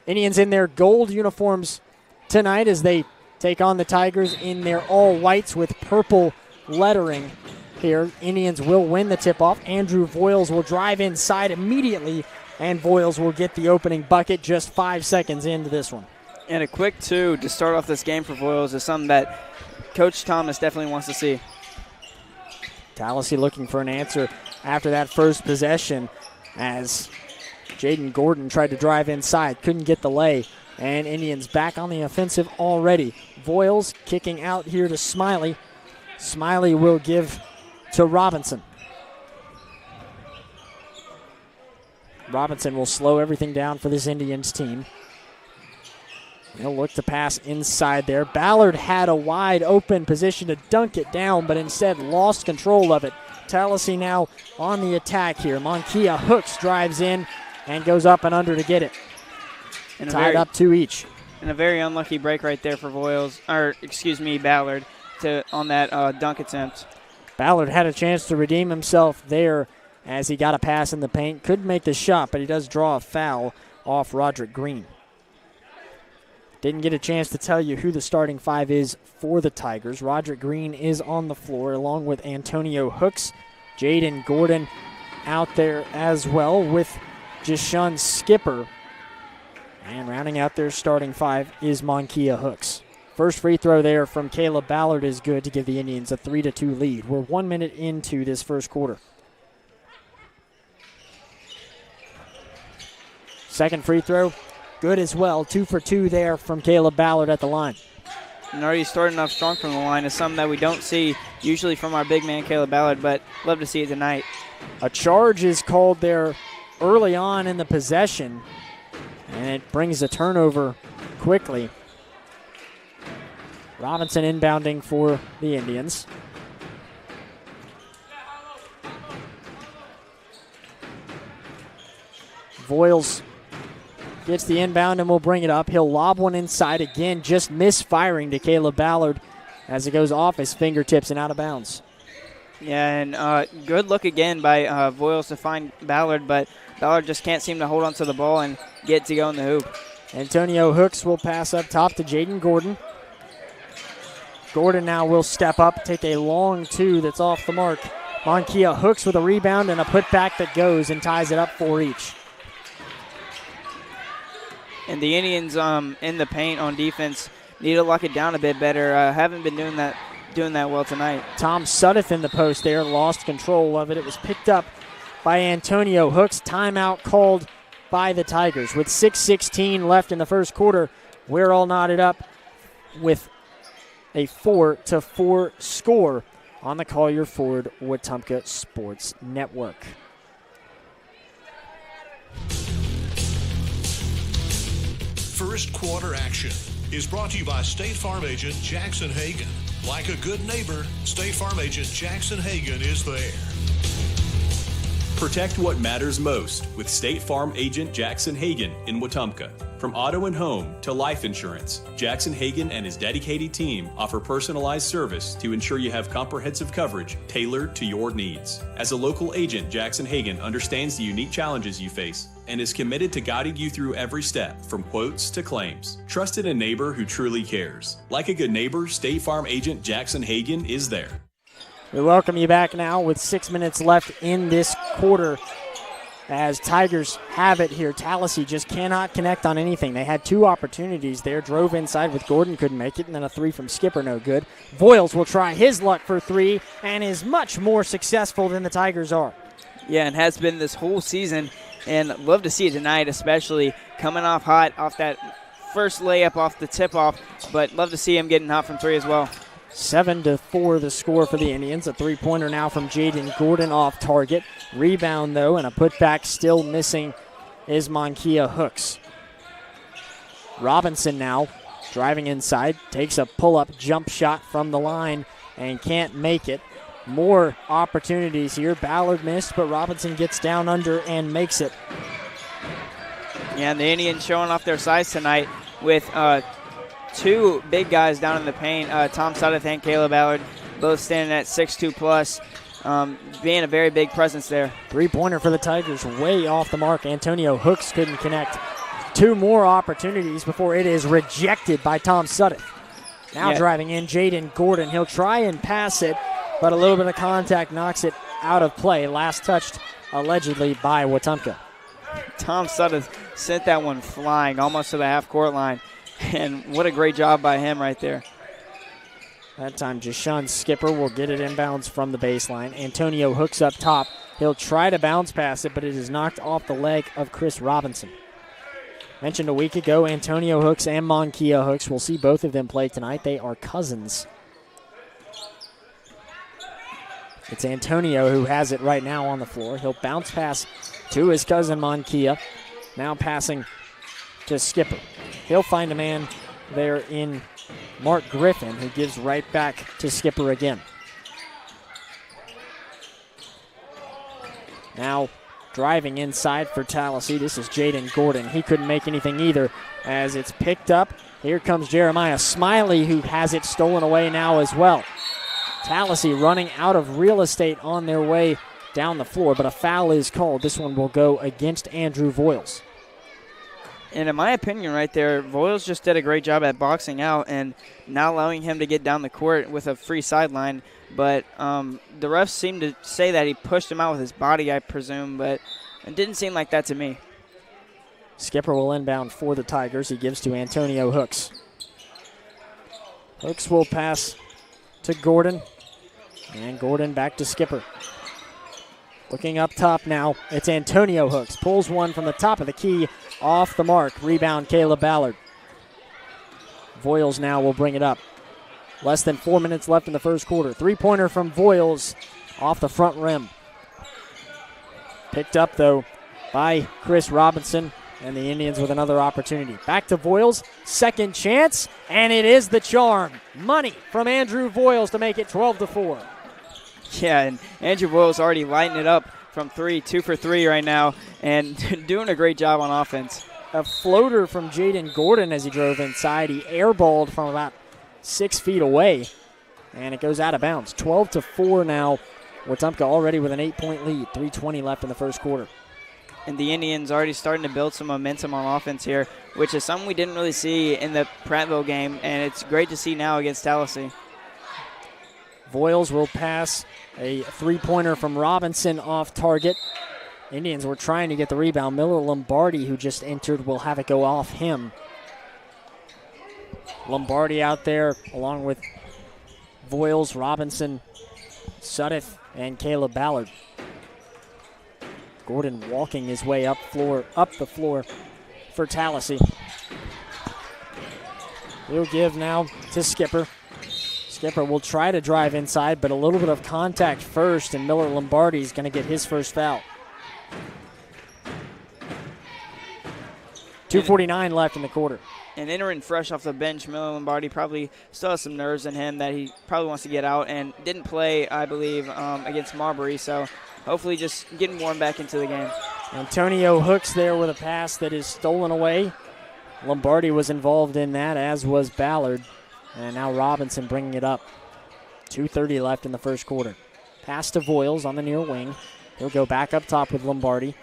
Indians in their gold uniforms tonight as they take on the Tigers in their all whites with purple lettering here. Indians will win the tip-off. Andrew Voiles will drive inside immediately, and Voiles will get the opening bucket just 5 seconds into this one. And a quick two to start off this game for Voiles is something that Coach Thomas definitely wants to see. Tallassee looking for an answer after that first possession as Jaden Gordon tried to drive inside, couldn't get the lay, and Indians back on the offensive already. Voiles kicking out here to Smiley. Smiley will give to Robinson. Robinson will slow everything down for this Indians team. He'll look to pass inside there. Ballard had a wide open position to dunk it down, but instead lost control of it. Tallassee now on the attack here. Monkia Hooks drives in and goes up and under to get it. And tied up 2 each. And a very unlucky break right there for Ballard on that dunk attempt. Ballard had a chance to redeem himself there as he got a pass in the paint. Couldn't make the shot, but he does draw a foul off Roderick Green. Didn't get a chance to tell you who the starting five is for the Tigers. Roderick Green is on the floor along with Antonio Hooks. Jaden Gordon out there as well with Jashun Skipper. And rounding out their starting five is Monkia Hooks. First free throw there from Caleb Ballard is good to give the Indians a 3-2 lead. We're 1 minute into this first quarter. Second free throw, good as well. 2 for 2 there from Caleb Ballard at the line. And already starting off strong from the line is something that we don't see usually from our big man Caleb Ballard, but love to see it tonight. A charge is called there early on in the possession, and it brings a turnover quickly. Robinson inbounding for the Indians. Voiles gets the inbound and will bring it up. He'll lob one inside again, just misfiring to Caleb Ballard as it goes off his fingertips and out of bounds. Yeah, and good look again by Voiles to find Ballard, but Ballard just can't seem to hold onto the ball and get to go in the hoop. Antonio Hooks will pass up top to Jaden Gordon. Gordon now will step up, take a long two that's off the mark. Monkia Hooks with a rebound and a putback that goes and ties it up 4 each. And the Indians in the paint on defense need to lock it down a bit better. Haven't been doing that well tonight. Tom Suddeth in the post there, lost control of it. It was picked up by Antonio Hooks. Timeout called by the Tigers. With 6:16 left in the first quarter, we're all knotted up with a 4-4 score on the Collier Ford Wetumpka Sports Network. First quarter action is brought to you by State Farm agent Jackson Hagan. Like a good neighbor, State Farm agent Jackson Hagan is there. Protect what matters most with State Farm agent Jackson Hagan in Wetumpka. From auto and home to life insurance, Jackson Hagan and his dedicated team offer personalized service to ensure you have comprehensive coverage tailored to your needs. As a local agent, Jackson Hagan understands the unique challenges you face and is committed to guiding you through every step, from quotes to claims. Trusted a neighbor who truly cares. Like a good neighbor, State Farm agent Jackson Hagan is there. We welcome you back now with 6 minutes left in this quarter as Tigers have it here. Tallassee just cannot connect on anything. They had 2 opportunities there. Drove inside with Gordon, couldn't make it, and then a 3 from Skipper, no good. Voiles will try his luck for 3 and is much more successful than the Tigers are. Yeah, and has been this whole season, and love to see it tonight, especially coming off hot off that first layup off the tip-off, but love to see him getting hot from 3 as well. 7-4 the score for the Indians. A 3-pointer now from Jaden Gordon off target. Rebound, though, and a putback still missing is Monkia Hooks. Robinson now driving inside, takes a pull-up jump shot from the line and can't make it. More opportunities here. Ballard missed, but Robinson gets down under and makes it. Yeah, and the Indians showing off their size tonight with 2 big guys down in the paint, Tom Suddeth and Caleb Ballard, both standing at 6'2 plus, being a very big presence there. 3-pointer for the Tigers, way off the mark. Antonio Hooks couldn't connect. 2 more opportunities before it is rejected by Tom Suddeth. Now driving in, Jaden Gordon. He'll try and pass it, but a little bit of contact knocks it out of play. Last touched allegedly by Wetumpka. Tom Suddeth sent that one flying almost to the half-court line. And what a great job by him right there. That time, Jashawn Skipper will get it inbounds from the baseline. Antonio Hooks up top. He'll try to bounce pass it, but it is knocked off the leg of Chris Robinson. Mentioned a week ago, Antonio Hooks and Monkia Hooks. We'll see both of them play tonight. They are cousins. It's Antonio who has it right now on the floor. He'll bounce pass to his cousin Monkia. Now passing to Skipper. He'll find a man there in Mark Griffin, who gives right back to Skipper again. Now driving inside for Tallassee. This is Jaden Gordon. He couldn't make anything either as it's picked up. Here comes Jeremiah Smiley, who has it stolen away now as well. Tallassee running out of real estate on their way down the floor, but a foul is called. This one will go against Andrew Voiles. And in my opinion right there, Voiles just did a great job at boxing out and not allowing him to get down the court with a free sideline. But the refs seem to say that he pushed him out with his body, I presume, but it didn't seem like that to me. Skipper will inbound for the Tigers. He gives to Antonio Hooks. Hooks will pass to Gordon, and Gordon back to Skipper. Looking up top now, it's Antonio Hooks. Pulls one from the top of the key, off the mark. Rebound, Caleb Ballard. Voiles now will bring it up. Less than 4 minutes left in the first quarter. 3-pointer from Voiles off the front rim. Picked up, though, by Chris Robinson, and the Indians with another opportunity. Back to Voiles, second chance, and it is the charm. Money from Andrew Voiles to make it 12-4. Yeah, and Andrew Voiles already lighting it up from 3, 2 for 3 right now, and doing a great job on offense. A floater from Jaden Gordon as he drove inside. He airballed from about 6 feet away, and it goes out of bounds. 12-4 now. Wetumpka already with an 8-point lead. 3:20 left in the first quarter. And the Indians already starting to build some momentum on offense here, which is something we didn't really see in the Prattville game, and it's great to see now against Tallassee. Voiles will pass a three-pointer from Robinson off target. Indians were trying to get the rebound. Miller Lombardi, who just entered, will have it go off him. Lombardi out there along with Voiles, Robinson, Suddiff, and Caleb Ballard. Gordon walking his way up the floor for Tallassee. He'll give now to Skipper. Skipper will try to drive inside, but a little bit of contact first, and Miller Lombardi is going to get his first foul. 2:49 left in the quarter. And entering fresh off the bench, Miller Lombardi probably still has some nerves in him that he probably wants to get out, and didn't play, I believe, against Marbury, so hopefully just getting warm back into the game. Antonio Hooks there with a pass that is stolen away. Lombardi was involved in that, as was Ballard. And now Robinson bringing it up. 2:30 left in the first quarter. Pass to Voiles on the near wing. He'll go back up top with Lombardi.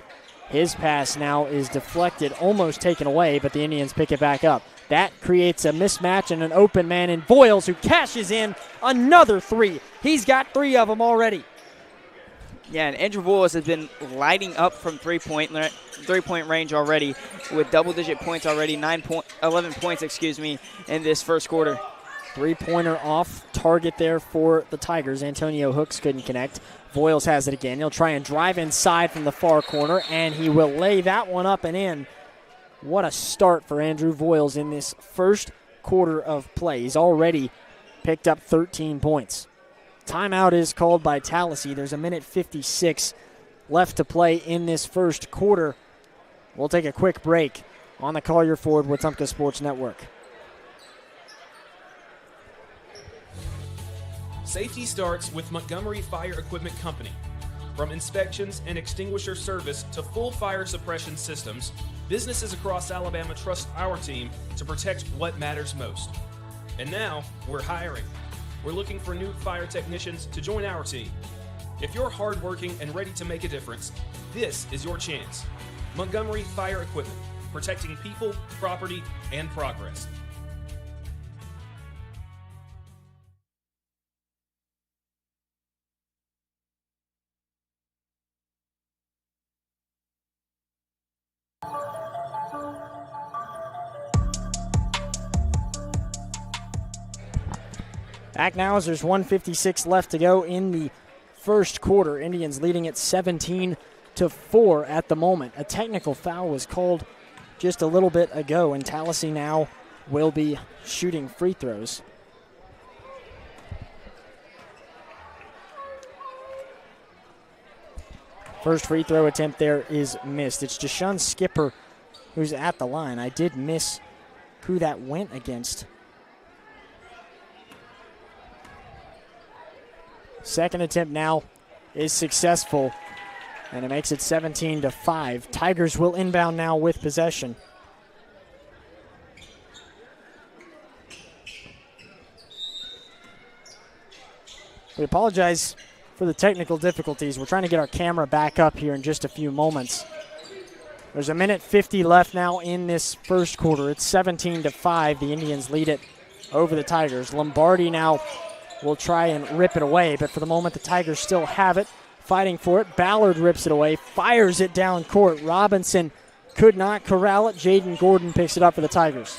His pass now is deflected, almost taken away, but the Indians pick it back up. That creates a mismatch and an open man in Voiles, who cashes in another three. He's got 3 of them already. Yeah, and Andrew Voiles has been lighting up from three-point range already with double-digit points already, 11 points, in this first quarter. Three-pointer off target there for the Tigers. Antonio Hooks couldn't connect. Voiles has it again. He'll try and drive inside from the far corner, and he will lay that one up and in. What a start for Andrew Voiles in this first quarter of play. He's already picked up 13 points. Timeout is called by Tallassee. There's 1:56 left to play in this first quarter. We'll take a quick break on the Collier Ford Wetumpka Sports Network. Safety starts with Montgomery Fire Equipment Company. From inspections and extinguisher service to full fire suppression systems, businesses across Alabama trust our team to protect what matters most. And now, we're hiring. We're looking for new fire technicians to join our team. If you're hardworking and ready to make a difference, this is your chance. Montgomery Fire Equipment, protecting people, property, and progress. Back now as there's 1:56 left to go in the first quarter. Indians leading it 17-4 at the moment. A technical foul was called just a little bit ago, and Tallassee now will be shooting free throws. First free throw attempt there is missed. It's Deshaun Skipper who's at the line. I did miss who that went against. Second attempt now is successful, and it makes it 17-5. Tigers will inbound now with possession. We apologize for the technical difficulties. We're trying to get our camera back up here in just a few moments. There's 1:50 left now in this first quarter. It's 17-5. The Indians lead it over the Tigers. Lombardi now will try and rip it away, but for the moment the Tigers still have it, fighting for it. Ballard rips it away, fires it down court. Robinson could not corral it. Jaden Gordon picks it up for the Tigers.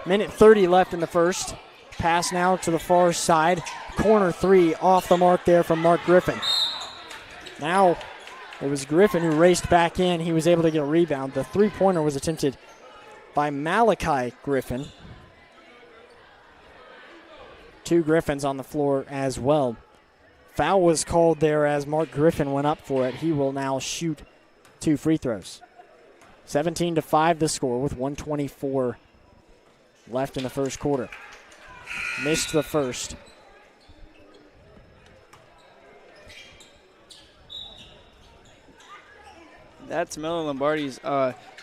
1:30 left in the first. Pass now to the far side. Corner three off the mark there from Mark Griffin. Now it was Griffin who raced back in. He was able to get a rebound. The three-pointer was attempted by Malachi Griffin. 2 Griffins on the floor as well. Foul was called there as Mark Griffin went up for it. He will now shoot 2 free throws. 17-5 the score with 1:24 left in the first quarter. Missed the first. That's Miller Lombardi's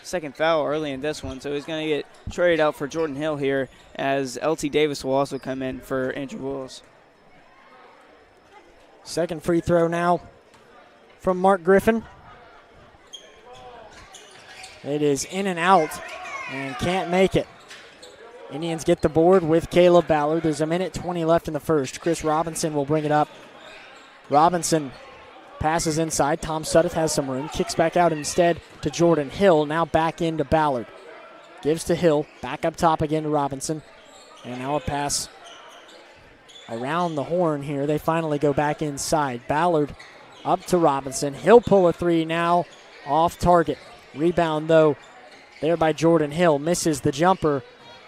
second foul early in this one, so he's going to get traded out for Jordan Hill here, as LT Davis will also come in for Andrew Wills. Second free throw now from Mark Griffin. It is in and out and can't make it. Indians get the board with Caleb Ballard. There's 1:20 left in the first. Chris Robinson will bring it up. Robinson passes inside. Tom Suddeth has some room. Kicks back out instead to Jordan Hill. Now back into Ballard. Gives to Hill. Back up top again to Robinson. And now a pass around the horn here. They finally go back inside. Ballard up to Robinson. He'll pull a three now off target. Rebound, though, there by Jordan Hill. Misses the jumper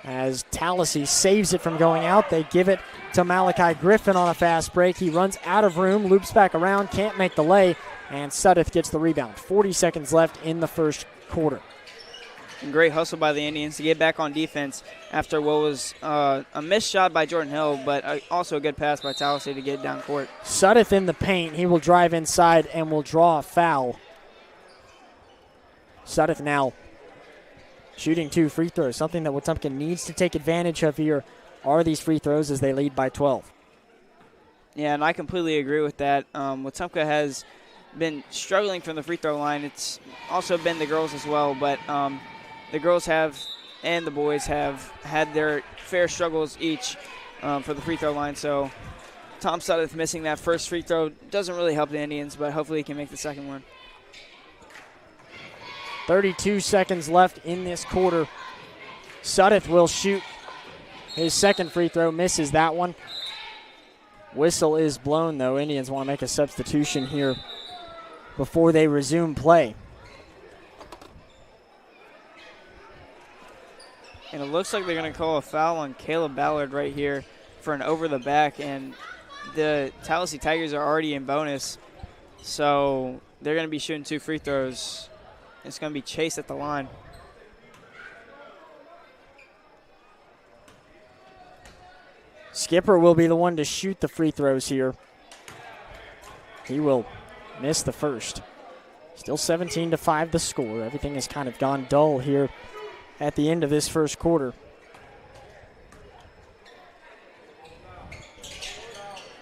as Tallassee saves it from going out. They give it to Malachi Griffin on a fast break. He runs out of room, loops back around, can't make the lay, and Suddeth gets the rebound. 40 seconds left in the first quarter. And great hustle by the Indians to get back on defense after what was a missed shot by Jordan Hill, but also a good pass by Tallassee to get down court. Suddeth in the paint. He will drive inside and will draw a foul. Suddeth now shooting 2 free throws. Something that Wetumpka needs to take advantage of here are these free throws as they lead by 12. Yeah, and I completely agree with that. Wetumpka has been struggling from the free throw line. It's also been the girls as well, but the girls have and the boys have had their fair struggles each for the free throw line. So Tom Suddeth missing that first free throw doesn't really help the Indians, but hopefully he can make the second one. 32 seconds left in this quarter. Suddeth will shoot his second free throw, misses that one. Whistle is blown, though. Indians want to make a substitution here before they resume play. And it looks like they're going to call a foul on Caleb Ballard right here for an over the back, and the Tallassee Tigers are already in bonus, so they're going to be shooting 2 free throws. It's going to be Chase at the line. Skipper will be the one to shoot the free throws here. He will miss the first. Still 17-5 the score. Everything has kind of gone dull here at the end of this first quarter.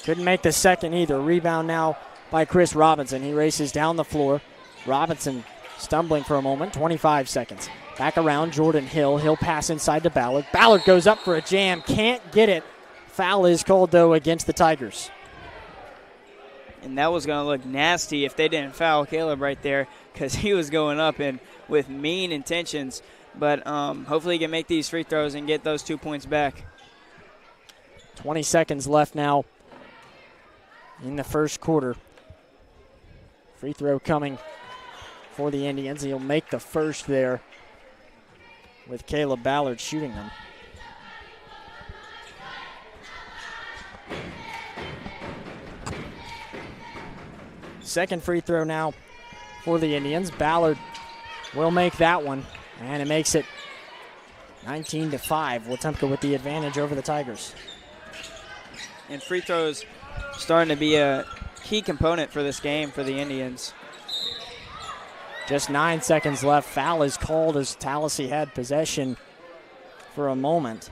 Couldn't make the second either. Rebound now by Chris Robinson. He races down the floor. Robinson stumbling for a moment, 25 seconds. Back around, Jordan Hill. He'll pass inside to Ballard. Ballard goes up for a jam, can't get it. Foul is called, though, against the Tigers. And that was going to look nasty if they didn't foul Caleb right there, because he was going up and with mean intentions. But hopefully he can make these free throws and get those 2 points back. 20 seconds left now in the first quarter. Free throw coming for the Indians. He'll make the first there with Caleb Ballard shooting them. Second free throw now for the Indians. Ballard will make that one, and it makes it 19-5. Wetumpka with the advantage over the Tigers. And free throws starting to be a key component for this game for the Indians. Just 9 seconds left. Foul is called as Tallassee had possession for a moment.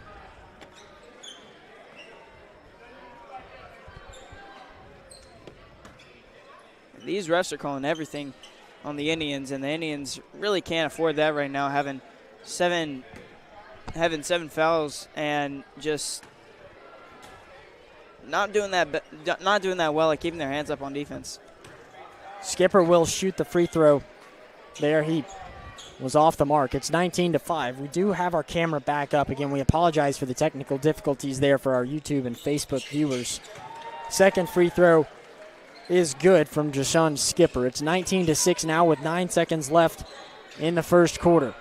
These refs are calling everything on the Indians, and the Indians really can't afford that right now, having seven fouls and just not doing that well at keeping their hands up on defense. Skipper will shoot the free throw. There he was off the mark. It's 19-5. We do have our camera back up again. We apologize for the technical difficulties there for our YouTube and Facebook viewers. Second free throw is good from Jashawn Skipper. It's 19-6 now with 9 seconds left in the first quarter.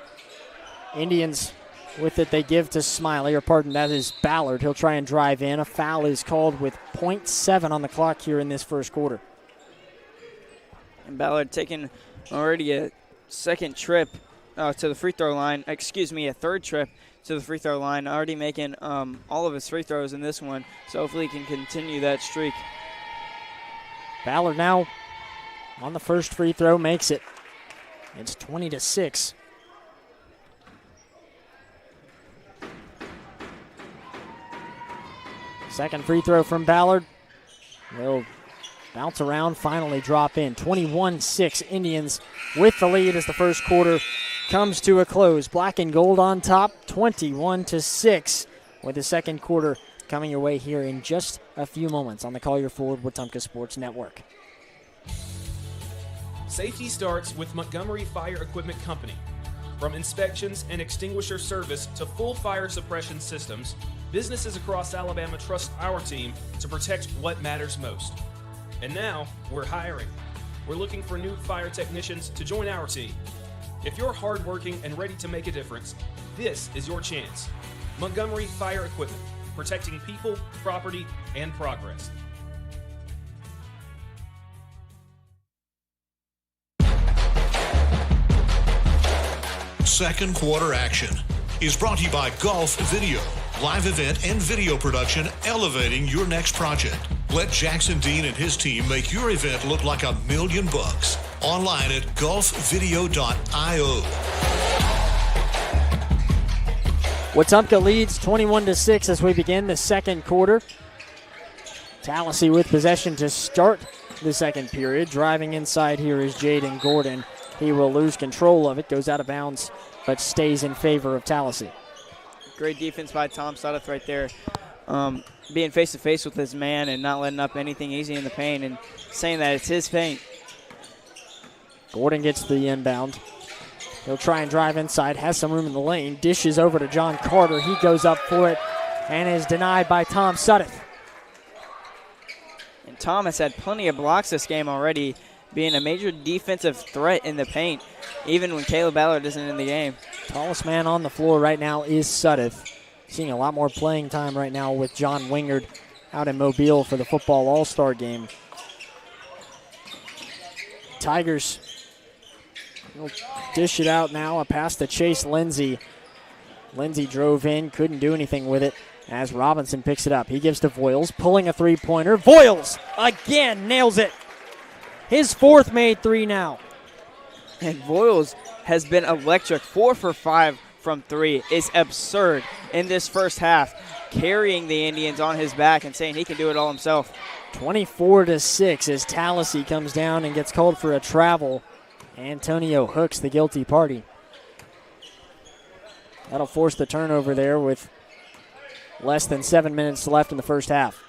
Indians with it, they give to Smiley, or pardon, that is Ballard. He'll try and drive in. A foul is called with 0.7 on the clock here in this first quarter. And Ballard taking already a second trip to the free throw line. Excuse me, a third trip to the free throw line. Already making all of his free throws in this one. So hopefully he can continue that streak. Ballard now on the first free throw makes it. It's 20-6. Second free throw from Ballard. Will bounce around, finally drop in. 21-6 Indians with the lead as the first quarter comes to a close. Black and gold on top, 21-6, with the second quarter coming your way here in just a few moments on the Collier Ford Wetumpka Sports Network. Safety starts with Montgomery Fire Equipment Company. From inspections and extinguisher service to full fire suppression systems, businesses across Alabama trust our team to protect what matters most. And now, we're hiring. We're looking for new fire technicians to join our team. If you're hardworking and ready to make a difference, this is your chance. Montgomery Fire Equipment, protecting people, property, and progress. Second quarter action is brought to you by Golf Video, live event and video production elevating your next project. Let Jackson Dean and his team make your event look like $1 million. Online at golfvideo.io. Wetumpka leads 21-6 as we begin the second quarter. Tallassee with possession to start the second period. Driving inside here is Jaden Gordon. He will lose control of it, goes out of bounds, but stays in favor of Tallassee. Great defense by Tom Sudduth right there. Being face-to-face with his man and not letting up anything easy in the paint and saying that it's his paint. Gordon gets the inbound. He'll try and drive inside, has some room in the lane, dishes over to John Carter. He goes up for it and is denied by Tom Sudduth. And Tom has had plenty of blocks this game already, being a major defensive threat in the paint, even when Caleb Ballard isn't in the game. Tallest man on the floor right now is Sudduth. Seeing a lot more playing time right now with John Wingard out in Mobile for the football all-star game. Tigers will dish it out now, a pass to Chase Lindsey. Lindsey drove in, couldn't do anything with it as Robinson picks it up. He gives to Voiles, pulling a three-pointer. Voiles again nails it. His fourth made three now. And Voiles has been electric. 4 for 5 from three is absurd in this first half, carrying the Indians on his back and saying he can do it all himself. 24-6 as Tallassee comes down and gets called for a travel. Antonio Hooks the guilty party. That'll force the turnover there with less than 7 minutes left in the first half.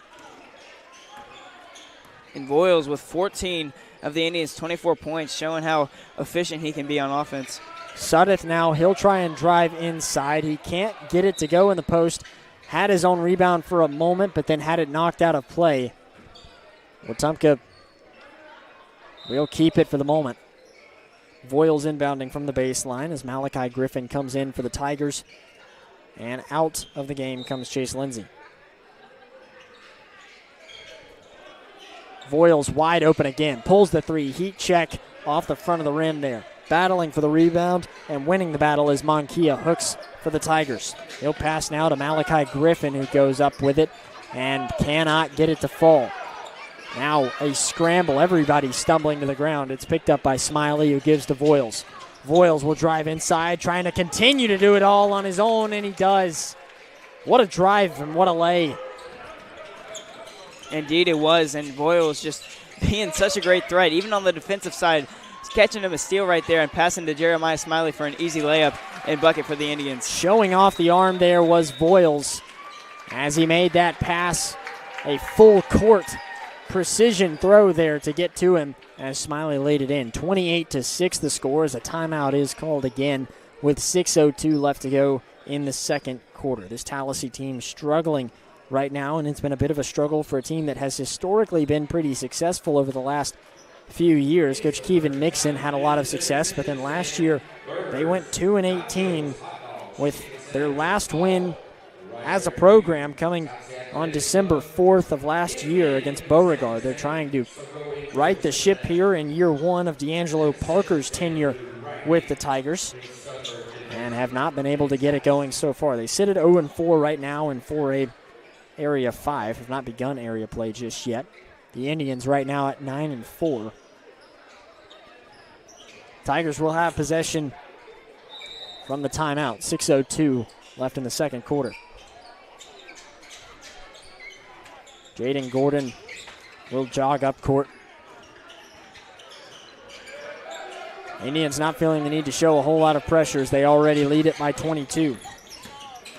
And Voiles with 14 of the Indians' 24 points, showing how efficient he can be on offense. Sudduth now, he'll try and drive inside. He can't get it to go in the post. Had his own rebound for a moment, but then had it knocked out of play. Wetumpka will keep it for the moment. Voiles inbounding from the baseline as Malachi Griffin comes in for the Tigers. And out of the game comes Chase Lindsey. Voiles wide open again. Pulls the three. Heat check off the front of the rim there. Battling for the rebound and winning the battle is Monkia Hooks for the Tigers. He'll pass now to Malachi Griffin, who goes up with it and cannot get it to fall. Now a scramble. Everybody stumbling to the ground. It's picked up by Smiley, who gives to Voiles. Voiles will drive inside, trying to continue to do it all on his own, and he does. What a drive and what a lay. Indeed it was, and Voiles just being such a great threat, even on the defensive side. He's catching him a steal right there and passing to Jeremiah Smiley for an easy layup and bucket for the Indians. Showing off the arm there was Voiles as he made that pass. A full court precision throw there to get to him as Smiley laid it in. 28-6 the score as a timeout is called again with 6:02 left to go in the second quarter. This Tallassee team struggling right now, and it's been a bit of a struggle for a team that has historically been pretty successful over the last few years. Coach Kevin Nixon had a lot of success, but then last year they went 2-18 with their last win as a program coming on December 4th of last year against Beauregard. They're trying to right the ship here in year one of D'Angelo Parker's tenure with the Tigers and have not been able to get it going so far. They sit at 0-4 right now in 4A Area 5, have not begun area play just yet. The Indians right now at 9-4. Tigers will have possession from the timeout. 6:02 left in the second quarter. Jaden Gordon will jog up court. Indians not feeling the need to show a whole lot of pressure as they already lead it by 22.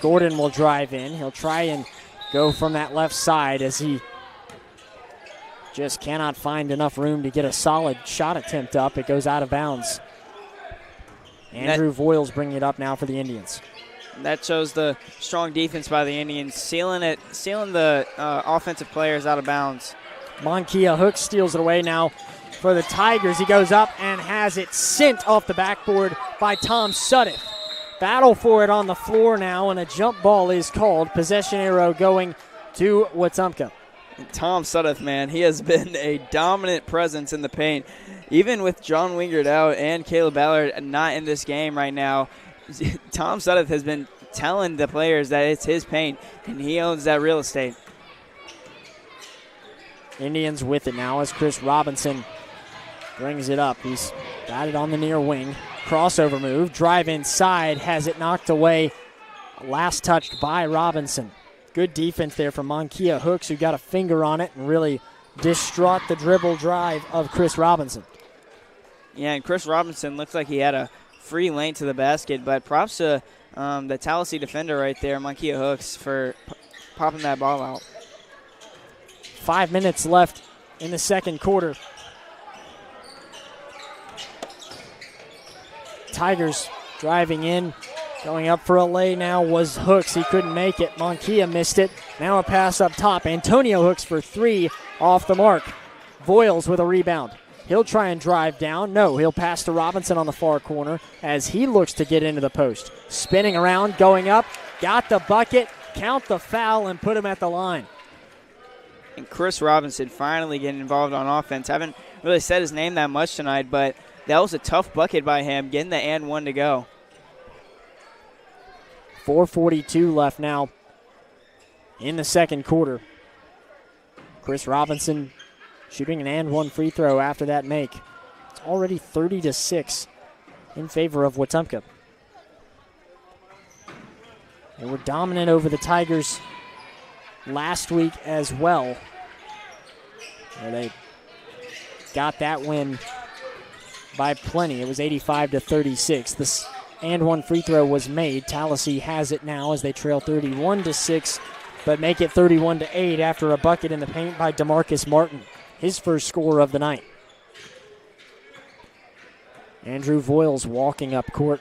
Gordon will drive in. He'll try and go from that left side as he just cannot find enough room to get a solid shot attempt up. It goes out of bounds. Andrew Voiles bringing it up now for the Indians. That shows the strong defense by the Indians, sealing the offensive players out of bounds. Monkia Hooks steals it away now for the Tigers. He goes up and has it sent off the backboard by Tom Sudduth. Battle for it on the floor now, and a jump ball is called. Possession arrow going to Wetumpka. Tom Sudduth, man, he has been a dominant presence in the paint. Even with John Wingard out and Caleb Ballard not in this game right now, Tom Sudduth has been telling the players that it's his paint, and he owns that real estate. Indians with it now as Chris Robinson brings it up. He's got it on the near wing. Crossover move, drive inside, has it knocked away. Last touched by Robinson. Good defense there from Monkia Hooks, who got a finger on it and really distraught the dribble drive of Chris Robinson. Yeah, and Chris Robinson looks like he had a free lane to the basket, but props to the Tallassee defender right there, Monkia Hooks, for popping that ball out. 5 minutes left in the second quarter. Tigers driving in. Going up for a lay now was Hooks. He couldn't make it. Monkia missed it. Now a pass up top. Antonio Hooks for three off the mark. Voiles with a rebound. He'll try and drive down. No, he'll pass to Robinson on the far corner as he looks to get into the post. Spinning around, going up. Got the bucket. Count the foul and put him at the line. And Chris Robinson finally getting involved on offense. Haven't really said his name that much tonight, but that was a tough bucket by him, getting the and one to go. 4:42 left now in the second quarter. Chris Robinson shooting an and one free throw after that make. It's already 30-6 in favor of Wetumpka. They were dominant over the Tigers last week as well, where they got that win by plenty. It was 85-36. This and one free throw was made. Tallassee has it now as they trail 31-6, but make it 31-8 after a bucket in the paint by DeMarcus Martin, his first score of the night. Andrew Voiles walking up court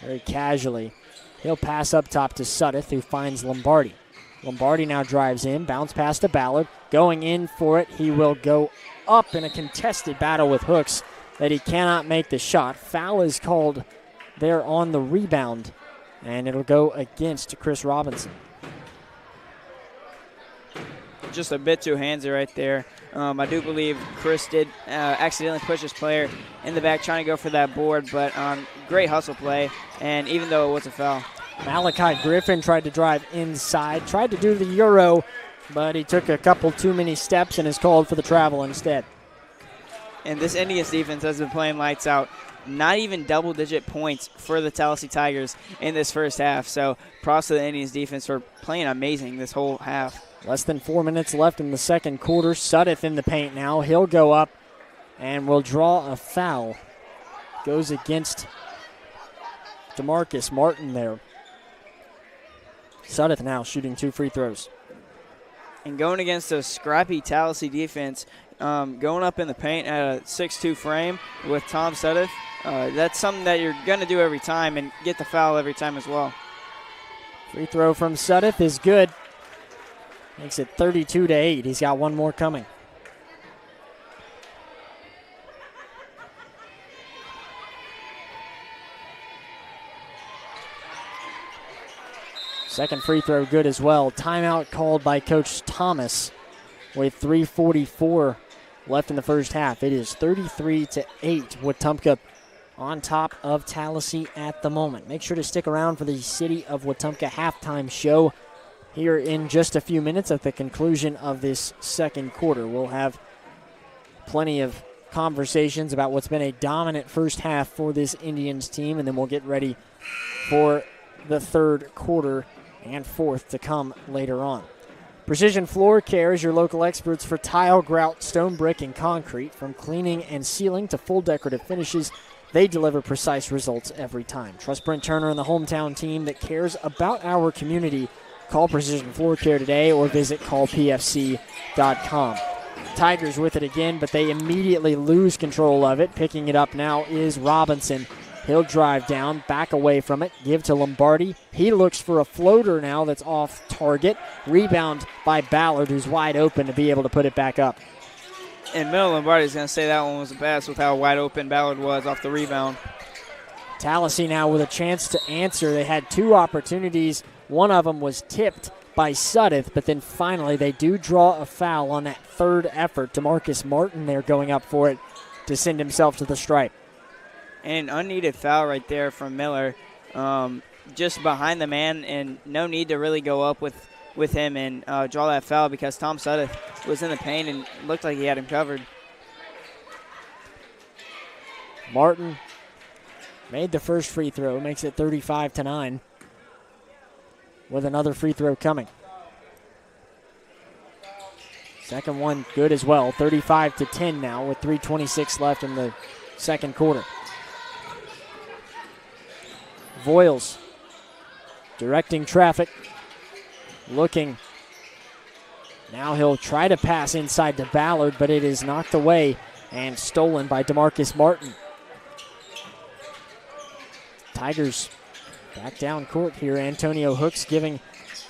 very casually. He'll pass up top to Sudduth, who finds Lombardi. Lombardi now drives in, bounce pass to Ballard. Going in for it, he will go up in a contested battle with Hooks that he cannot make the shot. Foul is called there on the rebound, and it'll go against Chris Robinson. Just a bit too handsy right there. I do believe Chris did accidentally push his player in the back trying to go for that board, but great hustle play, and even though it was a foul. Malachi Griffin tried to drive inside, tried to do the Euro, but he took a couple too many steps and is called for the travel instead. And this Indians defense has been playing lights out. Not even double-digit points for the Tallassee Tigers in this first half. So props to the Indians defense for playing amazing this whole half. Less than 4 minutes left in the second quarter. Sudduth in the paint now. He'll go up and will draw a foul. Goes against DeMarcus Martin there. Sudduth now shooting 2 free throws. And going against a scrappy Tallassee defense, going up in the paint at a 6'2 frame with Tom Sudduth, that's something that you're going to do every time and get the foul every time as well. Free throw from Sudduth is good. Makes it 32-8. He's got one more coming. Second free throw good as well. Timeout called by Coach Thomas with 3:44 left in the first half. It is 33-8. Wetumpka on top of Tallassee at the moment. Make sure to stick around for the City of Wetumpka halftime show here in just a few minutes at the conclusion of this second quarter. We'll have plenty of conversations about what's been a dominant first half for this Indians team, and then we'll get ready for the third quarter and fourth to come later on. Precision Floor Care is your local experts for tile, grout, stone, brick, and concrete. From cleaning and sealing to full decorative finishes, they deliver precise results every time. Trust Brent Turner and the hometown team that cares about our community. Call Precision Floor Care today or visit callpfc.com. Tigers with it again, but they immediately lose control of it. Picking it up now is Robinson. He'll drive down, back away from it, give to Lombardi. He looks for a floater now that's off target. Rebound by Ballard, who's wide open to be able to put it back up. And Mel Lombardi's going to say that one was a pass with how wide open Ballard was off the rebound. Tallassee now with a chance to answer. They had two opportunities. One of them was tipped by Suddeth, but then finally they do draw a foul on that third effort. DeMarcus Martin there going up for it to send himself to the stripe. And an unneeded foul right there from Miller, just behind the man, and no need to really go up with him and draw that foul because Tom Suddeth was in the paint and looked like he had him covered. Martin made the first free throw, makes it 35-9, with another free throw coming. Second one good as well, 35-10 now with 3:26 left in the second quarter. Voiles directing traffic, looking. Now he'll try to pass inside to Ballard, but it is knocked away and stolen by DeMarcus Martin. Tigers back down court here. Antonio Hooks giving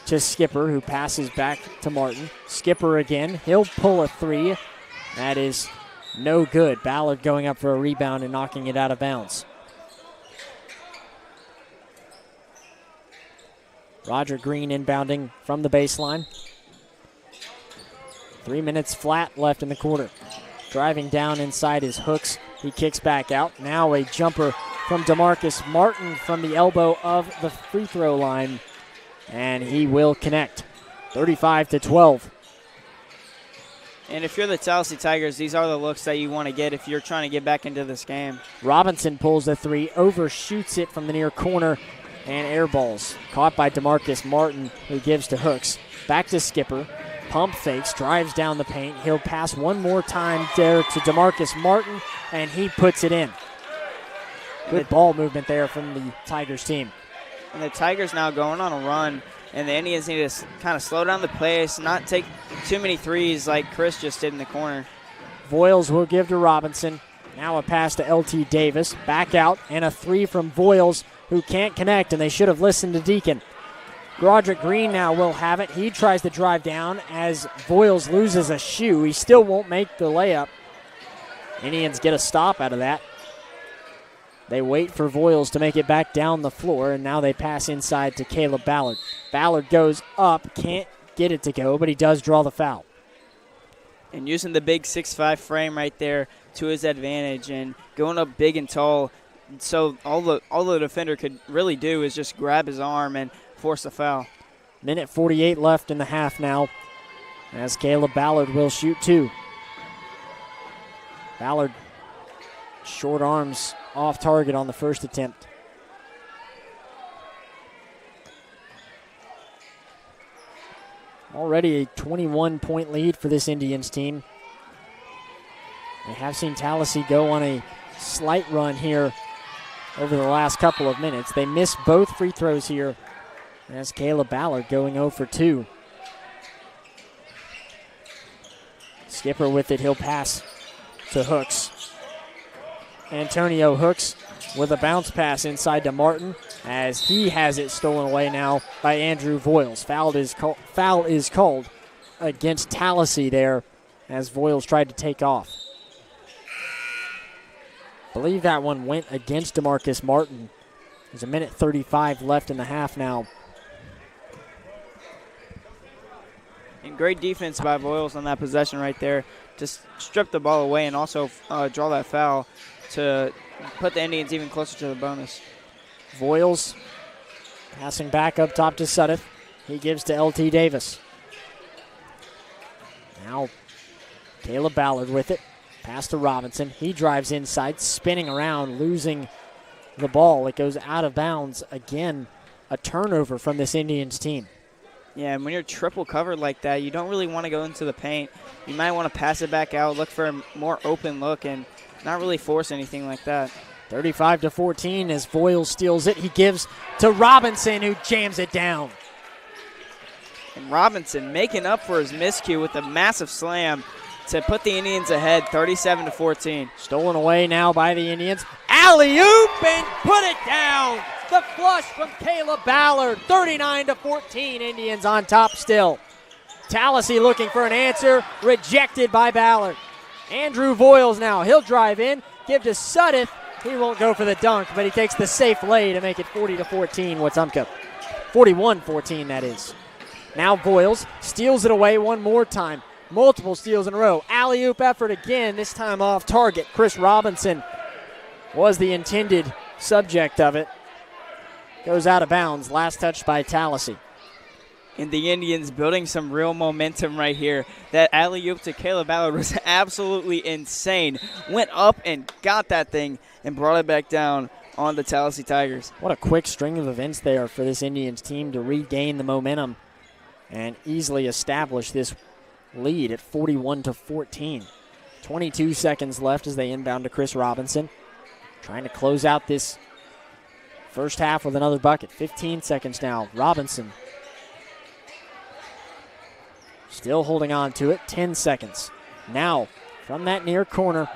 to Skipper, who passes back to Martin. Skipper again. He'll pull a three. That is no good. Ballard going up for a rebound and knocking it out of bounds. Roger Green inbounding from the baseline. 3 minutes flat left in the quarter. Driving down inside is Hooks. He kicks back out. Now a jumper from DeMarcus Martin from the elbow of the free throw line. And he will connect. 35-12. And if you're the Tallassee Tigers, these are the looks that you want to get if you're trying to get back into this game. Robinson pulls the three, overshoots it from the near corner, and airballs. Caught by DeMarcus Martin, who gives to Hooks. Back to Skipper. Pump fakes, drives down the paint. He'll pass one more time there to DeMarcus Martin, and he puts it in. Good ball movement there from the Tigers team. And the Tigers now going on a run, and the Indians need to kind of slow down the pace, not take too many threes like Chris just did in the corner. Voiles will give to Robinson. Now a pass to L.T. Davis. Back out, and a three from Voiles, who can't connect, and they should have listened to Deacon. Broderick Green now will have it. He tries to drive down as Voiles loses a shoe. He still won't make the layup. Indians get a stop out of that. They wait for Voiles to make it back down the floor, and now they pass inside to Caleb Ballard. Ballard goes up, can't get it to go, but he does draw the foul. And using the big 6'5" frame right there to his advantage and going up big and tall, so all the defender could really do is just grab his arm and force a foul. Minute 48 left in the half now, as Caleb Ballard will shoot two. Ballard, short arms off target on the first attempt. Already a 21-point lead for this Indians team. We have seen Tallassee go on a slight run here over the last couple of minutes. They missed both free throws here. That's Caleb Ballard going 0 for 2. Skipper with it. He'll pass to Hooks. Antonio Hooks with a bounce pass inside to Martin as he has it stolen away now by Andrew Voiles. Foul is called against Tallassee there as Voiles tried to take off. I believe that one went against DeMarcus Martin. There's a minute 35 left in the half now. And great defense by Voiles on that possession right there. Just strip the ball away and also draw that foul to put the Indians even closer to the bonus. Voiles passing back up top to Suddeth. He gives to L.T. Davis. Now Caleb Ballard with it. Pass to Robinson. He drives inside, spinning around, losing the ball. It goes out of bounds. Again, a turnover from this Indians team. Yeah, and when you're triple covered like that, you don't really want to go into the paint. You might want to pass it back out, look for a more open look, and not really force anything like that. 35-14 as Voiles steals it. He gives to Robinson, who jams it down. And Robinson making up for his miscue with a massive slam to put the Indians ahead 37-14. Stolen away now by the Indians. Alley-oop and put it down. The flush from Caleb Ballard. 39-14, Indians on top still. Tallassee looking for an answer. Rejected by Ballard. Andrew Voiles now. He'll drive in. Give to Suddeth. He won't go for the dunk, but he takes the safe lay to make it 40-14, Wetumpka. 41-14, that is. Now Voiles steals it away one more time. Multiple steals in a row. Alley-oop effort again, this time off target. Chris Robinson was the intended subject of it. Goes out of bounds. Last touch by Tallassee. And the Indians building some real momentum right here. That alley-oop to Caleb Ballard was absolutely insane. Went up and got that thing and brought it back down on the Tallassee Tigers. What a quick string of events there for this Indians team to regain the momentum and easily establish this lead at 41-14. 22 seconds left as they inbound to Chris Robinson. Trying to close out this first half with another bucket. 15 seconds now. Robinson still holding on to it. 10 seconds. Now, from that near corner,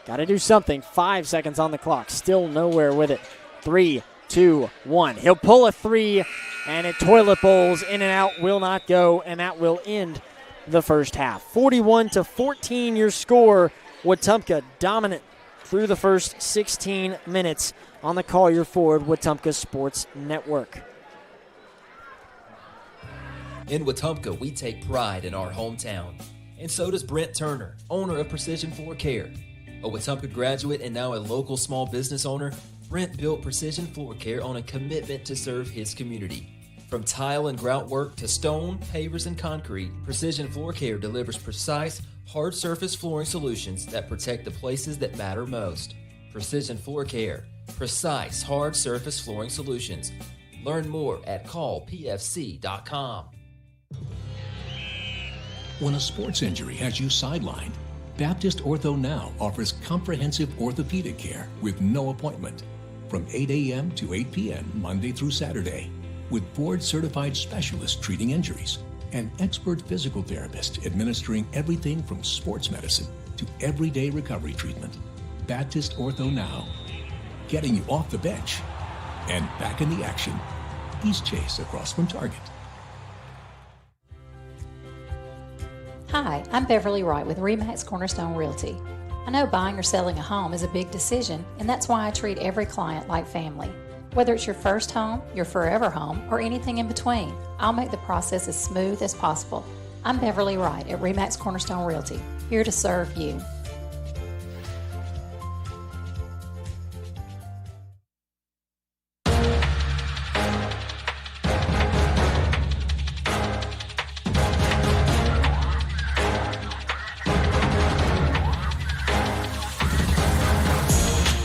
got to do something. 5 seconds on the clock. Still nowhere with it. 3, 2, 1. He'll pull a three, and it toilet bowls in and out. Will not go, and that will end the first half. 41-14 your score. Wetumpka dominant through the first 16 minutes on the Collier Ford Wetumpka Sports Network. In Wetumpka, we take pride in our hometown. And so does Brent Turner, owner of Precision Floor Care. A Wetumpka graduate and now a local small business owner, Brent built Precision Floor Care on a commitment to serve his community. From tile and grout work to stone, pavers, and concrete, Precision Floor Care delivers precise, hard surface flooring solutions that protect the places that matter most. Precision Floor Care. Precise, hard surface flooring solutions. Learn more at callpfc.com. When a sports injury has you sidelined, Baptist Ortho Now offers comprehensive orthopedic care with no appointment from 8 a.m. to 8 p.m. Monday through Saturday, with board-certified specialists treating injuries and expert physical therapists administering everything from sports medicine to everyday recovery treatment. Baptist Ortho Now, getting you off the bench and back in the action. East Chase across from Target. Hi, I'm Beverly Wright with RE/MAX Cornerstone Realty. I know buying or selling a home is a big decision, and that's why I treat every client like family. Whether it's your first home, your forever home, or anything in between, I'll make the process as smooth as possible. I'm Beverly Wright at RE/MAX Cornerstone Realty, here to serve you.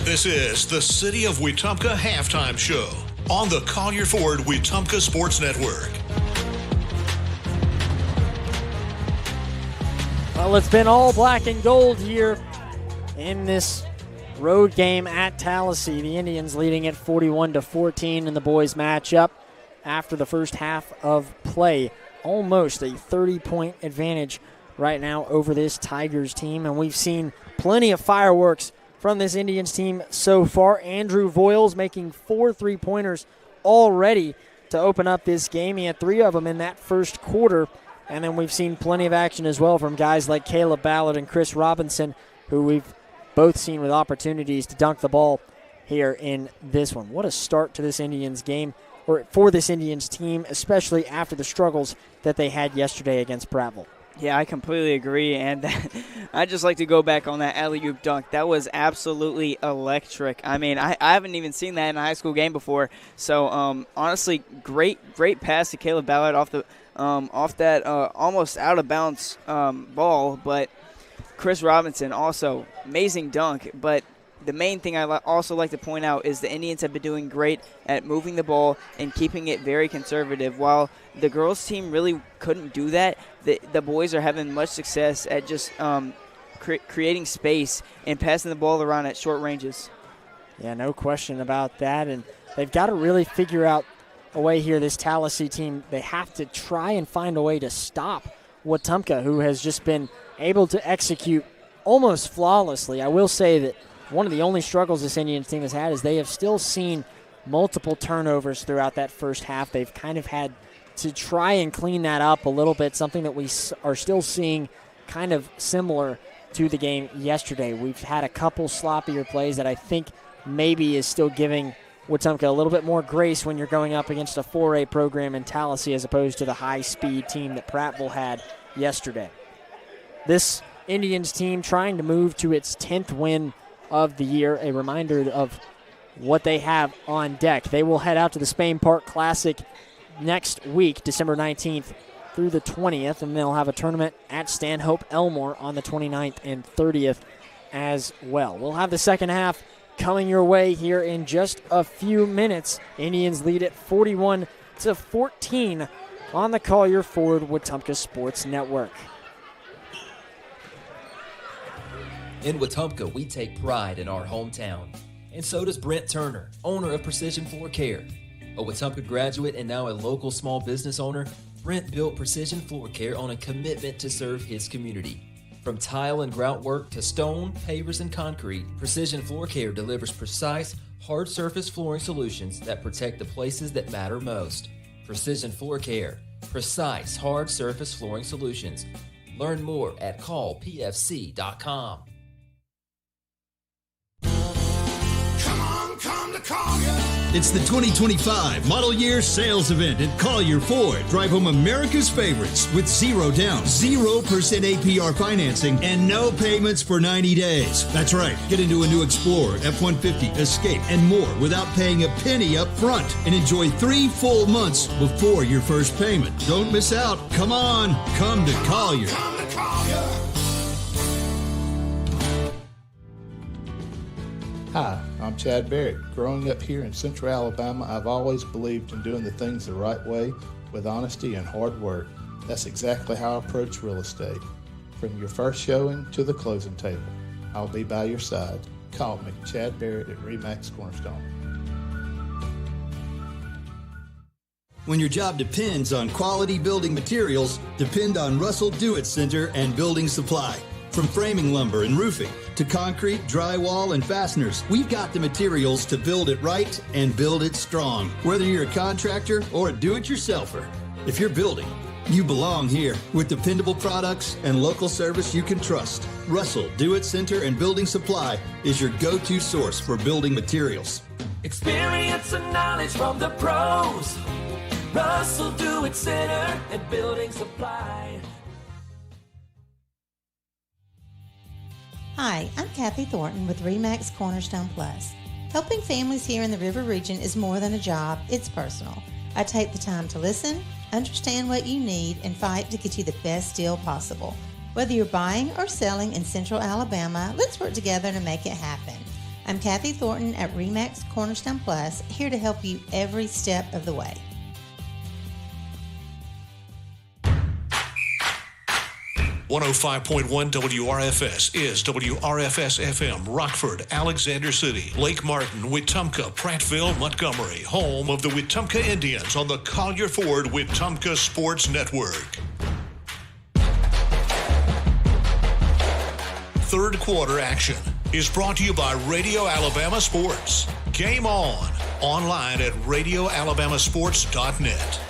This is the City of Wetumpka Halftime Show on the Collier Ford Wetumpka Sports Network. Well, it's been all black and gold here in this road game at Tallassee. The Indians leading at 41-14 in the boys matchup after the first half of play. Almost a 30-point advantage right now over this Tigers team, and we've seen plenty of fireworks from this Indians team so far. Andrew Voiles making 4 3-pointers already to open up this game. He had 3 of them in that first quarter. And then we've seen plenty of action as well from guys like Caleb Ballard and Chris Robinson, who we've both seen with opportunities to dunk the ball here in this one. What a start to this Indians game, or for this Indians team, especially after the struggles that they had yesterday against Prattville. Yeah, I completely agree, and I'd just like to go back on that alley-oop dunk. That was absolutely electric. I mean, I haven't even seen that in a high school game before. So, honestly, great pass to Caleb Ballard off that almost out-of-bounds ball. But Chris Robinson also, amazing dunk, but the main thing I also like to point out is the Indians have been doing great at moving the ball and keeping it very conservative. While the girls' team really couldn't do that, the boys are having much success at just creating space and passing the ball around at short ranges. Yeah, no question about that. And they've got to really figure out a way here, this Tallassee team. They have to try and find a way to stop Wetumpka, who has just been able to execute almost flawlessly. I will say that one of the only struggles this Indians team has had is they have still seen multiple turnovers throughout that first half. They've kind of had to try and clean that up a little bit, something that we are still seeing kind of similar to the game yesterday. We've had a couple sloppier plays that I think maybe is still giving Wetumpka a little bit more grace when you're going up against a 4A program in Tallassee as opposed to the high-speed team that Prattville had yesterday. This Indians team trying to move to its 10th win of the year. A reminder of what they have on deck. They will head out to the Spain Park Classic next week, December 19th through the 20th, and they'll have a tournament at Stanhope Elmore on the 29th and 30th as well. We'll have the second half coming your way here in just a few minutes. Indians lead at 41-14 on the Collier Ford Wetumpka Sports Network. In Wetumpka, we take pride in our hometown. And so does Brent Turner, owner of Precision Floor Care. A Wetumpka graduate and now a local small business owner, Brent built Precision Floor Care on a commitment to serve his community. From tile and grout work to stone, pavers, and concrete, Precision Floor Care delivers precise, hard surface flooring solutions that protect the places that matter most. Precision Floor Care. Precise, hard surface flooring solutions. Learn more at callpfc.com. Come to Collier. It's the 2025 Model Year Sales Event at Collier Ford. Drive home America's favorites with zero down, 0% APR financing, and no payments for 90 days. That's right. Get into a new Explorer, F-150, Escape, and more without paying a penny up front. And enjoy 3 full months before your first payment. Don't miss out. Come on. Come to Collier. Come to Collier. Hi, I'm Chad Barrett. Growing up here in Central Alabama, I've always believed in doing the things the right way with honesty and hard work. That's exactly how I approach real estate. From your first showing to the closing table, I'll be by your side. Call me, Chad Barrett at RE/MAX Cornerstone. When your job depends on quality building materials, depend on Russell Do-It Center and Building Supply. From framing lumber and roofing to concrete, drywall, and fasteners, we've got the materials to build it right and build it strong. Whether you're a contractor or a do-it-yourselfer, if you're building, you belong here with dependable products and local service you can trust. Russell Do-It Center and Building Supply is your go-to source for building materials. Experience and knowledge from the pros. Russell Do-It Center and Building Supply. Hi, I'm Kathy Thornton with RE/MAX Cornerstone Plus. Helping families here in the River Region is more than a job, it's personal. I take the time to listen, understand what you need, and fight to get you the best deal possible. Whether you're buying or selling in Central Alabama, let's work together to make it happen. I'm Kathy Thornton at RE/MAX Cornerstone Plus, here to help you every step of the way. .105.1 WRFS is WRFS-FM, Rockford, Alexander City, Lake Martin, Wetumpka, Prattville, Montgomery, home of the Wetumpka Indians on the Collier Ford Wetumpka Sports Network. Third quarter action is brought to you by Radio Alabama Sports. Game on, online at radioalabamasports.net.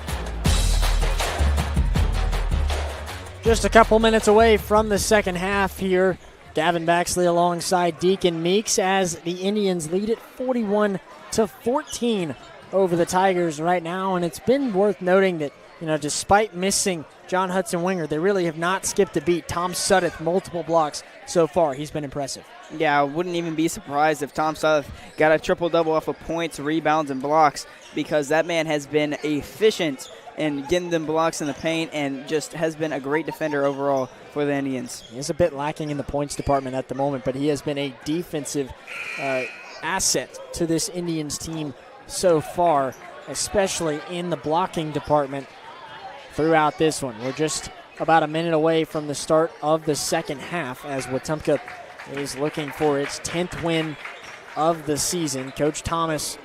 Just a couple minutes away from the second half here. Gavin Baxley alongside Deacon Meeks as the Indians lead it 41-14 over the Tigers right now. And it's been worth noting that, despite missing John Hudson-Winger, they really have not skipped a beat. Tom Suddeth, multiple blocks so far. He's been impressive. Yeah, I wouldn't even be surprised if Tom Suddeth got a triple-double off of points, rebounds, and blocks, because that man has been efficient and getting them blocks in the paint, and just has been a great defender overall for the Indians. He is a bit lacking in the points department at the moment, but he has been a defensive asset to this Indians team so far, especially in the blocking department throughout this one. We're just about a minute away from the start of the second half as Wetumpka is looking for its 10th win of the season. Coach Thomas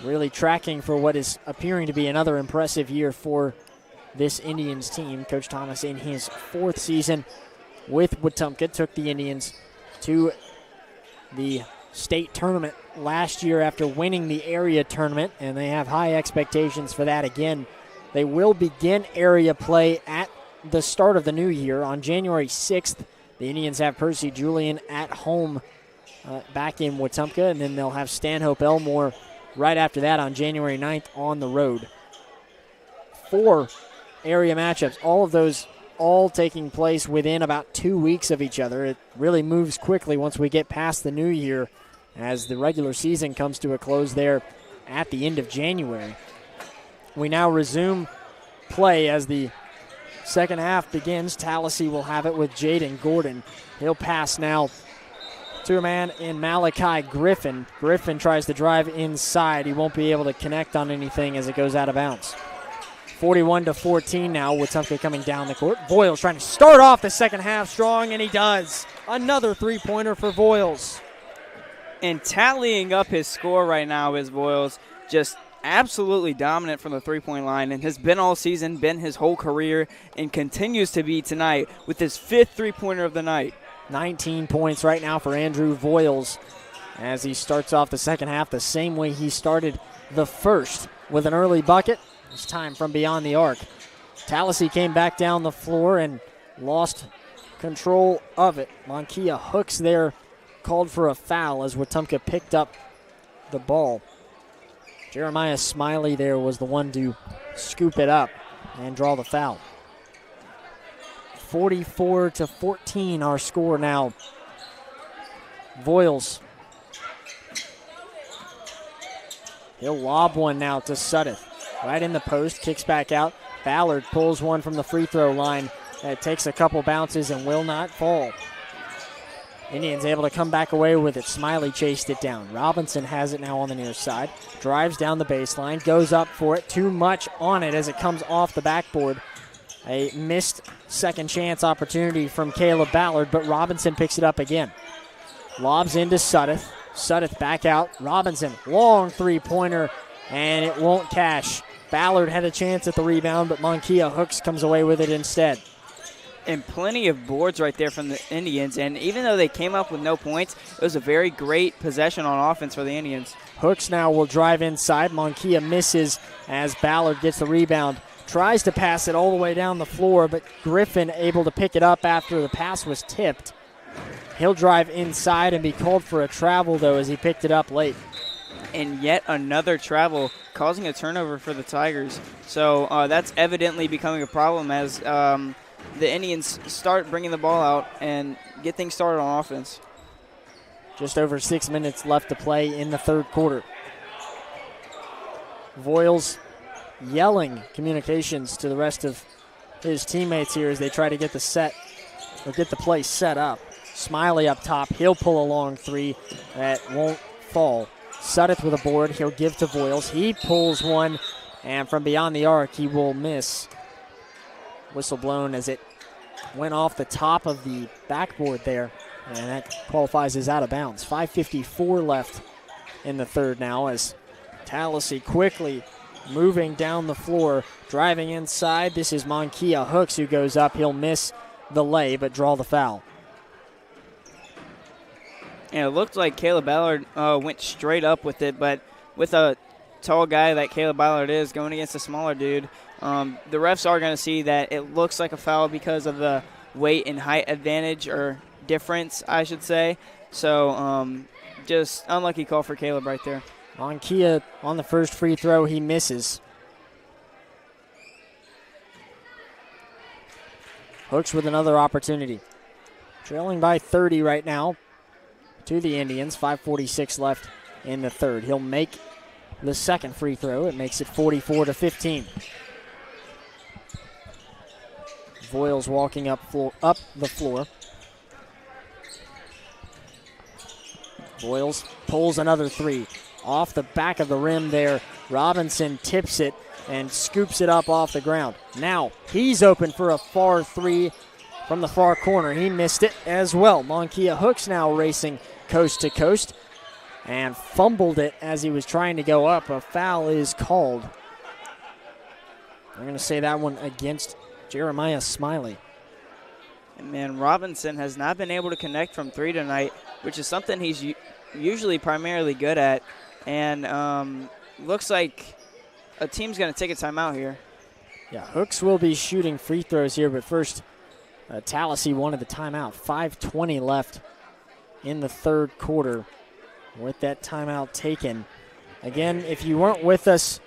really tracking for what is appearing to be another impressive year for this Indians team. Coach Thomas in his 4th season with Wetumpka took the Indians to the state tournament last year after winning the area tournament, and they have high expectations for that again. They will begin area play at the start of the new year on January 6th. The Indians have Percy Julian at home back in Wetumpka, and then they'll have Stanhope Elmore right after that on January 9th on the road. 4 area matchups, all of those all taking place within about 2 weeks of each other. It really moves quickly once we get past the new year as the regular season comes to a close there at the end of January. We now resume play as the second half begins. Tallassee will have it with Jaden Gordon. He'll pass now to a man in Malachi Griffin. Griffin tries to drive inside. He won't be able to connect on anything as it goes out of bounds. 41-14 now. Wetumpka coming down the court. Voiles trying to start off the second half strong, and he does. Another three-pointer for Voiles. And tallying up his score right now is Voiles, just absolutely dominant from the three-point line, and has been all season, been his whole career, and continues to be tonight with his 5th three-pointer of the night. 19 points right now for Andrew Voiles as he starts off the second half the same way he started the first with an early bucket. This time from beyond the arc. Tallassee came back down the floor and lost control of it. Monkia Hooks there called for a foul as Wetumpka picked up the ball. Jeremiah Smiley there was the one to scoop it up and draw the foul. 44-14 our score now. Voiles. He'll lob one now to Suddeth. Right in the post, kicks back out. Ballard pulls one from the free throw line. It takes a couple bounces and will not fall. Indians able to come back away with it. Smiley chased it down. Robinson has it now on the near side. Drives down the baseline, goes up for it. Too much on it as it comes off the backboard. A missed second chance opportunity from Caleb Ballard, but Robinson picks it up again. Lobs into Suddeth. Suddeth back out. Robinson, long three-pointer, and it won't cash. Ballard had a chance at the rebound, but Monkia Hooks comes away with it instead. And plenty of boards right there from the Indians, and even though they came up with no points, it was a very great possession on offense for the Indians. Hooks now will drive inside. Monkia misses as Ballard gets the rebound. Tries to pass it all the way down the floor, but Griffin able to pick it up after the pass was tipped. He'll drive inside and be called for a travel, though, as he picked it up late. And yet another travel, causing a turnover for the Tigers. So that's evidently becoming a problem as the Indians start bringing the ball out and get things started on offense. Just over 6 minutes left to play in the third quarter. Voiles yelling communications to the rest of his teammates here as they try to get the play set up. Smiley up top. He'll pull a long three. That won't fall. Suddeth with a board. He'll give to Voiles. He pulls one, and from beyond the arc, he will miss. Whistle blown as it went off the top of the backboard there, and that qualifies as out of bounds. 5:54 left in the third now as Tallassee quickly moving down the floor, driving inside. This is Monkia Hooks who goes up. He'll miss the lay, but draw the foul. And it looked like Caleb Ballard went straight up with it, but with a tall guy like Caleb Ballard is going against a smaller dude, the refs are going to see that it looks like a foul because of the weight and height advantage, or difference, I should say. So just unlucky call for Caleb right there. Monkia on the first free throw, he misses. Hooks with another opportunity. Trailing by 30 right now to the Indians. 5:46 left in the third. He'll make the second free throw. It makes it 44-15. Voiles walking up the floor. Voiles pulls another three. Off the back of the rim there. Robinson tips it and scoops it up off the ground. Now he's open for a far three from the far corner. He missed it as well. Monkia Hooks now racing coast to coast and fumbled it as he was trying to go up. A foul is called. I'm going to say that one against Jeremiah Smiley. And man, Robinson has not been able to connect from three tonight, which is something he's usually primarily good at. And looks like a team's going to take a timeout here. Yeah, Hooks will be shooting free throws here, but first, Tallassee wanted the timeout. 5:20 left in the third quarter with that timeout taken. Again, if you weren't with us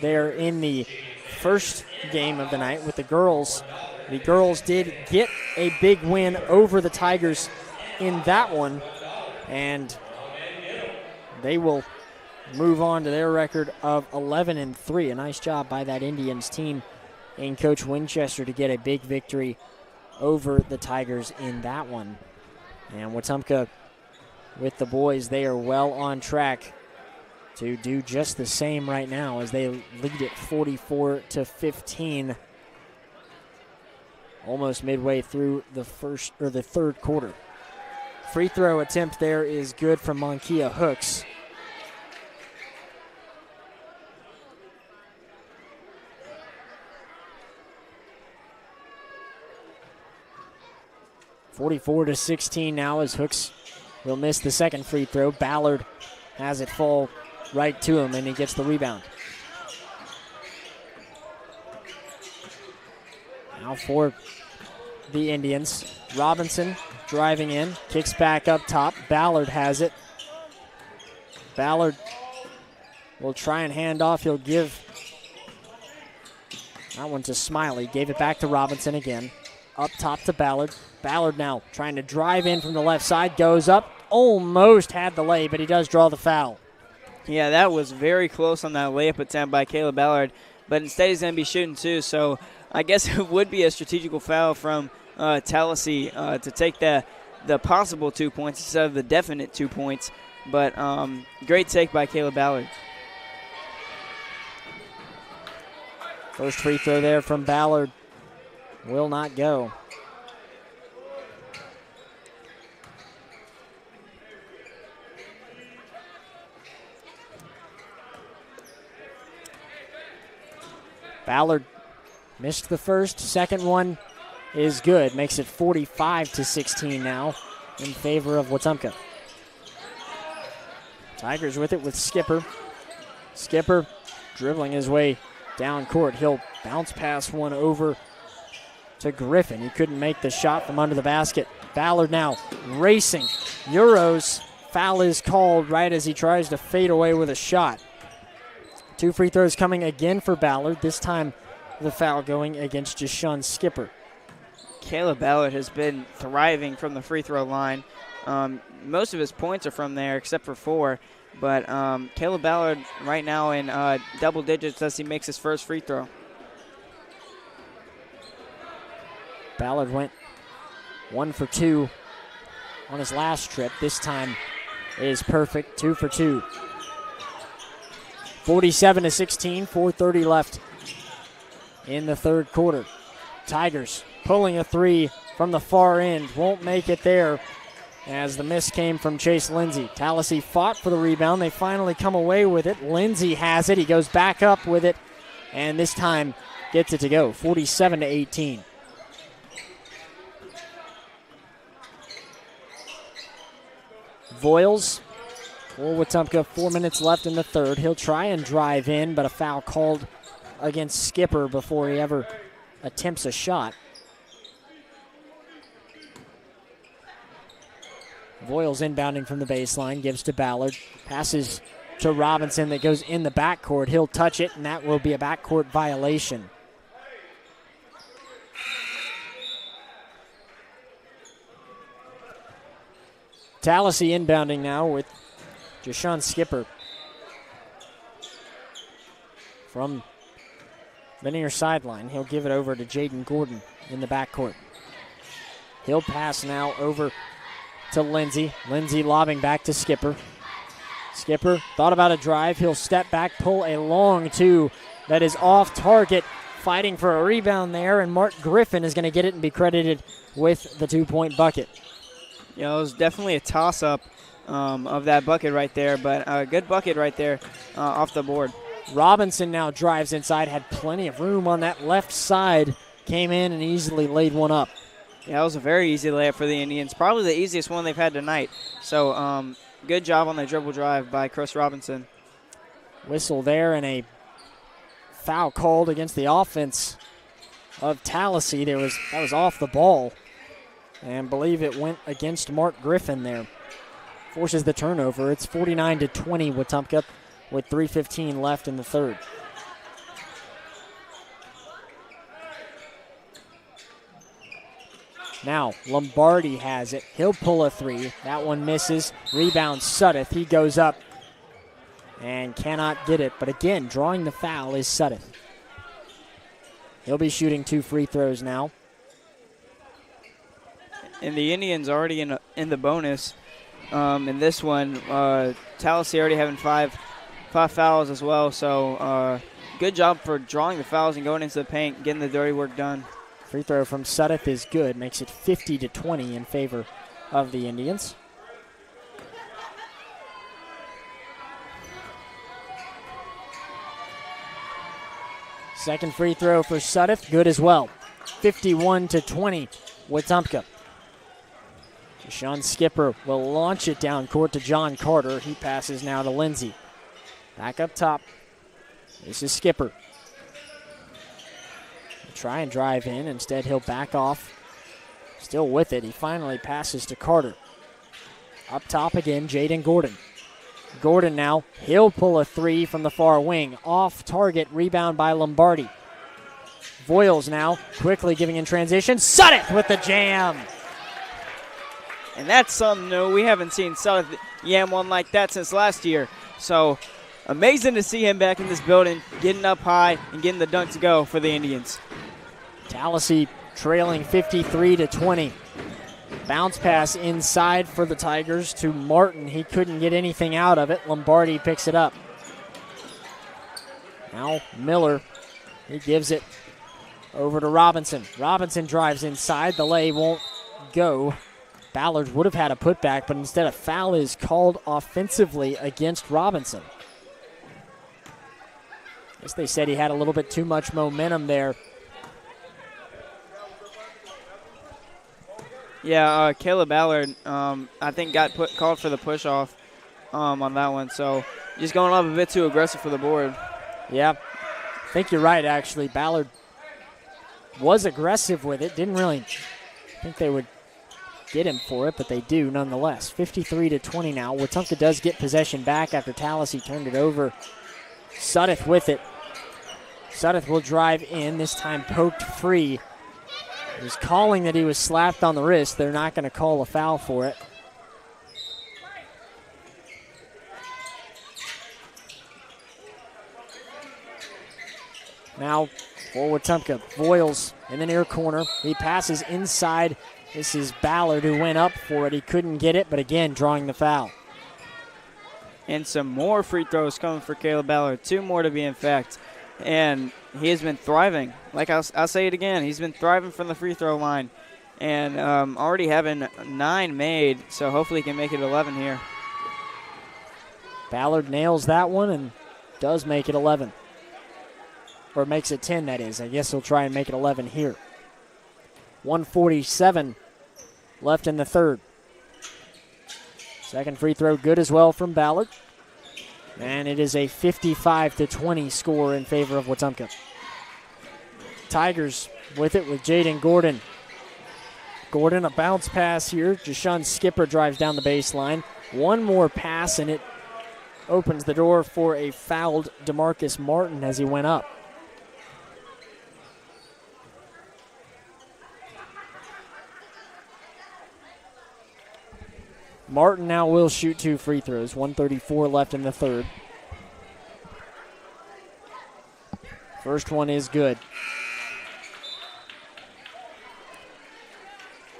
there in the first game of the night with the girls did get a big win over the Tigers in that one, and they will move on to their record of 11-3. A nice job by that Indians team and Coach Winchester to get a big victory over the Tigers in that one. And Wetumpka with the boys, they are well on track to do just the same right now as they lead it 44-15, almost midway through the third quarter. Free throw attempt there is good from Monkia Hooks. (44-16) now as Hooks will miss the second free throw. Ballard has it fall right to him, and he gets the rebound. Now for the Indians. Robinson driving in, kicks back up top. Ballard has it. Ballard will try and hand off. He'll give that one to Smiley. Gave it back to Robinson again. Up top to Ballard. Ballard now trying to drive in from the left side. Goes up. Almost had the lay, but he does draw the foul. Yeah, that was very close on that layup attempt by Caleb Ballard, but instead he's going to be shooting two, so I guess it would be a strategical foul from Tallassee to take the possible 2 points instead of the definite 2 points, but great take by Caleb Ballard. First free throw there from Ballard will not go. Ballard missed the first. Second one is good. Makes it 45-16 now in favor of Wetumpka. Tigers with it with Skipper. Skipper dribbling his way down court. He'll bounce pass one over to Griffin. He couldn't make the shot from under the basket. Ballard now racing. Euros. Foul is called right as he tries to fade away with a shot. Two free throws coming again for Ballard. This time the foul going against Jashun Skipper. Caleb Ballard has been thriving from the free throw line. Most of his points are from there except for 4. But Caleb Ballard right now in double digits as he makes his first free throw. Ballard went 1 for 2 on his last trip. This time is perfect, 2 for 2. 47-16, 4:30 left in the third quarter. Tigers pulling a three from the far end. Won't make it there as the miss came from Chase Lindsay. Tallassee fought for the rebound. They finally come away with it. Lindsay has it. He goes back up with it, and this time gets it to go. 47-18. Voiles for Wetumpka, 4 minutes left in the third. He'll try and drive in, but a foul called against Skipper before he ever attempts a shot. Voiles inbounding from the baseline, gives to Ballard. Passes to Robinson that goes in the backcourt. He'll touch it, and that will be a backcourt violation. Tallassee inbounding now with Jashun Skipper from the near sideline. He'll give it over to Jaden Gordon in the backcourt. He'll pass now over to Lindsey. Lindsey lobbing back to Skipper. Skipper thought about a drive. He'll step back, pull a long two that is off target. Fighting for a rebound there, and Mark Griffin is going to get it and be credited with the 2-point bucket. Yeah, it was definitely a toss-up of that bucket right there, but a good bucket right there off the board. Robinson now drives inside, had plenty of room on that left side, came in and easily laid one up. Yeah, it was a very easy layup for the Indians, probably the easiest one they've had tonight. So good job on the dribble drive by Chris Robinson. Whistle there and a foul called against the offense of Tallassee. That was off the ball, and believe it went against Mark Griffin there. Forces the turnover. It's 49-20 Wetumpka with 3:15 left in the third. Now Lombardi has it. He'll pull a three. That one misses. Rebound Suddeth. He goes up and cannot get it. But again, drawing the foul is Suddeth. He'll be shooting 2 free throws now. And the Indians already in the bonus in this one. Tallassee already having five fouls as well. So good job for drawing the fouls and going into the paint, getting the dirty work done. Free throw from Suddeth is good. Makes it 50-20 in favor of the Indians. Second free throw for Suddeth, good as well. 51-20, Wetumpka. Deshaun Skipper will launch it down court to John Carter. He passes now to Lindsey. Back up top. This is Skipper. He'll try and drive in. Instead, he'll back off. Still with it. He finally passes to Carter. Up top again, Jaden Gordon. Gordon now, he'll pull a three from the far wing. Off target, rebound by Lombardi. Voiles now, quickly giving in transition. Suddeth with the jam. And that's something new. We haven't seen Suddeth yam one like that since last year. So amazing to see him back in this building, getting up high and getting the dunk to go for the Indians. Tallassee trailing 53-20. Bounce pass inside for the Tigers to Martin. He couldn't get anything out of it. Lombardi picks it up. Now Miller, he gives it over to Robinson. Robinson drives inside. The lay won't go. Ballard would have had a putback, but instead a foul is called offensively against Robinson. I guess they said he had a little bit too much momentum there. Yeah, Caleb Ballard, I think got called for the push-off on that one. So just going up a bit too aggressive for the board. Yeah, I think you're right, actually. Ballard was aggressive with it. Didn't really think they would get him for it, but they do nonetheless. 53-20 now. Wetumpka does get possession back after Tallassee turned it over. Suddeth with it. Suddeth will drive in, this time poked free. He was calling that he was slapped on the wrist. They're not going to call a foul for it. Now for Wetumpka, Voiles in the near corner. He passes inside. This is Ballard who went up for it. He couldn't get it, but again, drawing the foul. And some more free throws coming for Caleb Ballard. 2 more to be in fact. And he has been thriving. Like I'll say it again, he's been thriving from the free throw line. And already having 9 made, so hopefully he can make it 11 here. Ballard nails that one and does make it 11. Or makes it 10, that is. I guess he'll try and make it 11 here. 1:47 left in the third. Second free throw good as well from Ballard. And it is a 55-20 score in favor of Wetumpka. Tigers with it with Jaden Gordon. Gordon, a bounce pass here. Deshaun Skipper drives down the baseline. One more pass, and it opens the door for a fouled DeMarcus Martin as he went up. Martin now will shoot 2 free throws. 1:34 left in the third. First one is good.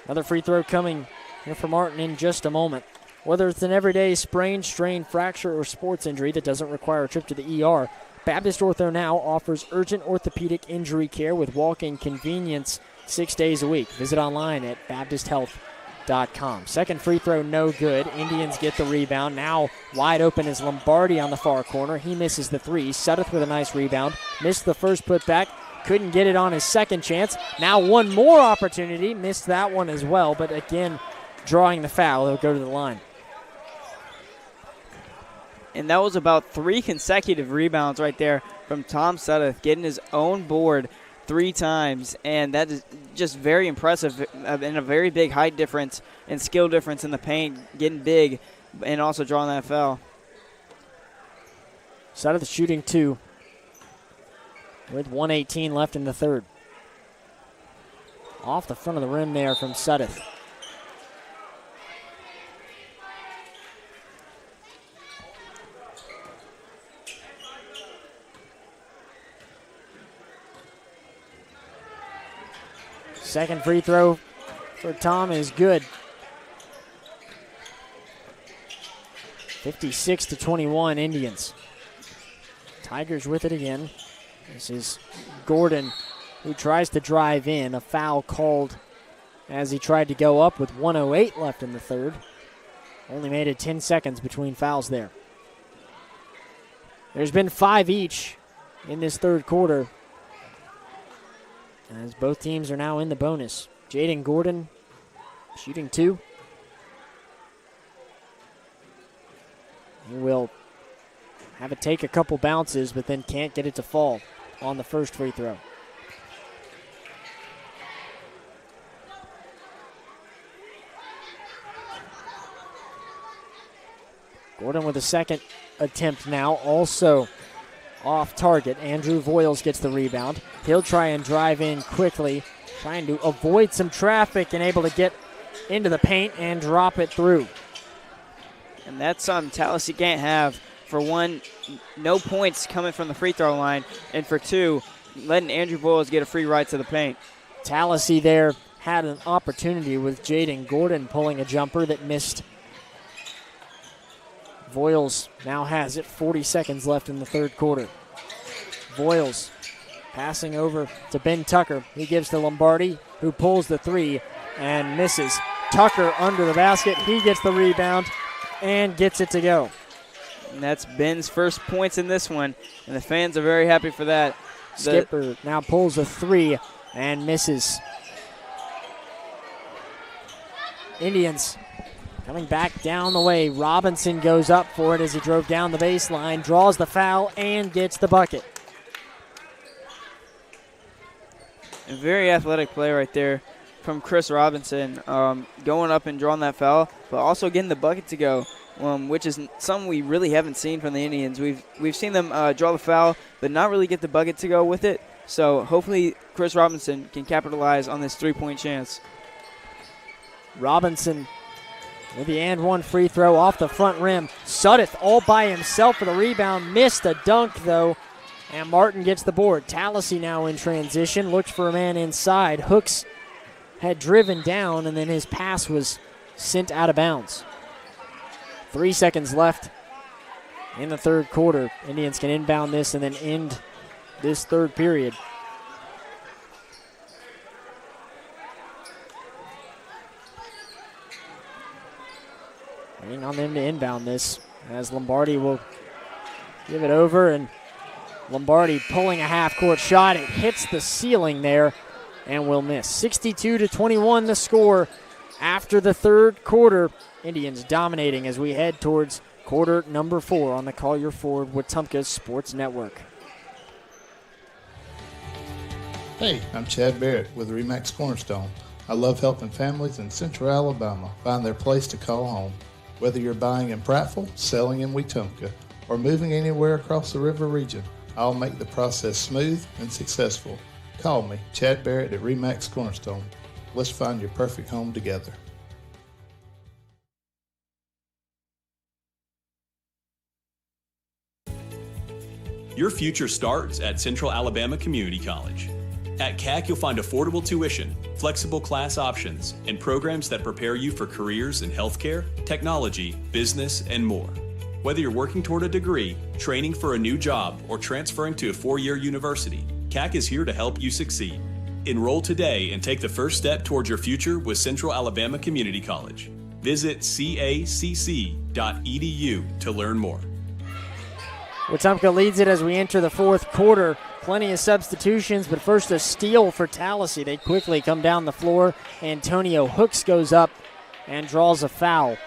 Another free throw coming here for Martin in just a moment. Whether it's an everyday sprain, strain, fracture, or sports injury that doesn't require a trip to the ER, Baptist Ortho Now offers urgent orthopedic injury care with walk-in convenience 6 days a week. Visit online at baptisthealth.com. Second free throw, no good. Indians get the rebound. Now wide open is Lombardi on the far corner. He misses the three. Sudduth with a nice rebound. Missed the first putback. Couldn't get it on his second chance. Now one more opportunity. Missed that one as well, but again, drawing the foul. He'll go to the line. And that was about 3 consecutive rebounds right there from Tom Sudduth, getting his own board 3 times. And that is just very impressive and a very big height difference and skill difference in the paint, getting big and also drawing that foul. Sudduth shooting 2 with 1:18 left in the third. Off the front of the rim there from Sudduth. Second free throw for Tom is good. 56-21 Indians. Tigers with it again. This is Gordon who tries to drive in. A foul called as he tried to go up with 1:08 left in the third. Only made it 10 seconds between fouls there. There's been 5 each in this third quarter, as both teams are now in the bonus. Jaden Gordon shooting 2. He will have it take a couple bounces, but then can't get it to fall on the first free throw. Gordon with a second attempt now, also off target. Andrew Voiles gets the rebound. He'll try and drive in quickly, trying to avoid some traffic and able to get into the paint and drop it through. And that's something Tallassee can't have. For one, no points coming from the free throw line, and for 2, letting Andrew Voiles get a free ride to the paint. Tallassee there had an opportunity with Jaden Gordon pulling a jumper that missed. Voiles now has it. 40 seconds left in the third quarter. Voiles passing over to Ben Tucker. He gives to Lombardi, who pulls the 3 and misses. Tucker under the basket. He gets the rebound and gets it to go. And that's Ben's first points in this one, and the fans are very happy for that. Skipper now pulls a 3 and misses. Indians coming back down the way. Robinson goes up for it as he drove down the baseline, draws the foul, and gets the bucket. A very athletic play right there from Chris Robinson, going up and drawing that foul, but also getting the bucket to go, which is something we really haven't seen from the Indians. We've seen them draw the foul, but not really get the bucket to go with it. So hopefully Chris Robinson can capitalize on this 3-point chance. Robinson with the and 1 free throw off the front rim. Sudduth all by himself for the rebound. Missed a dunk, though, and Martin gets the board. Tallassee now in transition. Looked for a man inside. Hooks had driven down, and then his pass was sent out of bounds. 3 seconds left in the third quarter. Indians can inbound this and then end this third period. Waiting on them to inbound this as Lombardi will give it over, and Lombardi pulling a half-court shot. It hits the ceiling there and will miss. 62-21 the score after the third quarter. Indians dominating as we head towards quarter number 4 on the Collier Ford Wetumpka Sports Network. Hey, I'm Chad Barrett with RE/MAX Cornerstone. I love helping families in Central Alabama find their place to call home. Whether you're buying in Prattville, selling in Wetumpka, or moving anywhere across the river region, I'll make the process smooth and successful. Call me, Chad Barrett at RE/MAX Cornerstone. Let's find your perfect home together. Your future starts at Central Alabama Community College. At CAC, you'll find affordable tuition, flexible class options, and programs that prepare you for careers in healthcare, technology, business, and more. Whether you're working toward a degree, training for a new job, or transferring to a 4-year university, CAC is here to help you succeed. Enroll today and take the first step towards your future with Central Alabama Community College. Visit cacc.edu to learn more. Wetumpka leads it as we enter the fourth quarter. Plenty of substitutions, but first a steal for Tallassee. They quickly come down the floor. Antonio Hooks goes up and draws a foul.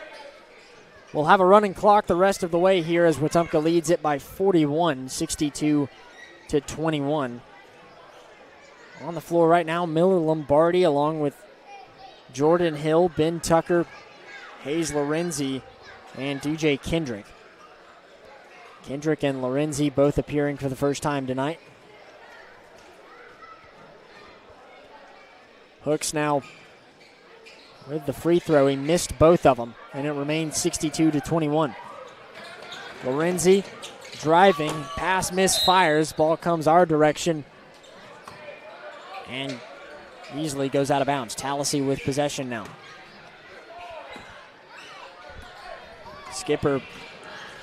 We'll have a running clock the rest of the way here as Wetumpka leads it by 41, 62-21. On the floor right now, Miller Lombardi along with Jordan Hill, Ben Tucker, Hayes Lorenzi, and DJ Kendrick. Kendrick and Lorenzi both appearing for the first time tonight. Hooks now with the free throw. He missed both of them, and it remains 62-21. Lorenzi driving, pass misfires. Ball comes our direction and easily goes out of bounds. Tallassee with possession now. Skipper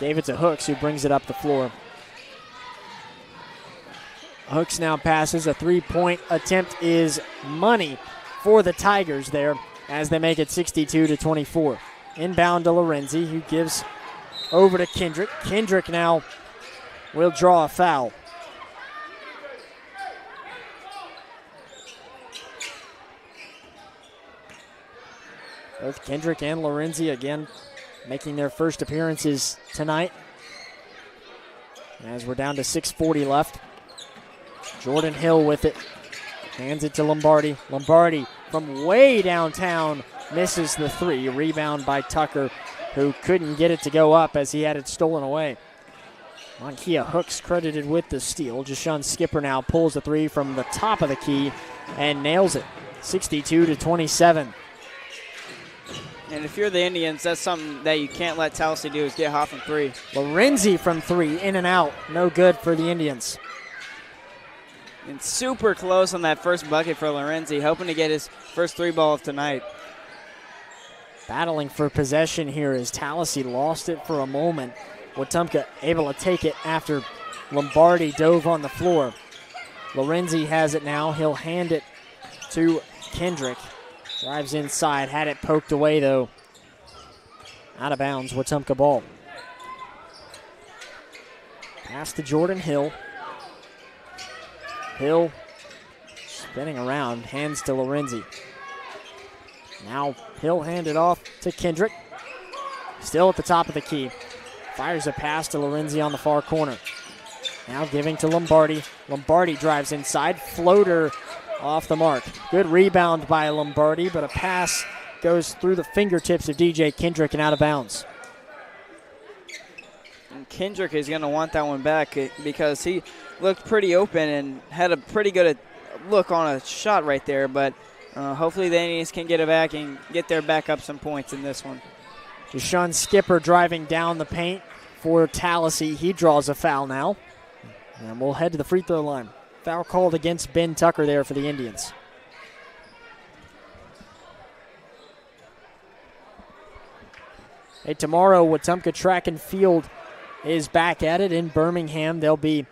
gave it to Hooks, who brings it up the floor. Hooks now passes. A three-point attempt is money for the Tigers there as they make it 62-24. Inbound to Lorenzi, who gives over to Kendrick. Kendrick now will draw a foul. Both Kendrick and Lorenzi again making their first appearances tonight. As we're down to 6:40 left. Jordan Hill with it. Hands it to Lombardi. Lombardi from way downtown misses the three. Rebound by Tucker, who couldn't get it to go up as he had it stolen away. Monkia Hooks credited with the steal. Jashawn Skipper now pulls the three from the top of the key and nails it. 62-27. And if you're the Indians, that's something that you can't let Tallassee do, is get hot from three. Lorenzi from three, in and out. No good for the Indians. And super close on that first bucket for Lorenzi, hoping to get his first three ball of tonight. Battling for possession here as Tallassee lost it for a moment. Wetumpka able to take it after Lombardi dove on the floor. Lorenzi has it now. He'll hand it to Kendrick. Drives inside, had it poked away though. Out of bounds, Wetumpka ball. Pass to Jordan Hill. Hill spinning around, hands to Lorenzi. Now Hill handed off to Kendrick. Still at the top of the key. Fires a pass to Lorenzi on the far corner. Now giving to Lombardi. Lombardi drives inside, floater off the mark. Good rebound by Lombardi, but a pass goes through the fingertips of DJ Kendrick and out of bounds. And Kendrick is going to want that one back because he looked pretty open and had a pretty good look on a shot right there, but hopefully the Indians can get it back and get their back up some points in this one. Jashawn Skipper driving down the paint for Tallassee. He draws a foul now. And we'll head to the free throw line. Foul called against Ben Tucker there for the Indians. Hey, tomorrow, Wetumpka Track and Field is back at it in Birmingham. They'll be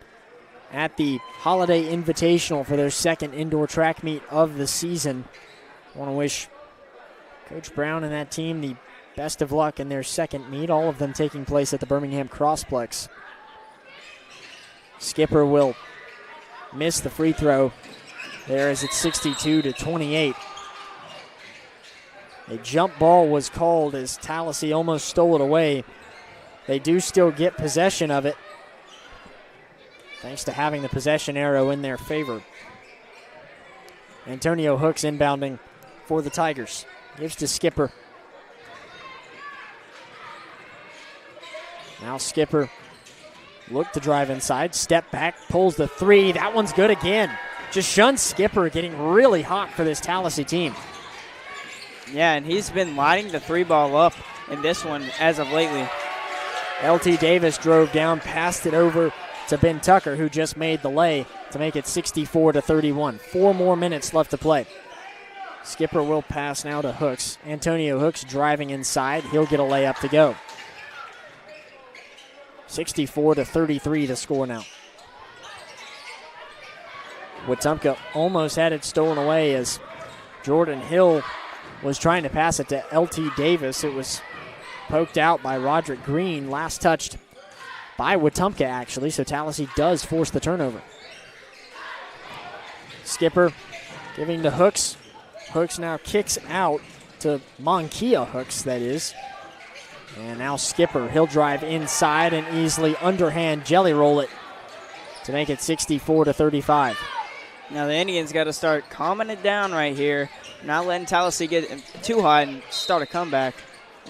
at the Holiday Invitational for their second indoor track meet of the season. I want to wish Coach Brown and that team the best of luck in their second meet, all of them taking place at the Birmingham Crossplex. Skipper will miss the free throw there as it's 62-28. A jump ball was called as Tallassee almost stole it away. They do still get possession of it, thanks to having the possession arrow in their favor. Antonio Hooks inbounding for the Tigers. Gives to Skipper. Now Skipper look to drive inside, step back, pulls the three. That one's good again. Jashawn Skipper getting really hot for this Tallassee team. Yeah, and he's been lighting the three ball up in this one as of lately. LT Davis drove down, passed it over to Ben Tucker, who just made the lay to make it 64-31. 4 more minutes left to play. Skipper will pass now to Hooks. Antonio Hooks driving inside. He'll get a layup to go. 64-33 the score now. Wetumpka almost had it stolen away as Jordan Hill was trying to pass it to L.T. Davis. It was poked out by Roderick Green. Last touched by Wetumpka, actually, so Tallassee does force the turnover. Skipper giving to Hooks. Hooks now kicks out to Monkia Hooks, that is. And now Skipper, he'll drive inside and easily underhand jelly roll it to make it 64-35. Now the Indians got to start calming it down right here, not letting Tallassee get too hot and start a comeback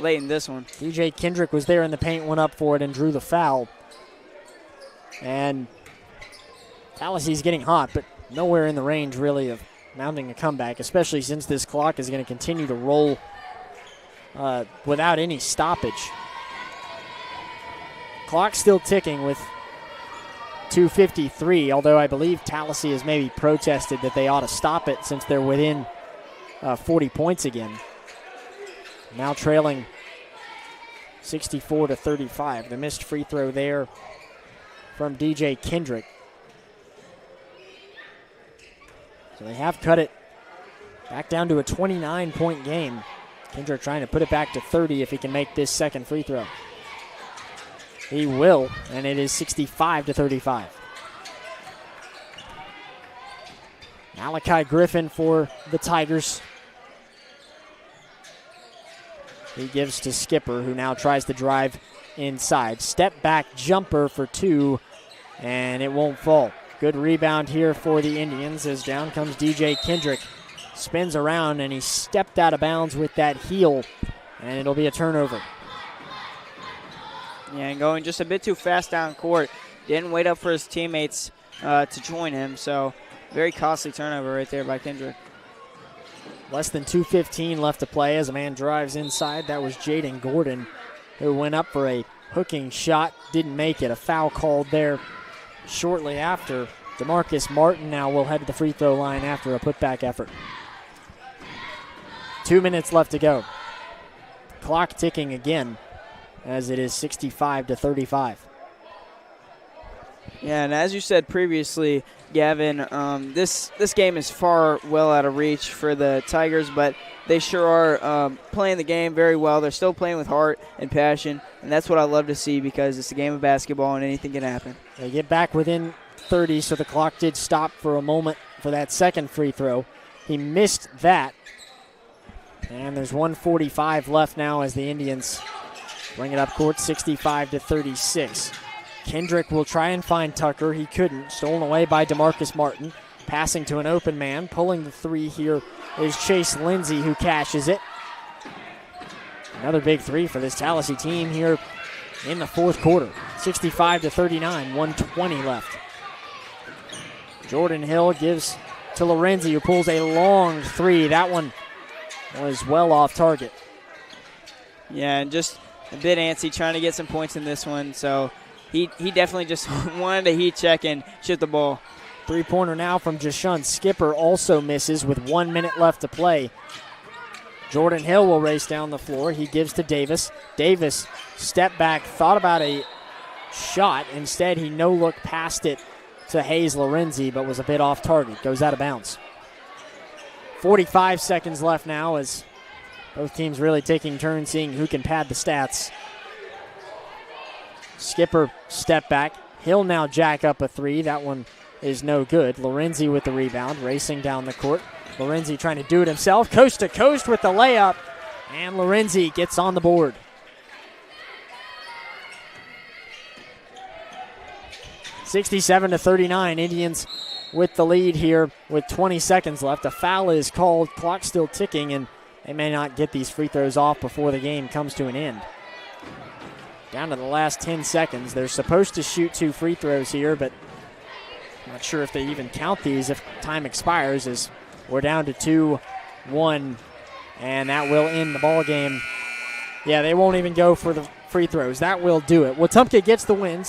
late in this one. DJ Kendrick was there in the paint, went up for it, and drew the foul. And Tallassee's getting hot, but nowhere in the range really of mounting a comeback, especially since this clock is going to continue to roll without any stoppage. Clock still ticking with 2:53, although I believe Tallassee has maybe protested that they ought to stop it since they're within 40 points again. Now trailing 64-35. The missed free throw there from DJ Kendrick. So they have cut it back down to a 29-point game. Kendrick trying to put it back to 30 if he can make this second free throw. He will, and it is 65-35. Malachi Griffin for the Tigers. He gives to Skipper, who now tries to drive inside. Step back jumper for 2, and it won't fall. Good rebound here for the Indians as down comes DJ Kendrick. Spins around, and he stepped out of bounds with that heel, and it'll be a turnover. Yeah, and going just a bit too fast down court. Didn't wait up for his teammates to join him, so very costly turnover right there by Kendrick. Less than 2:15 left to play as a man drives inside. That was Jaden Gordon, who went up for a hooking shot, didn't make it. A foul called there shortly after. DeMarcus Martin now will head to the free throw line after a putback effort. 2 minutes left to go. Clock ticking again as it is 65-35. Yeah, and as you said previously, Gavin, this game is far well out of reach for the Tigers, but they sure are playing the game very well. They're still playing with heart and passion, and that's what I love to see because it's a game of basketball and anything can happen. They get back within 30, so the clock did stop for a moment for that second free throw. He missed that, and there's 1:45 left now as the Indians bring it up court 65-36. Kendrick will try and find Tucker. He couldn't. Stolen away by DeMarcus Martin. Passing to an open man. Pulling the three here is Chase Lindsey, who cashes it. Another big three for this Tallassee team here in the fourth quarter. 65-39, 1:20 left. Jordan Hill gives to Lorenzi, who pulls a long three. That one was well off target. Yeah, and just a bit antsy trying to get some points in this one, so he definitely just wanted a heat check and shoot the ball. Three-pointer now from Jashun Skipper also misses with 1 minute left to play. Jordan Hill will race down the floor. He gives to Davis. Davis, step back, thought about a shot. Instead, he no-look passed it to Hayes Lorenzi, but was a bit off target. Goes out of bounds. 45 seconds left now as both teams really taking turns seeing who can pad the stats. Skipper step back. He'll now jack up a three. That one is no good. Lorenzi with the rebound, racing down the court. Lorenzi trying to do it himself. Coast to coast with the layup. And Lorenzi gets on the board. (67-39). Indians with the lead here with 20 seconds left. A foul is called. Clock still ticking, and they may not get these free throws off before the game comes to an end. Down to the last 10 seconds. They're supposed to shoot 2 free throws here, but I'm not sure if they even count these if time expires, as we're down to 2-1, and that will end the ball game. Yeah, they won't even go for the free throws. That will do it. Wetumpka gets the win,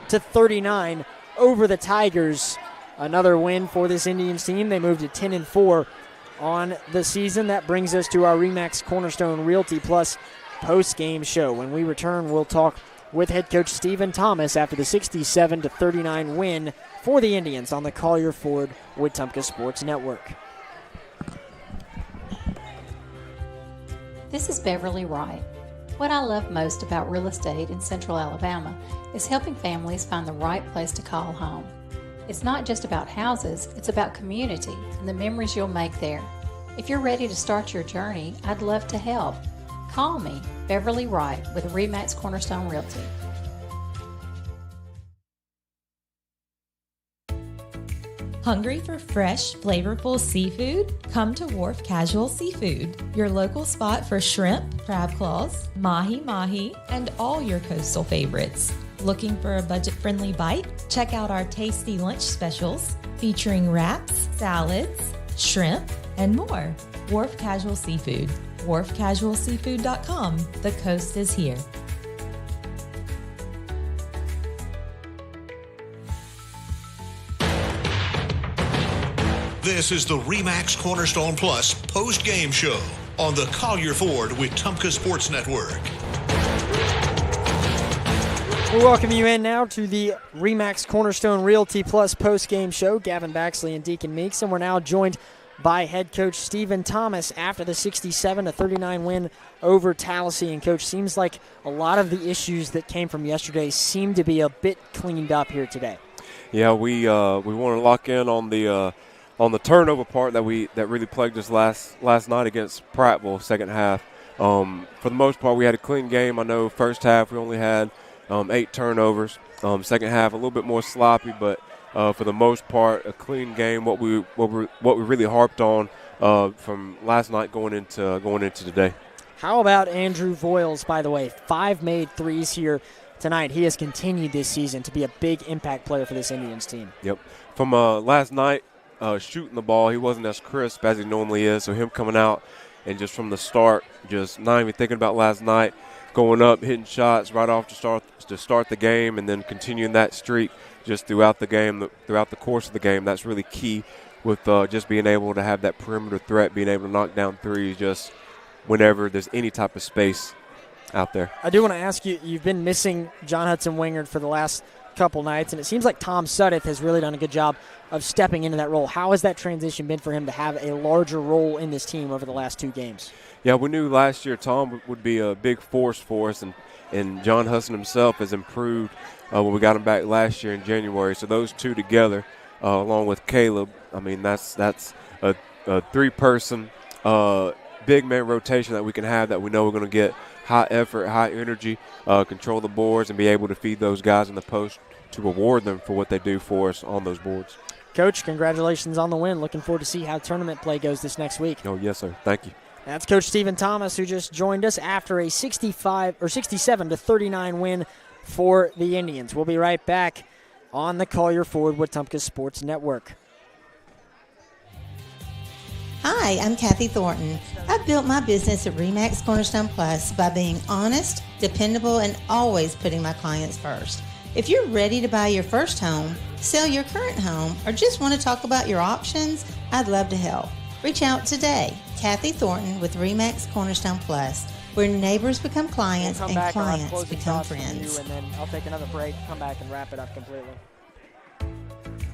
38-39 over the Tigers. Another win for this Indians team. They moved to 10-4 on the season. That brings us to our RE/MAX Cornerstone Realty Plus post-game show. When we return, we'll talk with head coach Stephen Thomas after the 67-39 win for the Indians on the Collier Ford Wetumpka Sports Network. This is Beverly Wright. What I love most about real estate in Central Alabama is helping families find the right place to call home. It's not just about houses, it's about community and the memories you'll make there. If you're ready to start your journey, I'd love to help. Call me, Beverly Wright, with RE/MAX Cornerstone Realty. Hungry for fresh, flavorful seafood? Come to Wharf Casual Seafood, your local spot for shrimp, crab claws, mahi-mahi, and all your coastal favorites. Looking for a budget-friendly bite? Check out our tasty lunch specials featuring wraps, salads, shrimp, and more. Wharf Casual Seafood, wharfcasualseafood.com. The coast is here. This is the RE/MAX Cornerstone Plus post-game show on the Collier Ford Wetumpka Sports Network. We welcome you in now to the RE/MAX Cornerstone Realty Plus post-game show. Gavin Baxley and Deacon Meeks, and we're now joined by head coach Stephen Thomas after the 67-39 win over Tallassee. And coach, seems like a lot of the issues that came from yesterday seem to be a bit cleaned up here today. Yeah, we want to lock in on the turnover part that really plagued us last night against Prattville, second half. For the most part, we had a clean game. I know first half we only had 8 turnovers. Second half a little bit more sloppy, but for the most part, a clean game. What we really harped on from last night going into today. How about Andrew Voiles, by the way? 5 made threes here tonight. He has continued this season to be a big impact player for this Indians team. Yep. From last night, shooting the ball, he wasn't as crisp as he normally is. So him coming out and just from the start, just not even thinking about last night, going up, hitting shots right off to start the game, and then continuing that streak just throughout the game, throughout the course of the game. That's really key with just being able to have that perimeter threat, being able to knock down threes just whenever there's any type of space out there. I do want to ask you, you've been missing John Hudson-Wingard for the last couple nights, and it seems like Tom Suddeth has really done a good job of stepping into that role. How has that transition been for him to have a larger role in this team over the last 2 games? Yeah, we knew last year Tom would be a big force for us, and John Hudson himself has improved when we got him back last year in January. So those two together, along with Caleb, I mean, that's a 3-person big man rotation that we can have that we know we're going to get high effort, high energy, control the boards, and be able to feed those guys in the post to reward them for what they do for us on those boards. Coach, congratulations on the win. Looking forward to see how tournament play goes this next week. Oh, yes, sir. Thank you. That's Coach Stephen Thomas, who just joined us after a 67-39 win for the Indians. We'll be right back on the Collier Ford Wetumpka Sports Network. Hi, I'm Kathy Thornton. I built my business at RE/MAX Cornerstone Plus by being honest, dependable, and always putting my clients first. If you're ready to buy your first home, sell your current home, or just want to talk about your options, I'd love to help. Reach out today. Kathy Thornton with RE/MAX Cornerstone Plus, where neighbors become clients and clients become friends. And then I'll take another break, come back, and wrap it up completely.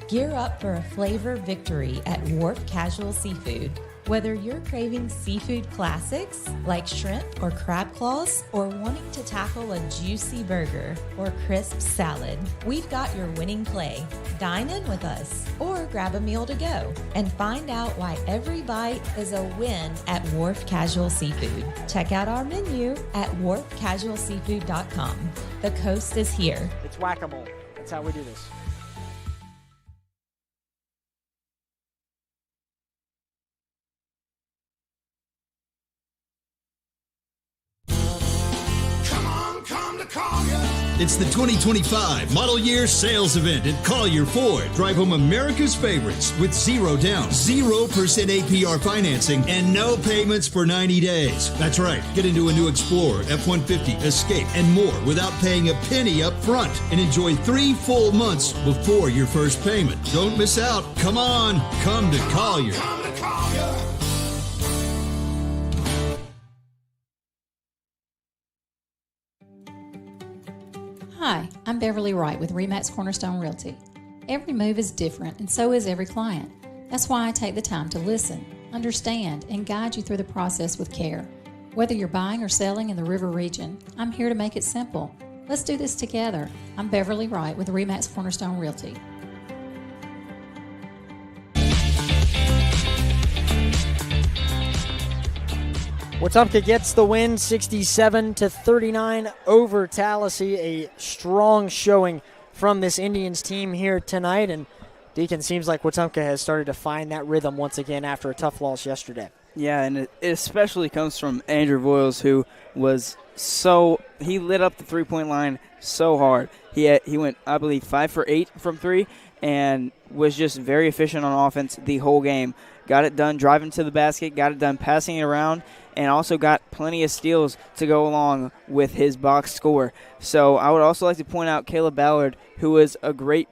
Gear up for a flavor victory at Wharf Casual Seafood. Whether you're craving seafood classics like shrimp or crab claws, or wanting to tackle a juicy burger or crisp salad, we've got your winning play. Dine in with us or grab a meal to go and find out why every bite is a win at Wharf Casual Seafood. Check out our menu at wharfcasualseafood.com. The coast is here. It's whack-a-mole. That's how we do this. Come to Collier. It's the 2025 Model Year Sales Event at Collier Ford. Drive home America's favorites with zero down, 0% APR financing, and no payments for 90 days. That's right. Get into a new Explorer, F-150, Escape, and more without paying a penny up front. And enjoy 3 full months before your first payment. Don't miss out. Come on. Come to Collier. Hi, I'm Beverly Wright with RE/MAX Cornerstone Realty. Every move is different, and so is every client. That's why I take the time to listen, understand, and guide you through the process with care. Whether you're buying or selling in the River region, I'm here to make it simple. Let's do this together. I'm Beverly Wright with RE/MAX Cornerstone Realty. Wetumpka gets the win, 67-39 over Tallassee. A strong showing from this Indians team here tonight, and Deacon, seems like Wetumpka has started to find that rhythm once again after a tough loss yesterday. Yeah, and it especially comes from Andrew Voiles, who was he lit up the three-point line so hard. He went, I believe, 5 for 8 from 3, and was just very efficient on offense the whole game. Got it done driving to the basket, got it done passing it around, and also got plenty of steals to go along with his box score. So I would also like to point out Caleb Ballard, who was a great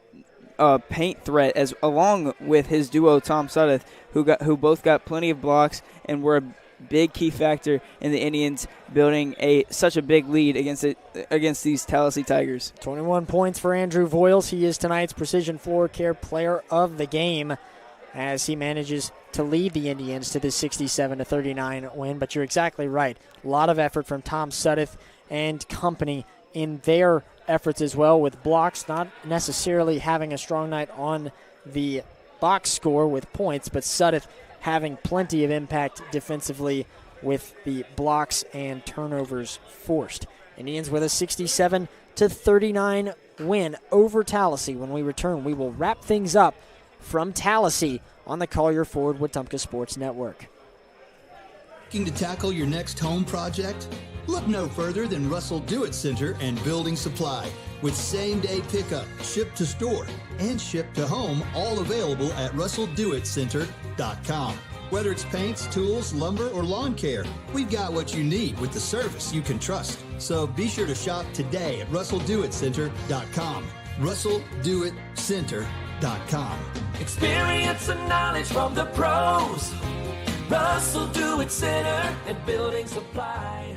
paint threat, along with his duo Tom Suddeth, who both got plenty of blocks and were a big key factor in the Indians building such a big lead against these Tallassee Tigers. 21 points for Andrew Voiles. He is tonight's Precision Floor Care Player of the Game, as he manages to lead the Indians to this 67-39 win. But you're exactly right. A lot of effort from Tom Suddeth and company in their efforts as well, with blocks, not necessarily having a strong night on the box score with points, but Suddeth having plenty of impact defensively with the blocks and turnovers forced. Indians with a 67-39 win over Tallassee. When we return, we will wrap things up from Tallassee on the Collier Ford Wetumpka Sports Network. Looking to tackle your next home project? Look no further than Russell Do-It Center and Building Supply, with same-day pickup, ship to store, and ship to home, all available at RussellDoItCenter.com. Whether it's paints, tools, lumber, or lawn care, we've got what you need with the service you can trust. So be sure to shop today at RussellDoItCenter.com. RussellDoItCenter.com. Experience and knowledge from the pros. Russell Do-It Center and Building Supply.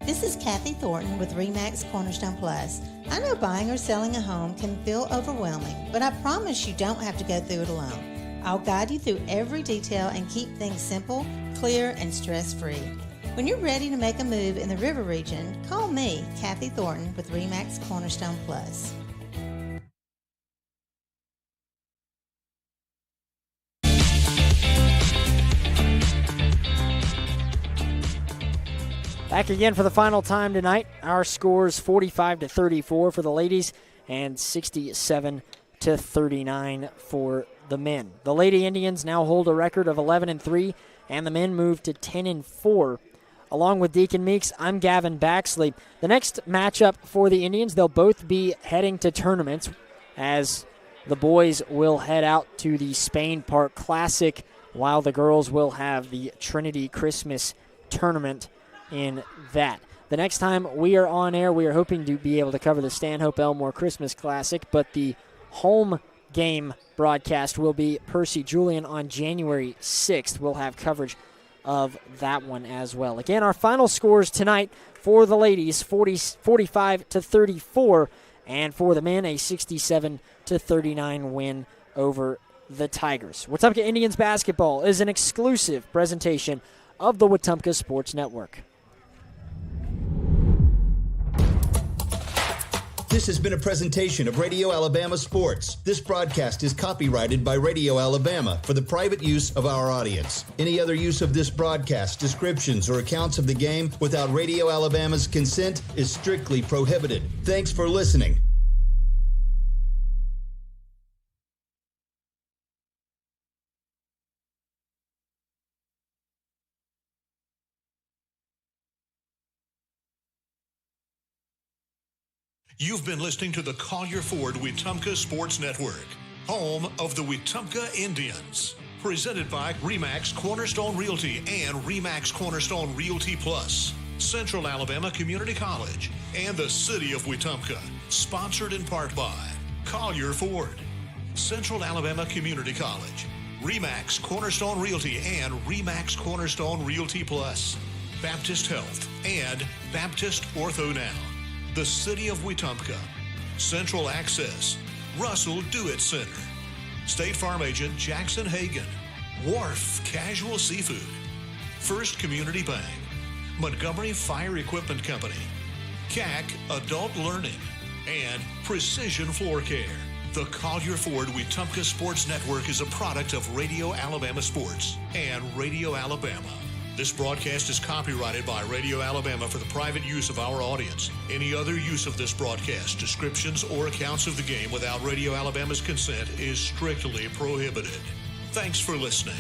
This is Kathy Thornton with RE/MAX Cornerstone Plus. I know buying or selling a home can feel overwhelming, but I promise you don't have to go through it alone. I'll guide you through every detail and keep things simple, clear, and stress-free. When you're ready to make a move in the River region, call me, Kathy Thornton, with RE/MAX Cornerstone Plus. Back again for the final time tonight. Our scores 45-34 for the ladies and 67-39 for the men. The Lady Indians now hold a record of 11-3, and the men move to 10-4. Along with Deacon Meeks, I'm Gavin Baxley. The next matchup for the Indians, they'll both be heading to tournaments, as the boys will head out to the Spain Park Classic, while the girls will have the Trinity Christmas Tournament in that. The next time we are on air, we are hoping to be able to cover the Stanhope Elmore Christmas Classic, but the home game broadcast will be Percy Julian on January 6th. We'll have coverage of that one as well. Again, our final scores tonight for the ladies, 45-34, and for the men, a 67-39 win over the Tigers. Wetumpka Indians basketball is an exclusive presentation of the Wetumpka Sports Network. This has been a presentation of Radio Alabama Sports. This broadcast is copyrighted by Radio Alabama for the private use of our audience. Any other use of this broadcast, descriptions, or accounts of the game without Radio Alabama's consent is strictly prohibited. Thanks for listening. You've been listening to the Collier Ford Wetumpka Sports Network, home of the Wetumpka Indians. Presented by RE/MAX Cornerstone Realty and RE/MAX Cornerstone Realty Plus, Central Alabama Community College, and the City of Wetumpka. Sponsored in part by Collier Ford, Central Alabama Community College, RE/MAX Cornerstone Realty and RE/MAX Cornerstone Realty Plus, Baptist Health, and Baptist Ortho Now, the City of Wetumpka, Central Access, Russell Do-It Center, State Farm Agent Jackson Hagan, Wharf Casual Seafood, First Community Bank, Montgomery Fire Equipment Company, CAC Adult Learning, and Precision Floor Care. The Collier Ford Wetumpka Sports Network is a product of Radio Alabama Sports and Radio Alabama. This broadcast is copyrighted by Radio Alabama for the private use of our audience. Any other use of this broadcast, descriptions, or accounts of the game without Radio Alabama's consent is strictly prohibited. Thanks for listening.